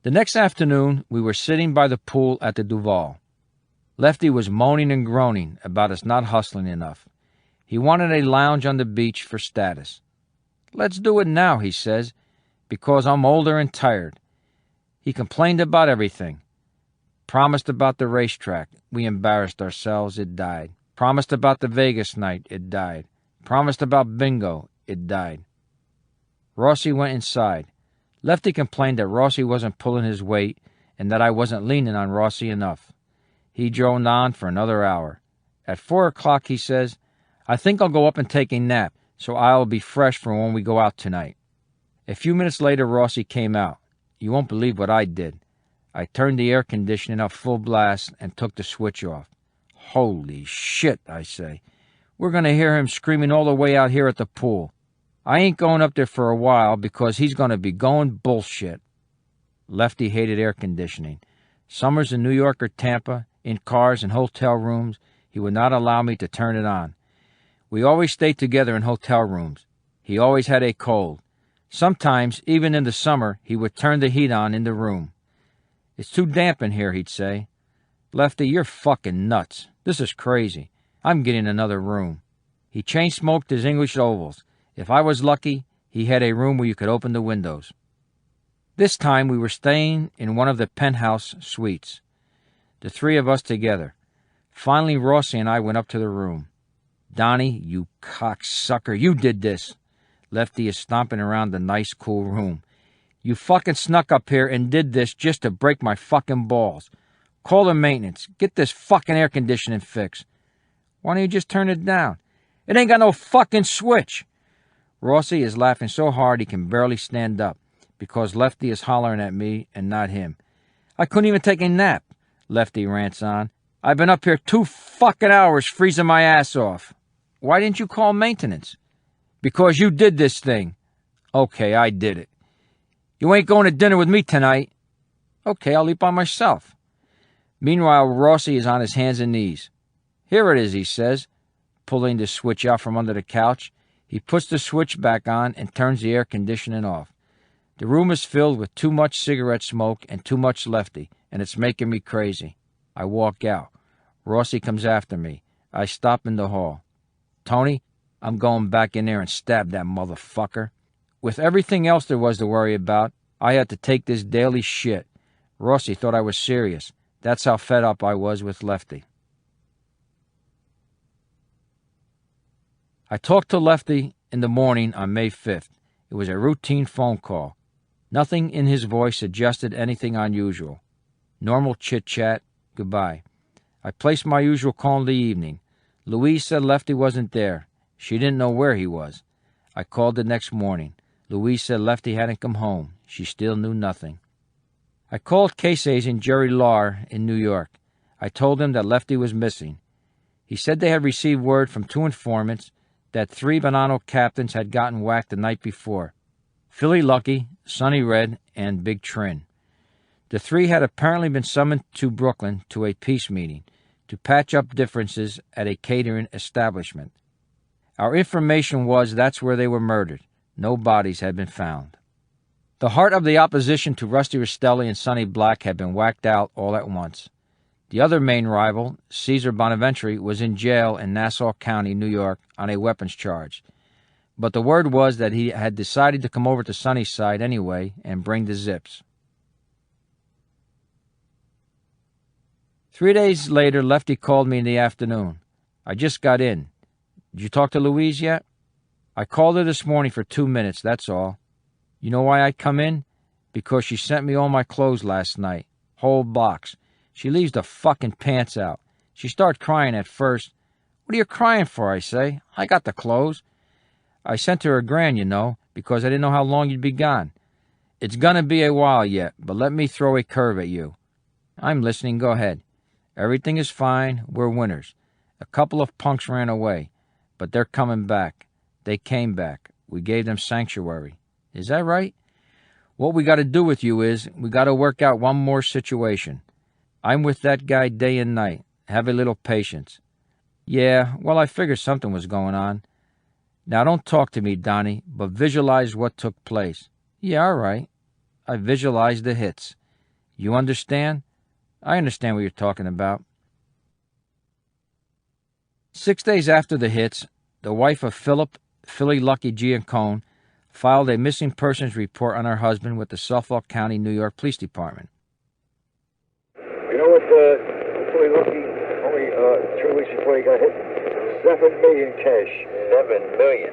The next afternoon, we were sitting by the pool at the Duval. Lefty was moaning and groaning about us not hustling enough. He wanted a lounge on the beach for status. Let's do it now, he says, because I'm older and tired. He complained about everything. Promised about the racetrack. We embarrassed ourselves. It died. Promised about the Vegas night. It died. Promised about bingo. It died. Rossi went inside. Lefty complained that Rossi wasn't pulling his weight and that I wasn't leaning on Rossi enough. He droned on for another hour. At 4 o'clock, he says, I think I'll go up and take a nap, so I'll be fresh for when we go out tonight. A few minutes later, Rossi came out. You won't believe what I did. I turned the air conditioning up full blast and took the switch off. Holy shit, I say. We're going to hear him screaming all the way out here at the pool. I ain't going up there for a while because he's going to be going bullshit. Lefty hated air conditioning. Summers in New York or Tampa, in cars and hotel rooms, he would not allow me to turn it on. We always stayed together in hotel rooms. He always had a cold. Sometimes, even in the summer, he would turn the heat on in the room. It's too damp in here, he'd say. Lefty, you're fucking nuts. This is crazy. I'm getting another room. He chain-smoked his English ovals. If I was lucky, he had a room where you could open the windows. This time we were staying in one of the penthouse suites, the three of us together. Finally, Rossi and I went up to the room. Donnie, you cocksucker, you did this. Lefty is stomping around the nice, cool room. You fucking snuck up here and did this just to break my fucking balls. Call the maintenance. Get this fucking air conditioning fixed. Why don't you just turn it down? It ain't got no fucking switch. Rossi is laughing so hard he can barely stand up because Lefty is hollering at me and not him. I couldn't even take a nap, Lefty rants on. I've been up here 2 fucking hours freezing my ass off. Why didn't you call maintenance? Because you did this thing. Okay, I did it. You ain't going to dinner with me tonight. Okay, I'll eat by myself. Meanwhile, Rossi is on his hands and knees. Here it is, he says, pulling the switch out from under the couch. He puts the switch back on and turns the air conditioning off. The room is filled with too much cigarette smoke and too much Lefty, and it's making me crazy. I walk out. Rossi comes after me. I stop in the hall. Tony, I'm going back in there and stab that motherfucker. With everything else there was to worry about, I had to take this daily shit. Rossi thought I was serious. That's how fed up I was with Lefty. I talked to Lefty in the morning on May 5th. It was a routine phone call. Nothing in his voice suggested anything unusual. Normal chit-chat, goodbye. I placed my usual call in the evening. Louise said Lefty wasn't there. She didn't know where he was. I called the next morning. Louise said Lefty hadn't come home. She still knew nothing. I called case agent Jerry Lahr in New York. I told him that Lefty was missing. He said they had received word from 2 informants that 3 Bonanno captains had gotten whacked the night before. Philly Lucky, Sonny Red, and Big Trin. The 3 had apparently been summoned to Brooklyn to a peace meeting to patch up differences at a catering establishment. Our information was that's where they were murdered. No bodies had been found. The heart of the opposition to Rusty Rastelli and Sonny Black had been whacked out all at once. The other main rival, Caesar Bonaventure, was in jail in Nassau County, New York, on a weapons charge. But the word was that he had decided to come over to Sonny's side anyway and bring the zips. 3 days later, Lefty called me in the afternoon. I just got in. Did you talk to Louise yet? I called her this morning for 2 minutes, that's all. You know why I come in? Because she sent me all my clothes last night. Whole box. She leaves the fucking pants out. She started crying at first. What are you crying for, I say? I got the clothes. I sent her $1,000, you know, because I didn't know how long you'd be gone. It's gonna be a while yet, but let me throw a curve at you. I'm listening, go ahead. Everything is fine, we're winners. A couple of punks ran away, but they're coming back. They came back. We gave them sanctuary. Is that right? What we got to do with you is, we got to work out one more situation. I'm with that guy day and night. Have a little patience. Yeah, well, I figured something was going on. Now, don't talk to me, Donnie, but visualize what took place. Yeah, all right. I visualized the hits. You understand? I understand what you're talking about. 6 days after the hits, the wife of Philly Lucky Giancone, filed a missing persons report on her husband with the Suffolk County, New York Police Department. You know what, Philly Lucky, only 3 weeks before he got hit, $7 million cash. $7 million.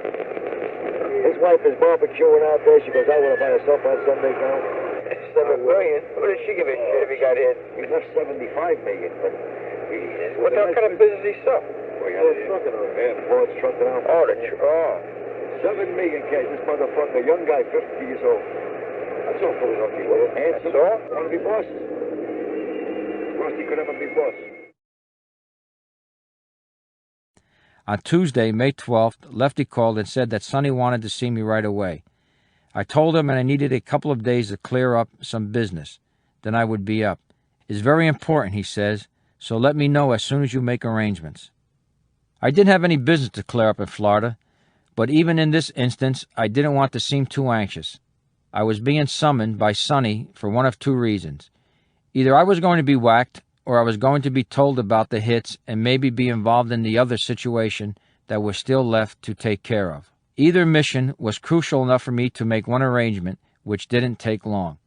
His wife is barbecuing out there. She goes out with him by herself on Sunday now. $7 million? What did she give a shit if he got hit? He left $75 million, but what kind of business he sell? Well, he had trucking on there. Ford's trucking out. Oh, $7 million cash. This motherfucker, young guy, 50 years old. That's all Philly Lucky was. Handsome. That's all? Want to be boss? Rusty could never be boss. On Tuesday, May 12th, Lefty called and said that Sonny wanted to see me right away. I told him and I needed a couple of days to clear up some business. Then I would be up. It's very important, he says, so let me know as soon as you make arrangements. I didn't have any business to clear up in Florida, but even in this instance, I didn't want to seem too anxious. I was being summoned by Sonny for one of 2 reasons. Either I was going to be whacked, or I was going to be told about the hits and maybe be involved in the other situation that was still left to take care of. Either mission was crucial enough for me to make one arrangement, which didn't take long.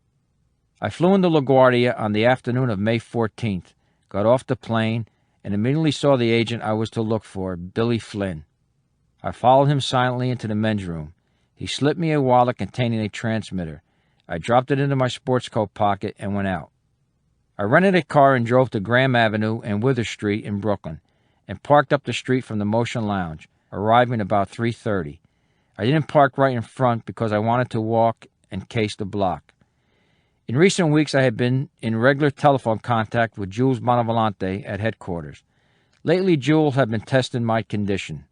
I flew into LaGuardia on the afternoon of May 14th, got off the plane, and immediately saw the agent I was to look for, Billy Flynn. I followed him silently into the men's room. He slipped me a wallet containing a transmitter. I dropped it into my sports coat pocket and went out. I rented a car and drove to Graham Avenue and Wither Street in Brooklyn, and parked up the street from the Motion Lounge, arriving about 3:30. I didn't park right in front because I wanted to walk and case the block. In recent weeks, I had been in regular telephone contact with Jules Bonavolante at headquarters. Lately, Jules had been testing my condition.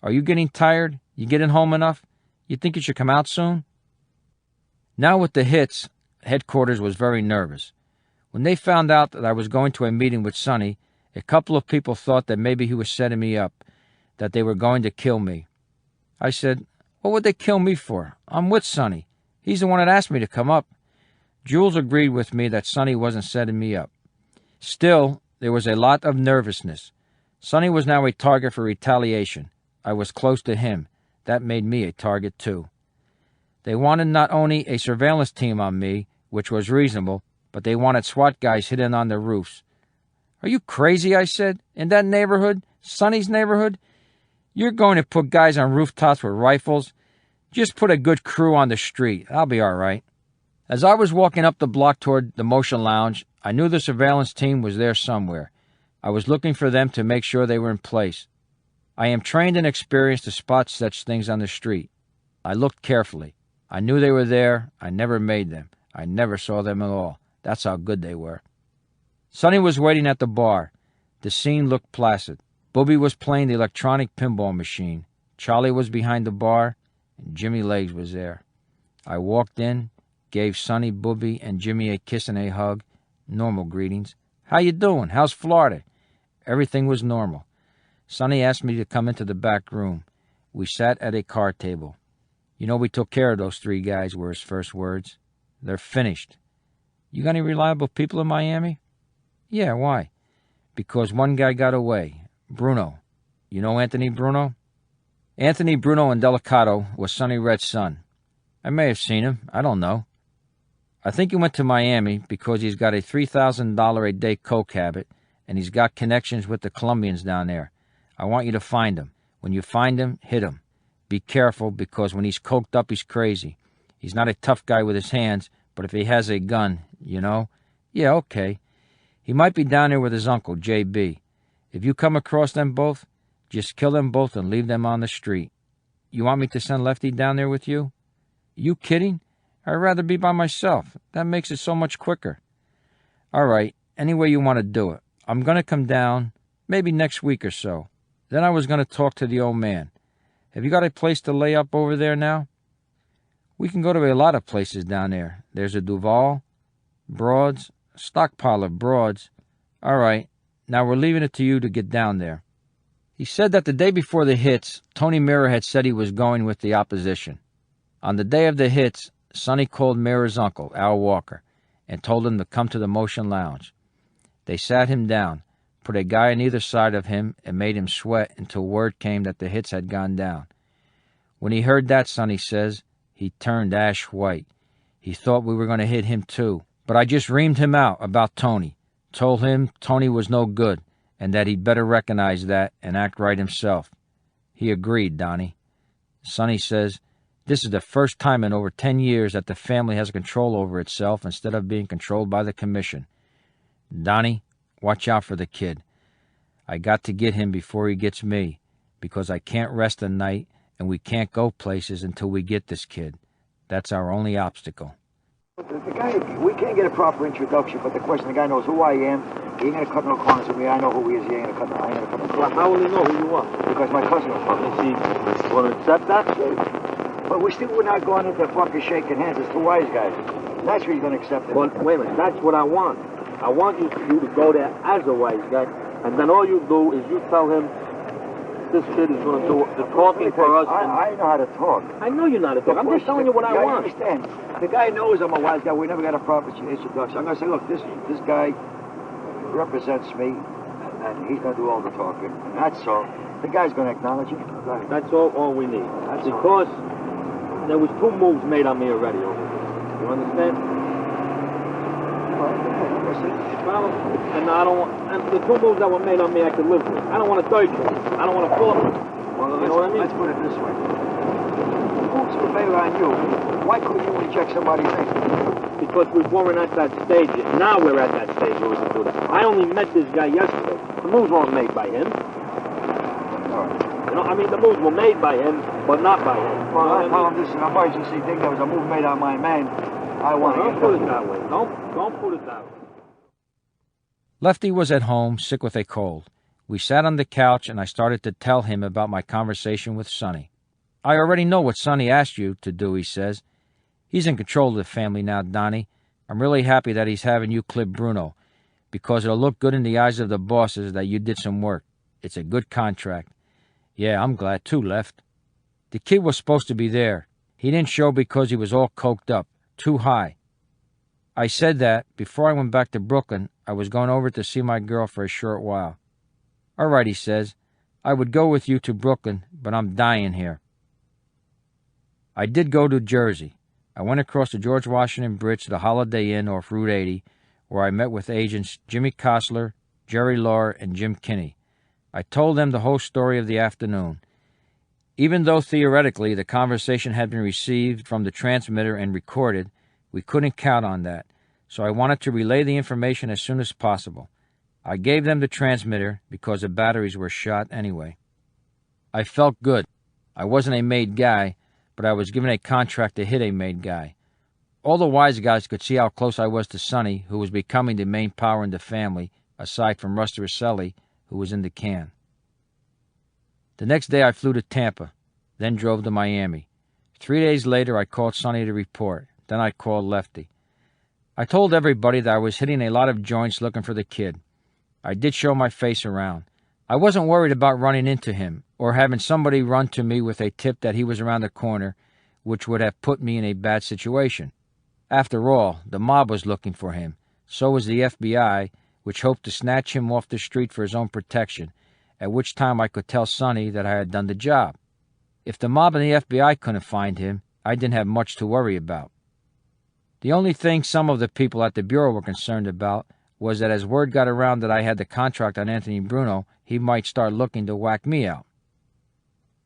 Are you getting tired? You getting home enough? You think you should come out soon? Now with the hits, headquarters was very nervous. When they found out that I was going to a meeting with Sonny, a couple of people thought that maybe he was setting me up, that they were going to kill me. I said, what would they kill me for? I'm with Sonny. He's the one that asked me to come up. Jules agreed with me that Sonny wasn't setting me up. Still, there was a lot of nervousness. Sonny was now a target for retaliation. I was close to him. That made me a target too. They wanted not only a surveillance team on me, which was reasonable, but they wanted SWAT guys hidden on the roofs. Are you crazy, I said? In that neighborhood? Sonny's neighborhood? You're going to put guys on rooftops with rifles? Just put a good crew on the street. I'll be all right. As I was walking up the block toward the Motion Lounge, I knew the surveillance team was there somewhere. I was looking for them to make sure they were in place. I am trained and experienced to spot such things on the street. I looked carefully. I knew they were there. I never made them. I never saw them at all. That's how good they were. Sonny was waiting at the bar. The scene looked placid. Booby was playing the electronic pinball machine. Charlie was behind the bar, and Jimmy Legs was there. I walked in, gave Sonny, Booby, and Jimmy a kiss and a hug. Normal greetings. How you doing? How's Florida? Everything was normal. Sonny asked me to come into the back room. We sat at a card table. You know, we took care of those three guys, were his first words. They're finished. You got any reliable people in Miami? Yeah, why? Because one guy got away. Bruno. You know Anthony Bruno? Anthony Bruno Indelicato was Sonny Red's son. I may have seen him. I don't know. I think he went to Miami because he's got a $3,000 a day coke habit, and he's got connections with the Colombians down there. I want you to find him. When you find him, hit him. Be careful, because when he's coked up, he's crazy. He's not a tough guy with his hands, but if he has a gun, you know? Yeah, okay. He might be down there with his uncle, J.B. If you come across them both, just kill them both and leave them on the street. You want me to send Lefty down there with you? You kidding? I'd rather be by myself. That makes it so much quicker. All right, any way you want to do it. I'm going to come down, maybe next week or so. Then I was going to talk to the old man. Have you got a place to lay up over there now? We can go to a lot of places down there. There's a Duval, Broads, stockpile of Broads. All right, now we're leaving it to you to get down there. He said that the day before the hits, Tony Mira had said he was going with the opposition. On the day of the hits, Sonny called Mira's uncle, Al Walker, and told him to come to the Motion Lounge. They sat him down, put a guy on either side of him, and made him sweat until word came that the hits had gone down. When he heard that, Sonny says, he turned ash white. He thought we were going to hit him too. But I just reamed him out about Tony, told him Tony was no good, and that he'd better recognize that and act right himself. He agreed, Donnie. Sonny says, this is the first time in over 10 years that the family has control over itself instead of being controlled by the commission. Donnie, watch out for the kid. I got to get him before he gets me, because I can't rest a night and we can't go places until we get this kid. That's our only obstacle. The guy, we can't get a proper introduction, but the question, the guy knows who I am. He ain't gonna cut no corners with me. I know who he is. He ain't gonna cut no corners. Well, how will he know who you are? Because my cousin will fuck. Is he going to accept that? But we still would not go into fucking shaking hands. It's two wise guys. That's where he's gonna accept it. Well, wait a minute. That's what I want. I want you to go there as a wise guy, and then all you do is you tell him this kid is going to do the talking for us. I know how to talk. I know you know how to talk. I'm just telling you what I want. I understand. The guy knows I'm a wise guy. We never got a proper introduction. I'm going to say, look, this guy represents me, and he's going to do all the talking. And that's all. The guy's going to acknowledge it. That's all we need. Because there was 2 moves made on me already over there. You understand? And I don't want, and the 2 moves that were made on me I could live with. I don't want a third one. I don't want a fourth one. Well, you know what I mean? Let's put it this way. The moves were made on you. Why couldn't you reject somebody's name? Because we weren't at that stage yet. Now we're at that stage where we can do that. I only met this guy yesterday. The moves weren't made by him. You know, I mean, the moves were made by him, but not by him. Well, I told him this is an emergency thing. There was a move made on my man. I want to Don't put it that way. Don't put it that way. Lefty was at home, sick with a cold. We sat on the couch, and I started to tell him about my conversation with Sonny. I already know what Sonny asked you to do, he says. He's in control of the family now, Donnie. I'm really happy that he's having you clip Bruno, because it'll look good in the eyes of the bosses that you did some work. It's a good contract. Yeah, I'm glad too, Left. The kid was supposed to be there. He didn't show because he was all coked up, too high. I said that, before I went back to Brooklyn, I was going over to see my girl for a short while. All right, he says. I would go with you to Brooklyn, but I'm dying here. I did go to Jersey. I went across the George Washington Bridge to the Holiday Inn off Route 80, where I met with agents Jimmy Kostler, Jerry Law, and Jim Kinney. I told them the whole story of the afternoon. Even though theoretically the conversation had been received from the transmitter and recorded, we couldn't count on that, so I wanted to relay the information as soon as possible. I gave them the transmitter because the batteries were shot anyway. I felt good. I wasn't a made guy, but I was given a contract to hit a made guy. All the wise guys could see how close I was to Sonny, who was becoming the main power in the family, aside from Rusty Rosselli, who was in the can. The next day I flew to Tampa, then drove to Miami. 3 days later I called Sonny to report. Then I called Lefty. I told everybody that I was hitting a lot of joints looking for the kid. I did show my face around. I wasn't worried about running into him, or having somebody run to me with a tip that he was around the corner, which would have put me in a bad situation. After all, the mob was looking for him. So was the FBI, which hoped to snatch him off the street for his own protection, at which time I could tell Sonny that I had done the job. If the mob and the FBI couldn't find him, I didn't have much to worry about. The only thing some of the people at the Bureau were concerned about was that as word got around that I had the contract on Anthony Bruno, he might start looking to whack me out.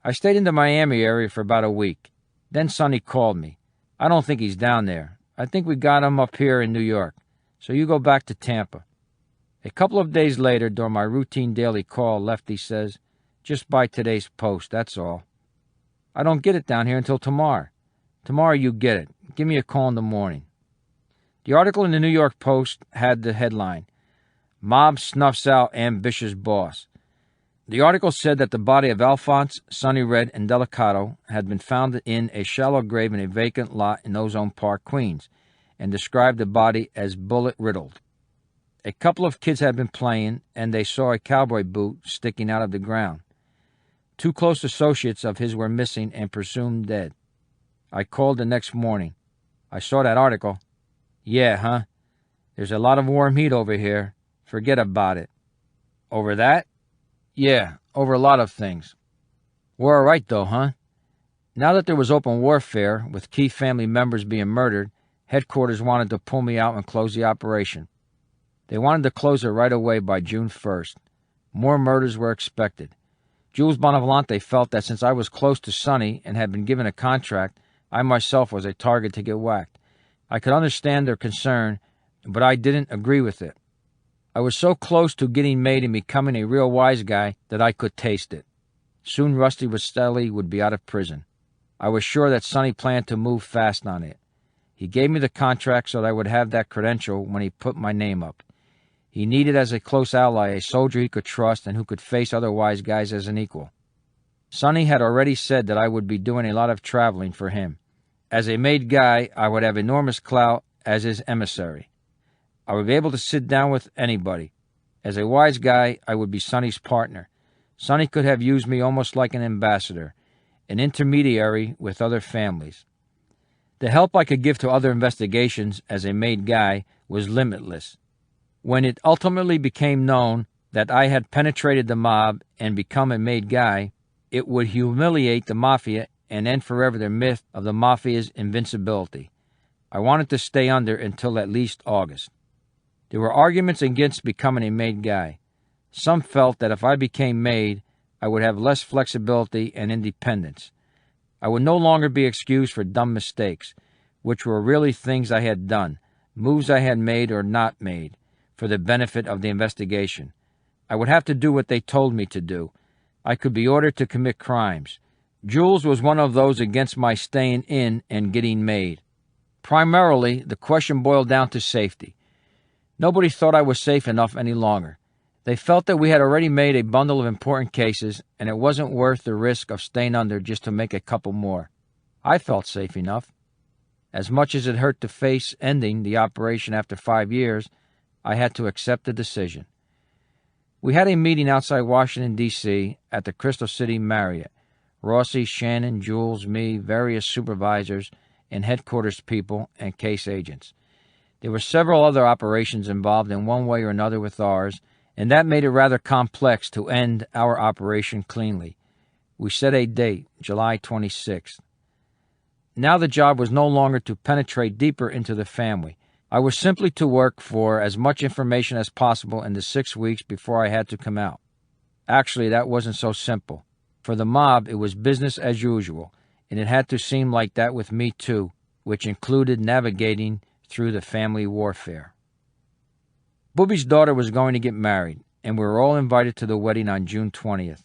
I stayed in the Miami area for about a week. Then Sonny called me. I don't think he's down there. I think we got him up here in New York. So you go back to Tampa. A couple of days later, during my routine daily call, Lefty says, just buy today's Post, that's all. I don't get it down here until tomorrow. Tomorrow you get it. Give me a call in the morning. The article in the New York Post had the headline, Mob Snuffs Out Ambitious Boss. The article said that the body of Alphonse, Sonny Red, and Delicato had been found in a shallow grave in a vacant lot in Ozone Park, Queens, and described the body as bullet-riddled. A couple of kids had been playing, and they saw a cowboy boot sticking out of the ground. 2 close associates of his were missing and presumed dead. I called the next morning. I saw that article. Yeah, huh? There's a lot of warm heat over here. Forget about it. Over that? Yeah, over a lot of things. We're all right, though, huh? Now that there was open warfare, with key family members being murdered, headquarters wanted to pull me out and close the operation. They wanted to close it right away by June 1st. More murders were expected. Jules Bonavolante felt that since I was close to Sonny and had been given a contract, I myself was a target to get whacked. I could understand their concern, but I didn't agree with it. I was so close to getting made and becoming a real wise guy that I could taste it. Soon Rusty Rosselli would be out of prison. I was sure that Sonny planned to move fast on it. He gave me the contract so that I would have that credential when he put my name up. He needed as a close ally a soldier he could trust and who could face other wise guys as an equal. Sonny had already said that I would be doing a lot of traveling for him. As a made guy, I would have enormous clout as his emissary. I would be able to sit down with anybody. As a wise guy, I would be Sonny's partner. Sonny could have used me almost like an ambassador, an intermediary with other families. The help I could give to other investigations as a made guy was limitless. When it ultimately became known that I had penetrated the mob and become a made guy, it would humiliate the Mafia and end forever the myth of the Mafia's invincibility. I wanted to stay under until at least August. There were arguments against becoming a made guy. Some felt that if I became made, I would have less flexibility and independence. I would no longer be excused for dumb mistakes, which were really things I had done, moves I had made or not made, for the benefit of the investigation. I would have to do what they told me to do. I could be ordered to commit crimes. Jules was one of those against my staying in and getting made. Primarily, the question boiled down to safety. Nobody thought I was safe enough any longer. They felt that we had already made a bundle of important cases, and it wasn't worth the risk of staying under just to make a couple more. I felt safe enough. As much as it hurt to face ending the operation after 5 years, I had to accept the decision. We had a meeting outside Washington, D.C. at the Crystal City Marriott. Rossi, Shannon, Jules, me, various supervisors, and headquarters people and case agents. There were several other operations involved in one way or another with ours, and that made it rather complex to end our operation cleanly. We set a date, July 26th. Now the job was no longer to penetrate deeper into the family. I was simply to work for as much information as possible in the 6 weeks before I had to come out. Actually, that wasn't so simple. For the mob, it was business as usual, and it had to seem like that with me too, which included navigating through the family warfare. Booby's daughter was going to get married, and we were all invited to the wedding on June 20th.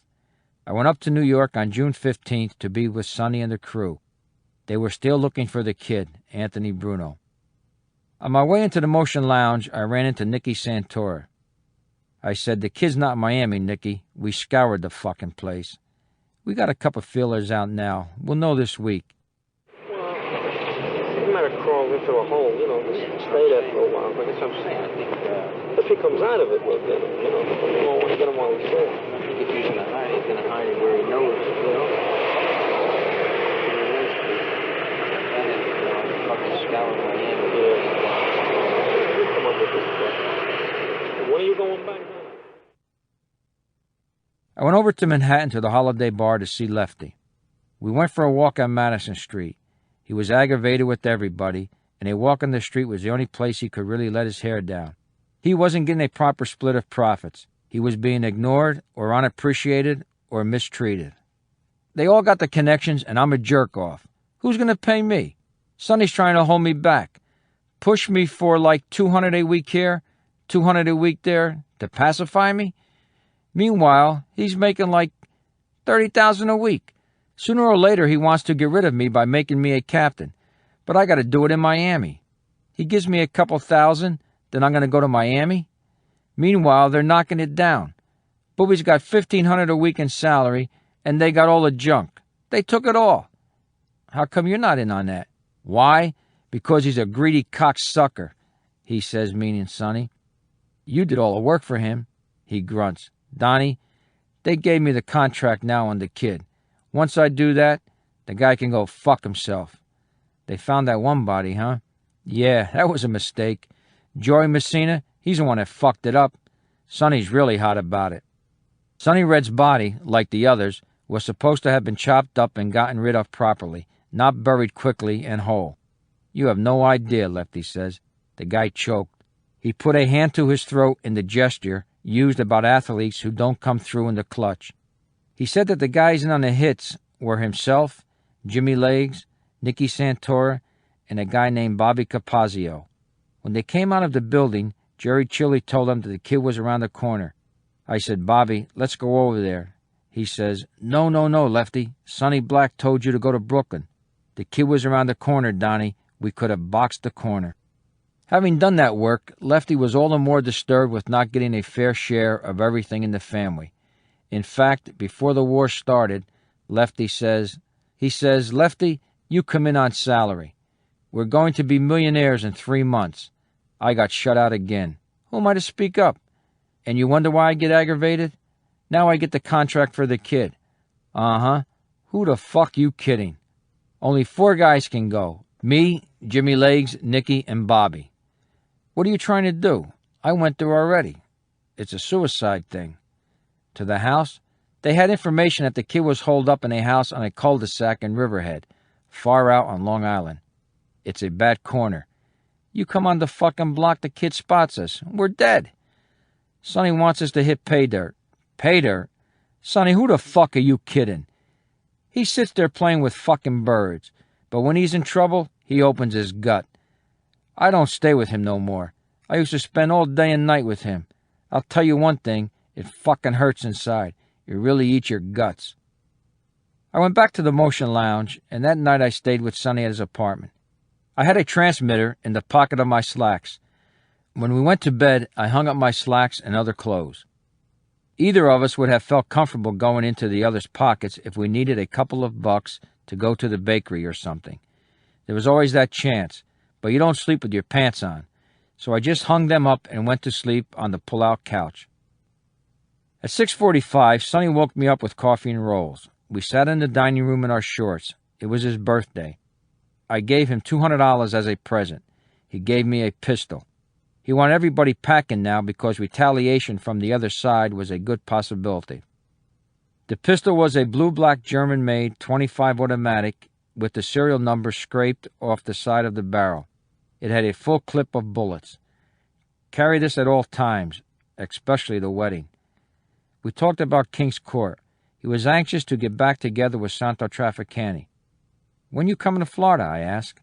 I went up to New York on June 15th to be with Sonny and the crew. They were still looking for the kid, Anthony Bruno. On my way into the Motion Lounge, I ran into Nicky Santora. I said, "The kid's not in Miami, Nicky. We scoured the fucking place. We got a couple feelers out now. We'll know this week." Well, he might have crawled into a hole, just stay there for a while. But that's what I'm saying. I think if he comes out of it, we'll get him, We won't want to get him while he's there. I think if he's going to hide, he's going to hide it where he knows, Scour Miami. We'll come up with this stuff. When are you going back? I went over to Manhattan to the Holiday Bar to see Lefty. We went for a walk on Madison Street. He was aggravated with everybody, and a walk on the street was the only place he could really let his hair down. He wasn't getting a proper split of profits. He was being ignored or unappreciated or mistreated. They all got the connections, and I'm a jerk-off. Who's going to pay me? Sonny's trying to hold me back. Push me for like $200 a week here, $200 a week there to pacify me. Meanwhile, he's making like $30,000 a week. Sooner or later, he wants to get rid of me by making me a captain. But I got to do it in Miami. He gives me a couple thousand, then I'm going to go to Miami. Meanwhile, they're knocking it down. Booby's got $1,500 a week in salary, and they got all the junk. They took it all. How come you're not in on that? Why? Because he's a greedy cocksucker, he says, meaning Sonny. You did all the work for him, he grunts. Donnie, they gave me the contract now on the kid. Once I do that, the guy can go fuck himself. They found that one body, huh? Yeah, that was a mistake. Joey Messina, he's the one that fucked it up. Sonny's really hot about it. Sonny Red's body, like the others, was supposed to have been chopped up and gotten rid of properly, not buried quickly and whole. You have no idea, Lefty says. The guy choked. He put a hand to his throat in the gesture used about athletes who don't come through in the clutch. He said that the guys in on the hits were himself, Jimmy Legs, Nicky Santora, and a guy named Bobby Capazio. When they came out of the building, Jerry Chili told them that the kid was around the corner. I said, "Bobby, let's go over there." He says, No, Lefty. Sonny Black told you to go to Brooklyn. The kid was around the corner, Donnie. We could have boxed the corner. Having done that work, Lefty was all the more disturbed with not getting a fair share of everything in the family. In fact, before the war started, Lefty says, "Lefty, you come in on salary. We're going to be millionaires in 3 months." I got shut out again. Who am I to speak up? And you wonder why I get aggravated? Now I get the contract for the kid. Uh-huh. Who the fuck you kidding? Only 4 guys can go. Me, Jimmy Legs, Nicky, and Bobby. What are you trying to do? I went there already. It's a suicide thing. To the house? They had information that the kid was holed up in a house on a cul-de-sac in Riverhead, far out on Long Island. It's a bad corner. You come on the fucking block, the kid spots us. We're dead. Sonny wants us to hit pay dirt. Pay dirt? Sonny, who the fuck are you kidding? He sits there playing with fucking birds, but when he's in trouble, he opens his gut. I don't stay with him no more. I used to spend all day and night with him. I'll tell you one thing, it fucking hurts inside. You really eat your guts. I went back to the Motion Lounge, and that night I stayed with Sonny at his apartment. I had a transmitter in the pocket of my slacks. When we went to bed, I hung up my slacks and other clothes. Either of us would have felt comfortable going into the other's pockets if we needed a couple of bucks to go to the bakery or something. There was always that chance, but you don't sleep with your pants on. So I just hung them up and went to sleep on the pull-out couch. At 6:45, Sonny woke me up with coffee and rolls. We sat in the dining room in our shorts. It was his birthday. I gave him $200 as a present. He gave me a pistol. He wanted everybody packing now because retaliation from the other side was a good possibility. The pistol was a blue-black German-made .25 automatic with the serial number scraped off the side of the barrel. It had a full clip of bullets. Carry this at all times, especially the wedding. We talked about King's Court. He was anxious to get back together with Santo Trafficani. "When you coming to Florida?" I asked.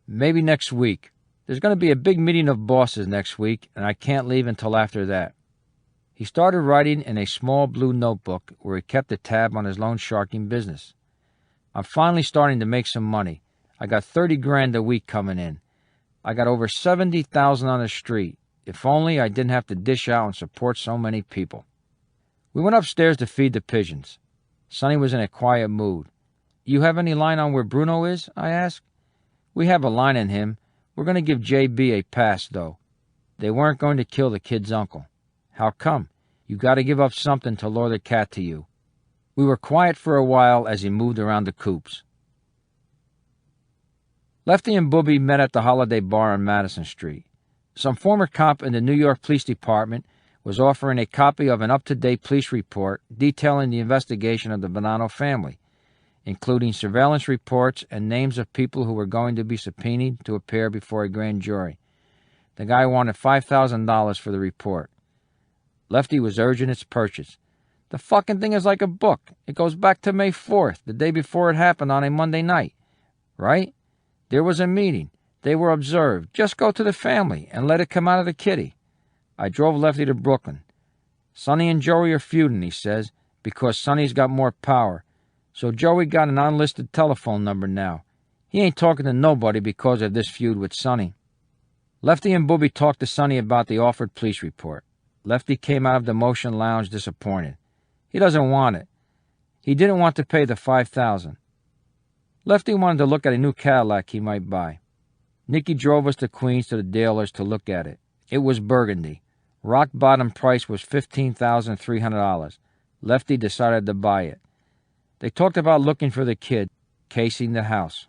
"Maybe next week. There's going to be a big meeting of bosses next week, and I can't leave until after that." He started writing in a small blue notebook where he kept a tab on his loan sharking business. "I'm finally starting to make some money. I got 30 grand a week coming in. I got over 70,000 on the street. If only I didn't have to dish out and support so many people." We went upstairs to feed the pigeons. Sonny was in a quiet mood. "You have any line on where Bruno is?" I asked. "We have a line on him. We're going to give J.B. a pass, though. They weren't going to kill the kid's uncle." "How come?" "You got to give up something to lure the cat to you." We were quiet for a while as he moved around the coops. Lefty and Booby met at the Holiday Bar on Madison Street. Some former cop in the New York Police Department was offering a copy of an up-to-date police report detailing the investigation of the Bonanno family, including surveillance reports and names of people who were going to be subpoenaed to appear before a grand jury. The guy wanted $5,000 for the report. Lefty was urging its purchase. "The fucking thing is like a book. It goes back to May 4th, the day before it happened on a Monday night. Right? There was a meeting. They were observed. Just go to the family and let it come out of the kitty." I drove Lefty to Brooklyn. "Sonny and Joey are feuding," he says, "because Sonny's got more power. So Joey got an unlisted telephone number now. He ain't talking to nobody because of this feud with Sonny." Lefty and Booby talked to Sonny about the offered police report. Lefty came out of the Motion Lounge disappointed. He doesn't want it. He didn't want to pay the $5,000. Lefty wanted to look at a new Cadillac he might buy. Nicky drove us to Queens to the dealers to look at it. It was burgundy. Rock bottom price was $15,300. Lefty decided to buy it. They talked about looking for the kid, casing the house.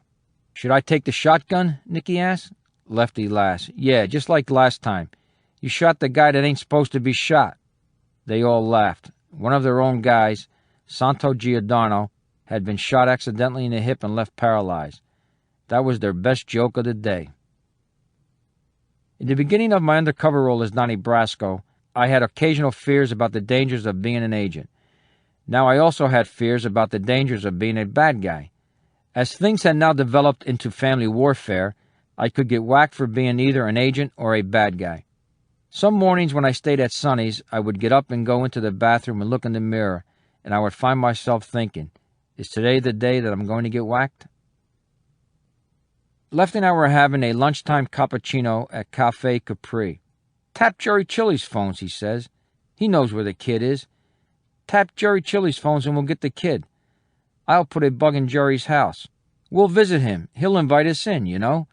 "Should I take the shotgun?" Nicky asked. Lefty laughed. "Yeah, just like last time. You shot the guy that ain't supposed to be shot." They all laughed. One of their own guys, Santo Giordano, had been shot accidentally in the hip and left paralyzed. That was their best joke of the day. In the beginning of my undercover role as Donnie Brasco, I had occasional fears about the dangers of being an agent. Now I also had fears about the dangers of being a bad guy. As things had now developed into family warfare, I could get whacked for being either an agent or a bad guy. Some mornings when I stayed at Sonny's, I would get up and go into the bathroom and look in the mirror, and I would find myself thinking, is today the day that I'm going to get whacked? Lefty and I were having a lunchtime cappuccino at Cafe Capri. "Tap Jerry Chili's phones," he says. "He knows where the kid is. Tap Jerry Chili's phones and we'll get the kid. I'll put a bug in Jerry's house. We'll visit him. He'll invite us in, you know."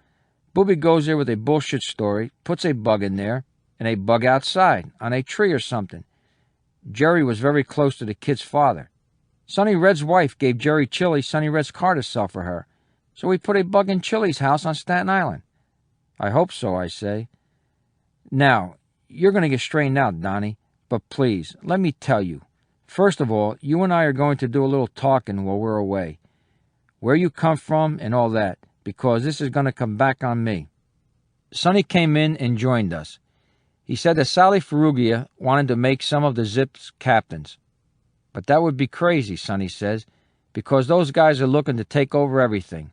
Booby goes there with a bullshit story, puts a bug in there, and a bug outside, on a tree or something. Jerry was very close to the kid's father. Sonny Red's wife gave Jerry Chili Sonny Red's car to sell for her. So we put a bug in Chili's house on Staten Island. "I hope so," I say. "Now, you're going to get straightened out, Donnie, but please, let me tell you. First of all, you and I are going to do a little talking while we're away. Where you come from and all that, because this is going to come back on me." Sonny came in and joined us. He said that Sally Ferrugia wanted to make some of the Zips captains. "But that would be crazy," Sonny says, "because those guys are looking to take over everything.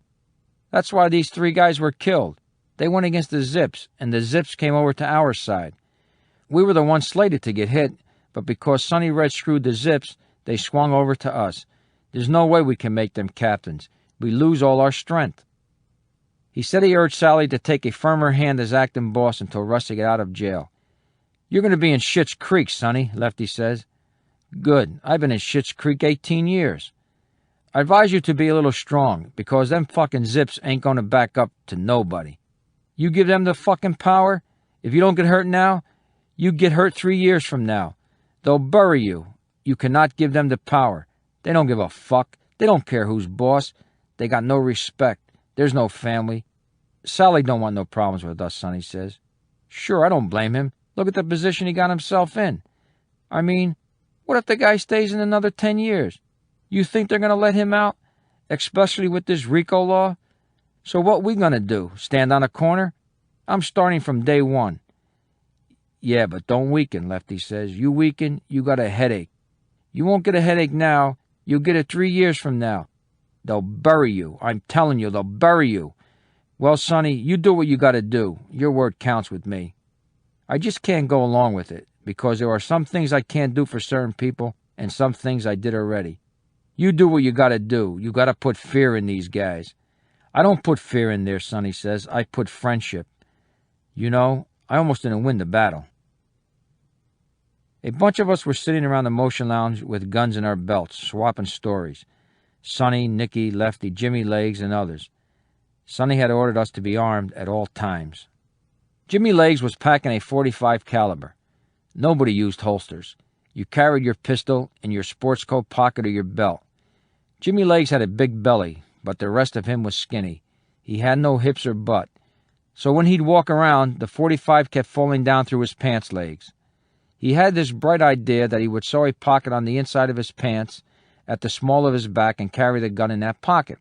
That's why these 3 guys were killed. They went against the Zips, and the Zips came over to our side. We were the ones slated to get hit, but because Sonny Red screwed the Zips, they swung over to us. There's no way we can make them captains. We lose all our strength. He said he urged Sally to take a firmer hand as acting boss until Rusty got out of jail. You're going to be in Schitt's Creek, Sonny, Lefty says. Good. I've been in Schitt's Creek 18 years. I advise you to be a little strong, because them fucking zips ain't going to back up to nobody. You give them the fucking power, if you don't get hurt now, you get hurt 3 years from now. They'll bury you. You cannot give them the power. They don't give a fuck. They don't care who's boss. They got no respect. There's no family. Sally don't want no problems with us, Sonny says. Sure, I don't blame him. Look at the position he got himself in. I mean, what if the guy stays in another 10 years? You think they're going to let him out? Especially with this RICO law? So what we going to do? Stand on a corner? I'm starting from day one. Yeah, but don't weaken, Lefty says. You weaken, you got a headache. You won't get a headache now. You'll get it 3 years from now. They'll bury you. I'm telling you, they'll bury you. Well, Sonny, you do what you got to do. Your word counts with me. I just can't go along with it, because there are some things I can't do for certain people and some things I did already. You do what you got to do. You got to put fear in these guys. I don't put fear in there, Sonny says. I put friendship. You know, I almost didn't win the battle. A bunch of us were sitting around the motion lounge with guns in our belts, swapping stories. Sonny, Nicky, Lefty, Jimmy Legs, and others. Sonny had ordered us to be armed at all times. Jimmy Legs was packing a .45 caliber. Nobody used holsters. You carried your pistol in your sports coat pocket or your belt. Jimmy Legs had a big belly, but the rest of him was skinny. He had no hips or butt. So when he'd walk around, the .45 kept falling down through his pants legs. He had this bright idea that he would sew a pocket on the inside of his pants at the small of his back and carry the gun in that pocket.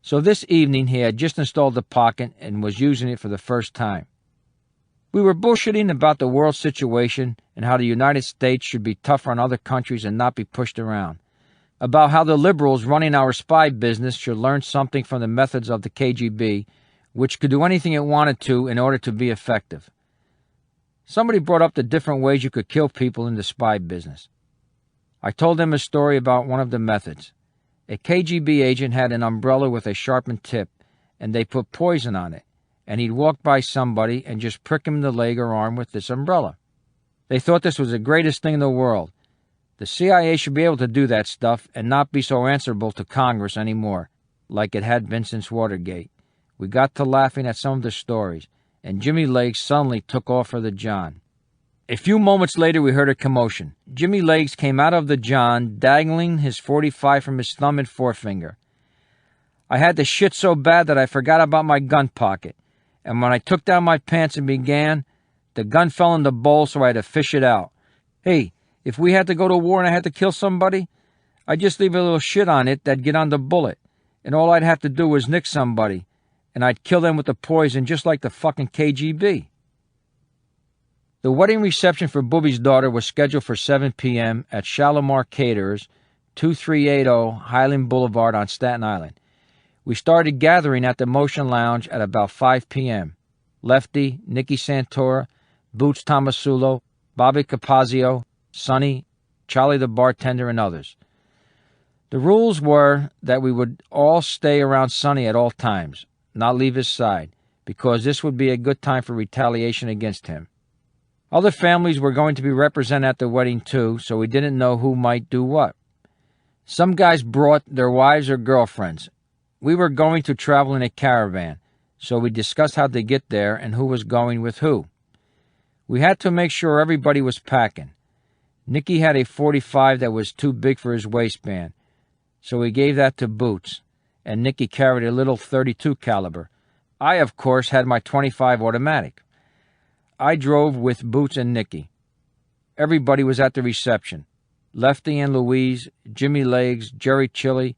So this evening he had just installed the pocket and was using it for the first time. We were bullshitting about the world situation and how the United States should be tougher on other countries and not be pushed around. About how the liberals running our spy business should learn something from the methods of the KGB, which could do anything it wanted to in order to be effective. Somebody brought up the different ways you could kill people in the spy business. I told them a story about one of the methods. A KGB agent had an umbrella with a sharpened tip, and they put poison on it, and he'd walk by somebody and just prick him in the leg or arm with this umbrella. They thought this was the greatest thing in the world. The CIA should be able to do that stuff and not be so answerable to Congress anymore, like it had been since Watergate. We got to laughing at some of the stories, and Jimmy Legs suddenly took off for the John. A few moments later we heard a commotion. Jimmy Legs came out of the John, dangling his .45 from his thumb and forefinger. I had to shit so bad that I forgot about my gun pocket, and when I took down my pants and began, the gun fell in the bowl, so I had to fish it out. Hey, if we had to go to war and I had to kill somebody, I'd just leave a little shit on it that'd get on the bullet, and all I'd have to do was nick somebody, and I'd kill them with the poison just like the fucking KGB. The wedding reception for Boobie's daughter was scheduled for 7 p.m. at Shalimar Caterers, 2380 Highland Boulevard on Staten Island. We started gathering at the Motion Lounge at about 5 p.m. Lefty, Nicky Santora, Boots Tomasulo, Bobby Capazio, Sonny, Charlie the bartender, and others. The rules were that we would all stay around Sonny at all times, not leave his side, because this would be a good time for retaliation against him. Other families were going to be represented at the wedding too, so we didn't know who might do what. Some guys brought their wives or girlfriends. We were going to travel in a caravan, so we discussed how to get there and who was going with who. We had to make sure everybody was packing. Nicky had a .45 that was too big for his waistband, so we gave that to Boots, and Nicky carried a little .32 caliber. I, of course, had my .25 automatic. I drove with Boots and Nicky. Everybody was at the reception. Lefty and Louise, Jimmy Legs, Jerry Chili,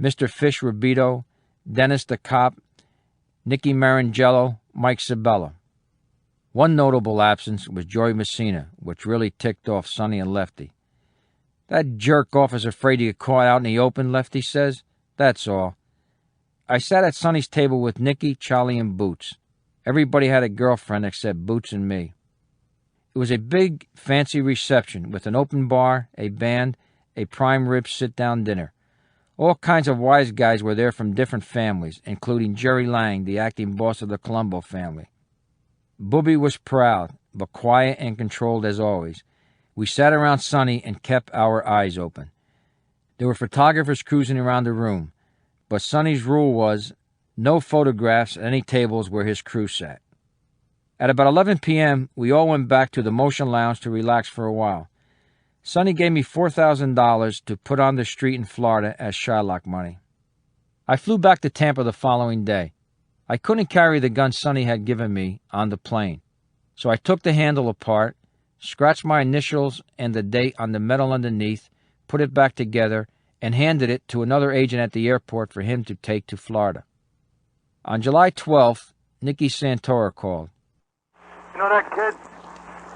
Mr. Fish Rubito, Dennis the Cop, Nicky Marangello, Mike Sabella. One notable absence was Joey Messina, which really ticked off Sonny and Lefty. That jerk-off is afraid to get caught out in the open, Lefty says. That's all. I sat at Sonny's table with Nicky, Charlie, and Boots. Everybody had a girlfriend except Boots and me. It was a big, fancy reception with an open bar, a band, a prime rib sit-down dinner. All kinds of wise guys were there from different families, including Jerry Lang, the acting boss of the Colombo family. Booby was proud, but quiet and controlled as always. We sat around Sonny and kept our eyes open. There were photographers cruising around the room, but Sonny's rule was no photographs at any tables where his crew sat. At about 11 p.m., we all went back to the Motion Lounge to relax for a while. Sonny gave me $4,000 to put on the street in Florida as Shylock money. I flew back to Tampa the following day. I couldn't carry the gun Sonny had given me on the plane, so I took the handle apart, scratched my initials and the date on the metal underneath, put it back together, and handed it to another agent at the airport for him to take to Florida. On July 12th, Nicky Santora called. You know that kid?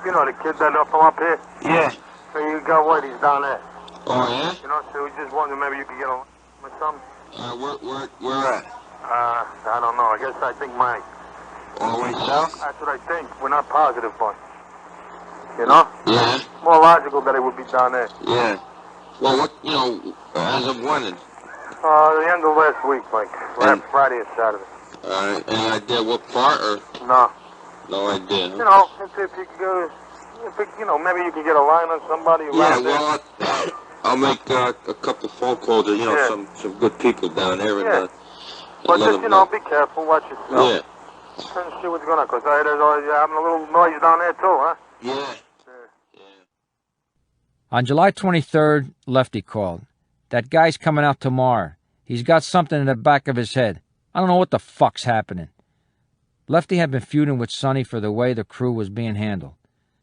You know the kid that from up here? Yeah. So you got what? He's down there. Oh, yeah? You know, so we just wondered maybe you could get him with something. Where at? I don't know. I think mine. All the way south? That's what I think. We're not positive, but you know? Yeah. More logical that it would be down there. Yeah. Well, what, as of when? The end of last week, like Friday or Saturday. Any idea what part or? No. No idea. You know, if you could go, maybe you could get a line on somebody around there. Yeah, well, I'll make a couple phone calls to, some good people down there. Yeah. And, but just, be careful, watch yourself. Yeah. And see what's going on, because you're having a little noise down there, too, huh? Yeah. On July 23rd, Lefty called. That guy's coming out tomorrow. He's got something in the back of his head. I don't know what the fuck's happening. Lefty had been feuding with Sonny for the way the crew was being handled.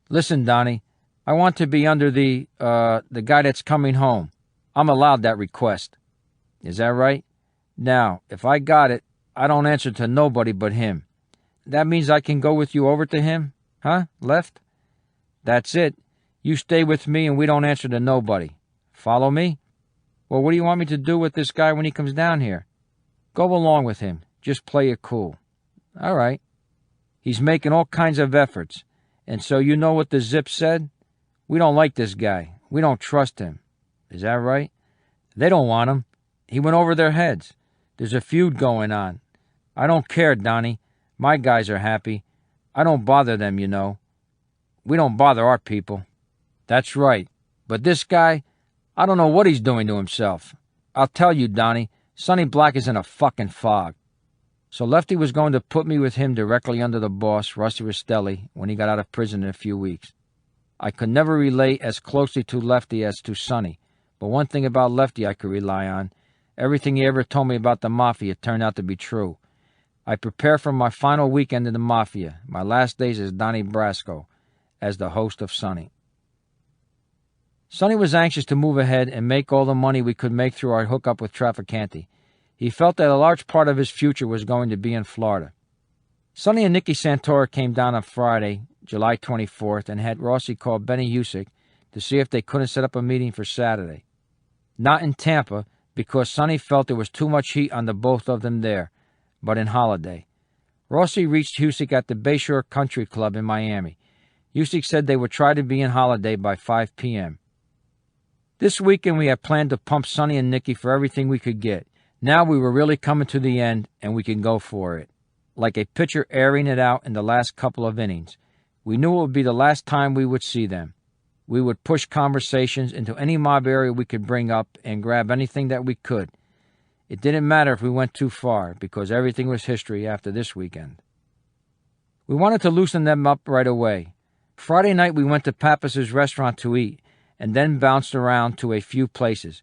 Listen, Donnie, I want to be under the guy that's coming home. I'm allowed that request. Is that right? Now, if I got it, I don't answer to nobody but him. That means I can go with you over to him? Huh, Left? That's it. You stay with me and we don't answer to nobody. Follow me? Well, what do you want me to do with this guy when he comes down here? Go along with him. Just play it cool. All right. He's making all kinds of efforts. And so you know what the Zip said? We don't like this guy. We don't trust him. Is that right? They don't want him. He went over their heads. There's a feud going on. I don't care, Donnie. My guys are happy. I don't bother them, you know. We don't bother our people. That's right. But this guy, I don't know what he's doing to himself. I'll tell you, Donnie, Sonny Black is in a fucking fog. So Lefty was going to put me with him directly under the boss, Rusty Rastelli, when he got out of prison in a few weeks. I could never relate as closely to Lefty as to Sonny, but one thing about Lefty I could rely on, everything he ever told me about the Mafia turned out to be true. I prepare for my final weekend in the Mafia, my last days as Donnie Brasco, as the host of Sonny. Sonny was anxious to move ahead and make all the money we could make through our hookup with Trafficante. He felt that a large part of his future was going to be in Florida. Sonny and Nicky Santora came down on Friday, July 24th, and had Rossi call Benny Husick to see if they couldn't set up a meeting for Saturday. Not in Tampa, because Sonny felt there was too much heat on the both of them there, but in Holiday. Rossi reached Husick at the Bayshore Country Club in Miami. Husick said they would try to be in Holiday by 5 p.m. This weekend we had planned to pump Sonny and Nicky for everything we could get. Now we were really coming to the end, and we can go for it. Like a pitcher airing it out in the last couple of innings. We knew it would be the last time we would see them. We would push conversations into any mob area we could bring up and grab anything that we could. It didn't matter if we went too far, because everything was history after this weekend. We wanted to loosen them up right away. Friday night we went to Pappas's restaurant to eat, and then bounced around to a few places.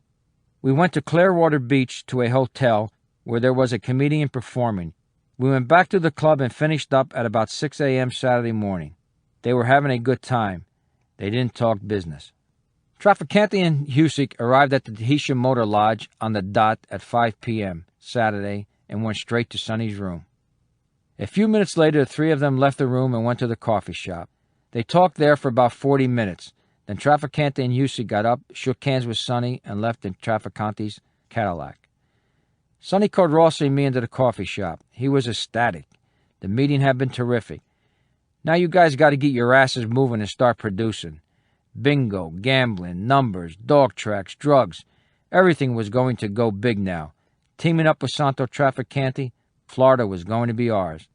We went to Clearwater Beach to a hotel where there was a comedian performing. We went back to the club and finished up at about 6 a.m. Saturday morning. They were having a good time. They didn't talk business. Trafficante and Husick arrived at the Tahitian Motor Lodge on the dot at 5 p.m. Saturday and went straight to Sonny's room. A few minutes later, the three of them left the room and went to the coffee shop. They talked there for about 40 minutes. Then Trafficante and Husick got up, shook hands with Sonny, and left in Trafficante's Cadillac. Sonny called Rossi and me into the coffee shop. He was ecstatic. The meeting had been terrific. Now you guys got to get your asses moving and start producing. Bingo, gambling, numbers, dog tracks, drugs. Everything was going to go big now. Teaming up with Santo Trafficante, Florida was going to be ours.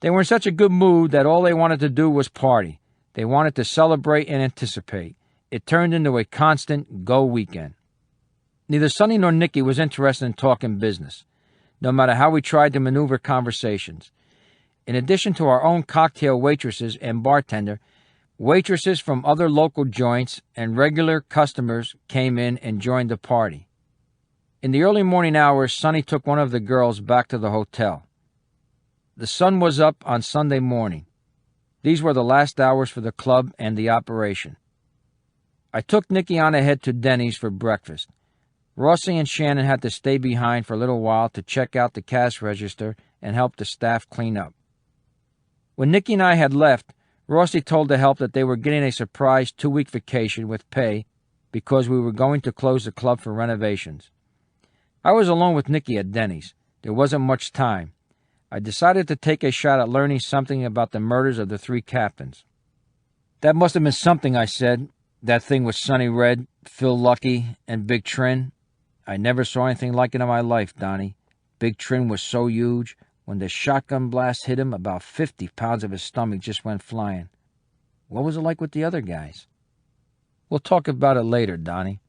They were in such a good mood that all they wanted to do was party. They wanted to celebrate and anticipate. It turned into a constant go weekend. Neither Sonny nor Nicky was interested in talking business, no matter how we tried to maneuver conversations. In addition to our own cocktail waitresses and bartender, waitresses from other local joints and regular customers came in and joined the party. In the early morning hours, Sonny took one of the girls back to the hotel. The sun was up on Sunday morning. These were the last hours for the club and the operation. I took Nicky on ahead to Denny's for breakfast. Rossi and Shannon had to stay behind for a little while to check out the cash register and help the staff clean up. When Nicky and I had left, Rossi told the help that they were getting a surprise 2-week vacation with pay because we were going to close the club for renovations. I was alone with Nicky at Denny's. There wasn't much time. I decided to take a shot at learning something about the murders of the 3 captains. That must have been something, I said. That thing with Sonny Red, Phil Lucky, and Big Trin. I never saw anything like it in my life, Donnie. Big Trin was so huge, when the shotgun blast hit him, about 50 pounds of his stomach just went flying. What was it like with the other guys? We'll talk about it later, Donnie.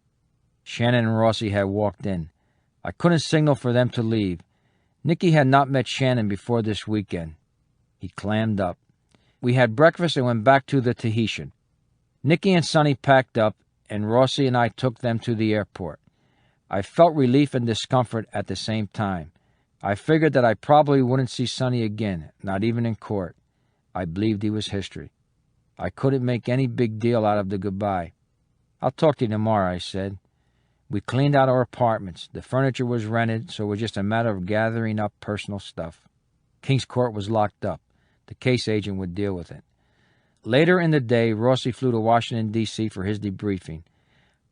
Shannon and Rossi had walked in. I couldn't signal for them to leave. Nicky had not met Shannon before this weekend. He clammed up. We had breakfast and went back to the Tahitian. Nicky and Sonny packed up, and Rossi and I took them to the airport. I felt relief and discomfort at the same time. I figured that I probably wouldn't see Sonny again, not even in court. I believed he was history. I couldn't make any big deal out of the goodbye. I'll talk to you tomorrow, I said. We cleaned out our apartments. The furniture was rented, so it was just a matter of gathering up personal stuff. King's Court was locked up. The case agent would deal with it. Later in the day, Rossi flew to Washington, D.C. for his debriefing.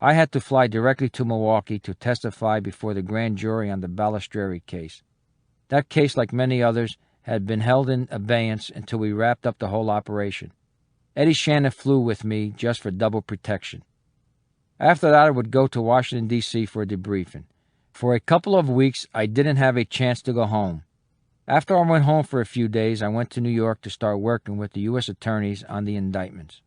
I had to fly directly to Milwaukee to testify before the grand jury on the Balistreri case. That case, like many others, had been held in abeyance until we wrapped up the whole operation. Eddie Shannon flew with me just for double protection. After that, I would go to Washington, D.C. for a debriefing. For a couple of weeks, I didn't have a chance to go home. After I went home for a few days, I went to New York to start working with the U.S. attorneys on the indictments.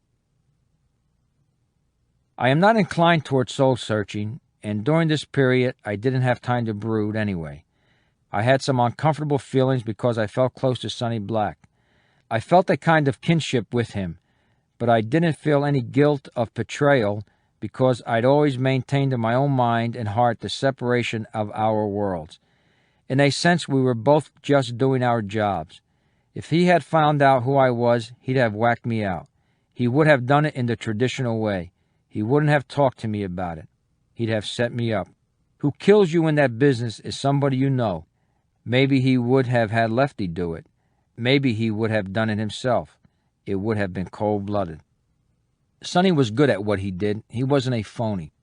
I am not inclined toward soul-searching, and during this period, I didn't have time to brood anyway. I had some uncomfortable feelings because I felt close to Sonny Black. I felt a kind of kinship with him, but I didn't feel any guilt of betrayal because I'd always maintained in my own mind and heart the separation of our worlds. In a sense, we were both just doing our jobs. If he had found out who I was, he'd have whacked me out. He would have done it in the traditional way. He wouldn't have talked to me about it. He'd have set me up. Who kills you in that business is somebody you know. Maybe he would have had Lefty do it. Maybe he would have done it himself. It would have been cold-blooded. Sonny was good at what he did. He wasn't a phony.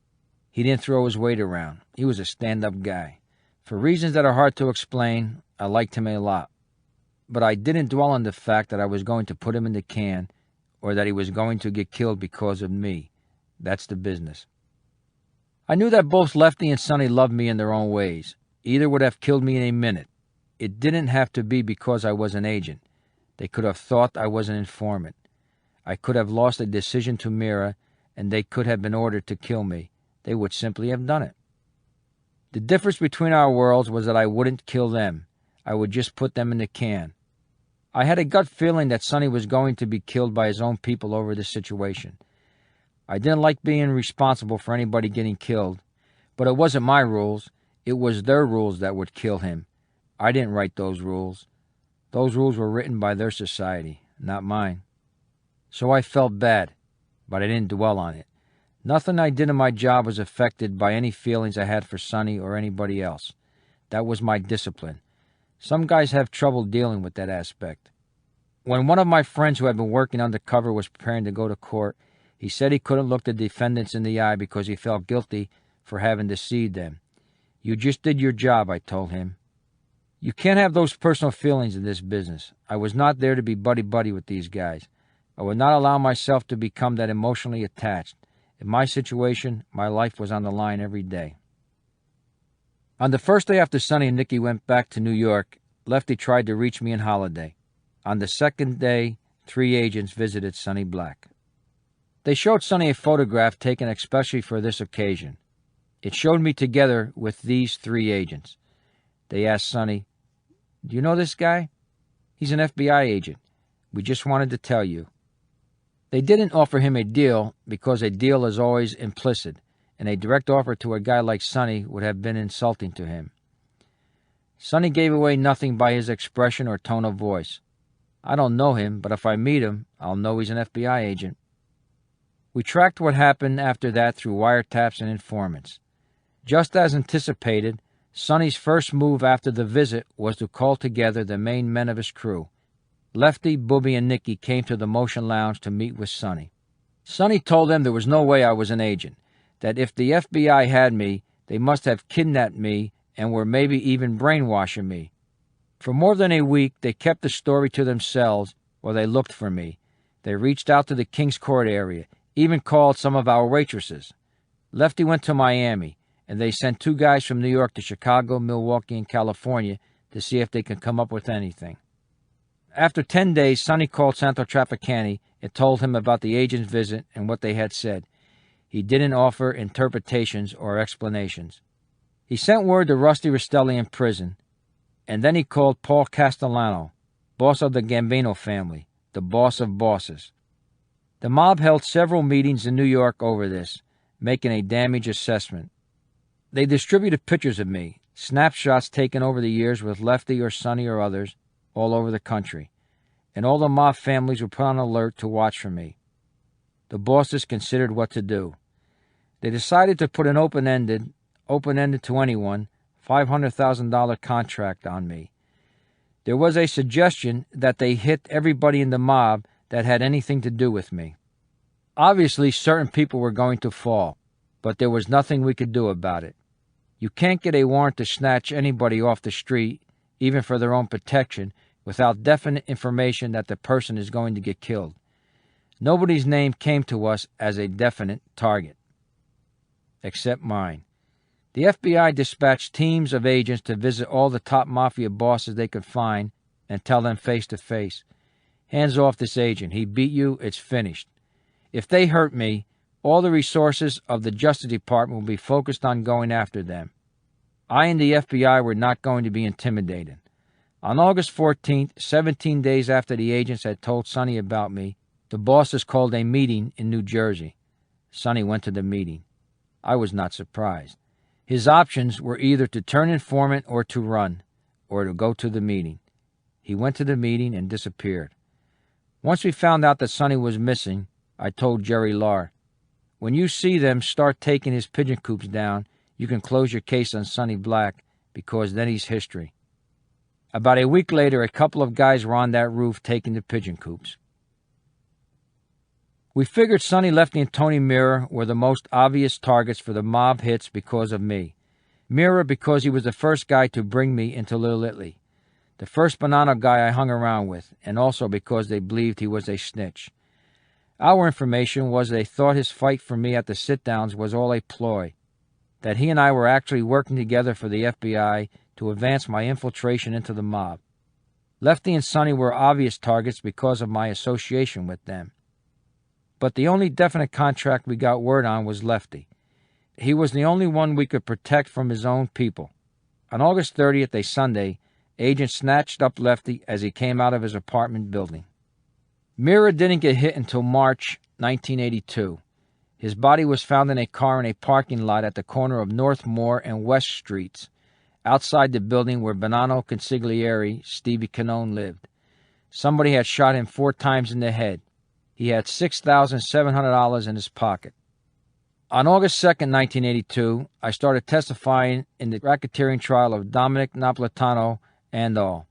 He didn't throw his weight around. He was a stand-up guy. For reasons that are hard to explain, I liked him a lot. But I didn't dwell on the fact that I was going to put him in the can or that he was going to get killed because of me. That's the business. I knew that both Lefty and Sonny loved me in their own ways. Either would have killed me in a minute. It didn't have to be because I was an agent. They could have thought I was an informant. I could have lost a decision to Mira, and they could have been ordered to kill me. They would simply have done it. The difference between our worlds was that I wouldn't kill them. I would just put them in the can. I had a gut feeling that Sonny was going to be killed by his own people over this situation. I didn't like being responsible for anybody getting killed, but it wasn't my rules. It was their rules that would kill him. I didn't write those rules. Those rules were written by their society, not mine. So I felt bad, but I didn't dwell on it. Nothing I did in my job was affected by any feelings I had for Sonny or anybody else. That was my discipline. Some guys have trouble dealing with that aspect. When one of my friends who had been working undercover was preparing to go to court, he said he couldn't look the defendants in the eye because he felt guilty for having deceived them. You just did your job, I told him. You can't have those personal feelings in this business. I was not there to be buddy-buddy with these guys. I would not allow myself to become that emotionally attached. In my situation, my life was on the line every day. On the first day after Sonny and Nicky went back to New York, Lefty tried to reach me in Holiday. On the second day, 3 agents visited Sonny Black. They showed Sonny a photograph taken especially for this occasion. It showed me together with these 3 agents. They asked Sonny, "Do you know this guy? He's an FBI agent. We just wanted to tell you." They didn't offer him a deal because a deal is always implicit, and a direct offer to a guy like Sonny would have been insulting to him. Sonny gave away nothing by his expression or tone of voice. I don't know him, but if I meet him, I'll know he's an FBI agent. We tracked what happened after that through wiretaps and informants. Just as anticipated, Sonny's first move after the visit was to call together the main men of his crew. Lefty, Booby, and Nicky came to the Motion Lounge to meet with Sonny. Sonny told them there was no way I was an agent, that if the FBI had me, they must have kidnapped me and were maybe even brainwashing me. For more than a week, they kept the story to themselves while they looked for me. They reached out to the Kings Court area, even called some of our waitresses. Lefty went to Miami, and they sent 2 guys from New York to Chicago, Milwaukee, and California to see if they could come up with anything. After 10 days, Sonny called Santo Trapacani and told him about the agent's visit and what they had said. He didn't offer interpretations or explanations. He sent word to Rusty Rastelli in prison, and then he called Paul Castellano, boss of the Gambino family, the boss of bosses. The mob held several meetings in New York over this, making a damage assessment. They distributed pictures of me, snapshots taken over the years with Lefty or Sonny or others, all over the country, and all the mob families were put on alert to watch for me. The bosses considered what to do. They decided to put an open-ended to anyone, $500,000 contract on me. There was a suggestion that they hit everybody in the mob that had anything to do with me. Obviously, certain people were going to fall, but there was nothing we could do about it. You can't get a warrant to snatch anybody off the street, even for their own protection, without definite information that the person is going to get killed. Nobody's name came to us as a definite target, except mine. The FBI dispatched teams of agents to visit all the top Mafia bosses they could find and tell them face to face, "Hands off this agent. He beat you. It's finished." If they hurt me, all the resources of the Justice Department will be focused on going after them. I and the FBI were not going to be intimidated. On August 14th, 17 days after the agents had told Sonny about me, the bosses called a meeting in New Jersey. Sonny went to the meeting. I was not surprised. His options were either to turn informant or to run, or to go to the meeting. He went to the meeting and disappeared. Once we found out that Sonny was missing, I told Jerry Lahr, "When you see them start taking his pigeon coops down, you can close your case on Sonny Black, because then he's history." About a week later, a couple of guys were on that roof taking the pigeon coops. We figured Sonny, Lefty, and Tony Mirror were the most obvious targets for the mob hits because of me. Mirror because he was the first guy to bring me into Little Italy, the first banana guy I hung around with, and also because they believed he was a snitch. Our information was they thought his fight for me at the sit-downs was all a ploy, that he and I were actually working together for the FBI to advance my infiltration into the mob. Lefty and Sonny were obvious targets because of my association with them. But the only definite contract we got word on was Lefty. He was the only one we could protect from his own people. On August 30th, a Sunday, agents snatched up Lefty as he came out of his apartment building. Mirror didn't get hit until March 1982. His body was found in a car in a parking lot at the corner of North Moore and West Streets, outside the building where Bonanno Consigliere Stevie Canone lived. Somebody had shot him 4 times in the head. He had $6,700 in his pocket. On August 2nd, 1982, I started testifying in the racketeering trial of Dominic Napolitano and all.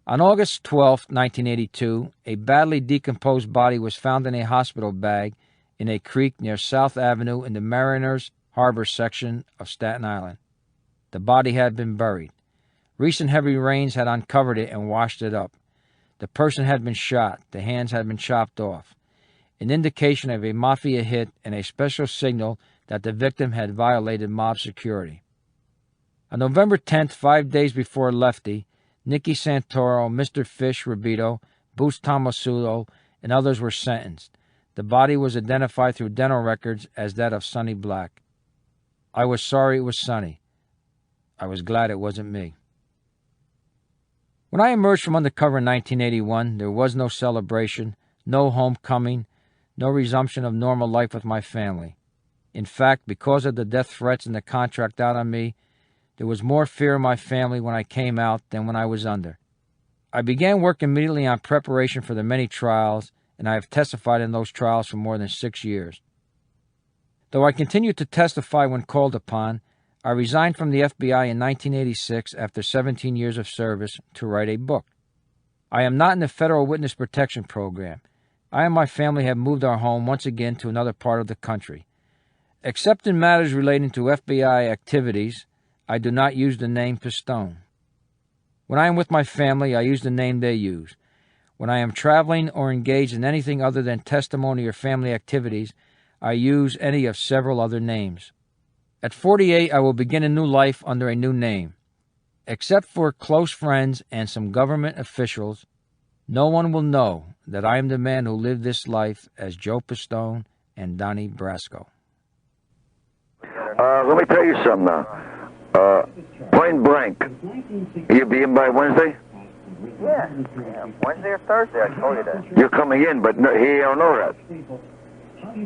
On August 12, 1982, a badly decomposed body was found in a hospital bag in a creek near South Avenue in the Mariners Harbor section of Staten Island. The body had been buried. Recent heavy rains had uncovered it and washed it up. The person had been shot. The hands had been chopped off. An indication of a Mafia hit and a special signal that the victim had violated mob security. On November 10th, 5 days before Lefty, Nicky Santoro, Mr. Fish Rubito, Boots Tomasulo, and others were sentenced. The body was identified through dental records as that of Sonny Black. I was sorry it was Sonny. I was glad it wasn't me. When I emerged from Undercover in 1981, there was no celebration, no homecoming, no resumption of normal life with my family. In fact, because of the death threats and the contract out on me, there was more fear in my family when I came out than when I was under. I began work immediately on preparation for the many trials, and I have testified in those trials for more than 6 years. Though I continued to testify when called upon, I resigned from the FBI in 1986 after 17 years of service to write a book. I am not in the Federal Witness Protection Program. I and my family have moved our home once again to another part of the country. Except in matters relating to FBI activities, I do not use the name Pistone. When I am with my family, I use the name they use. When I am traveling or engaged in anything other than testimony or family activities, I use any of several other names. At 48, I will begin a new life under a new name. Except for close friends and some government officials, no one will know that I am the man who lived this life as Joe Pistone and Donnie Brasco. Let me tell you something now. Point blank. You be in by Wednesday? Yeah, Wednesday or Thursday, I told you that. You're coming in, but no, he don't know that.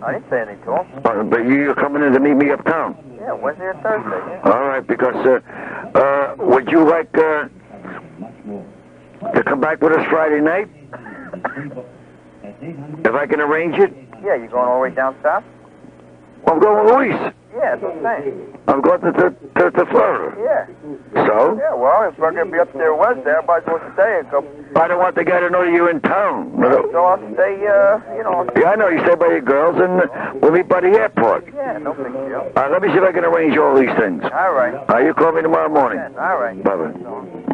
I didn't say anything to him. But you're coming in to meet me uptown. Yeah, Wednesday or Thursday, yeah. All right, because would you like to come back with us Friday night? If I can arrange it? Yeah, you going all the way down south? I'm going with Luis. Yeah, that's what I'm saying. I'm going to Florida. Yeah. So? Yeah, well, if I'm going to be up there Wednesday, everybody's going to stay a couple. I don't want the guy to know you're in town. So I'll stay, you know. Yeah, I know. You stay by your girls, and we'll meet by the airport. Yeah, no big deal. Let me see if I can arrange all these things. All right. You call me tomorrow morning. Yeah, all right. Bye-bye.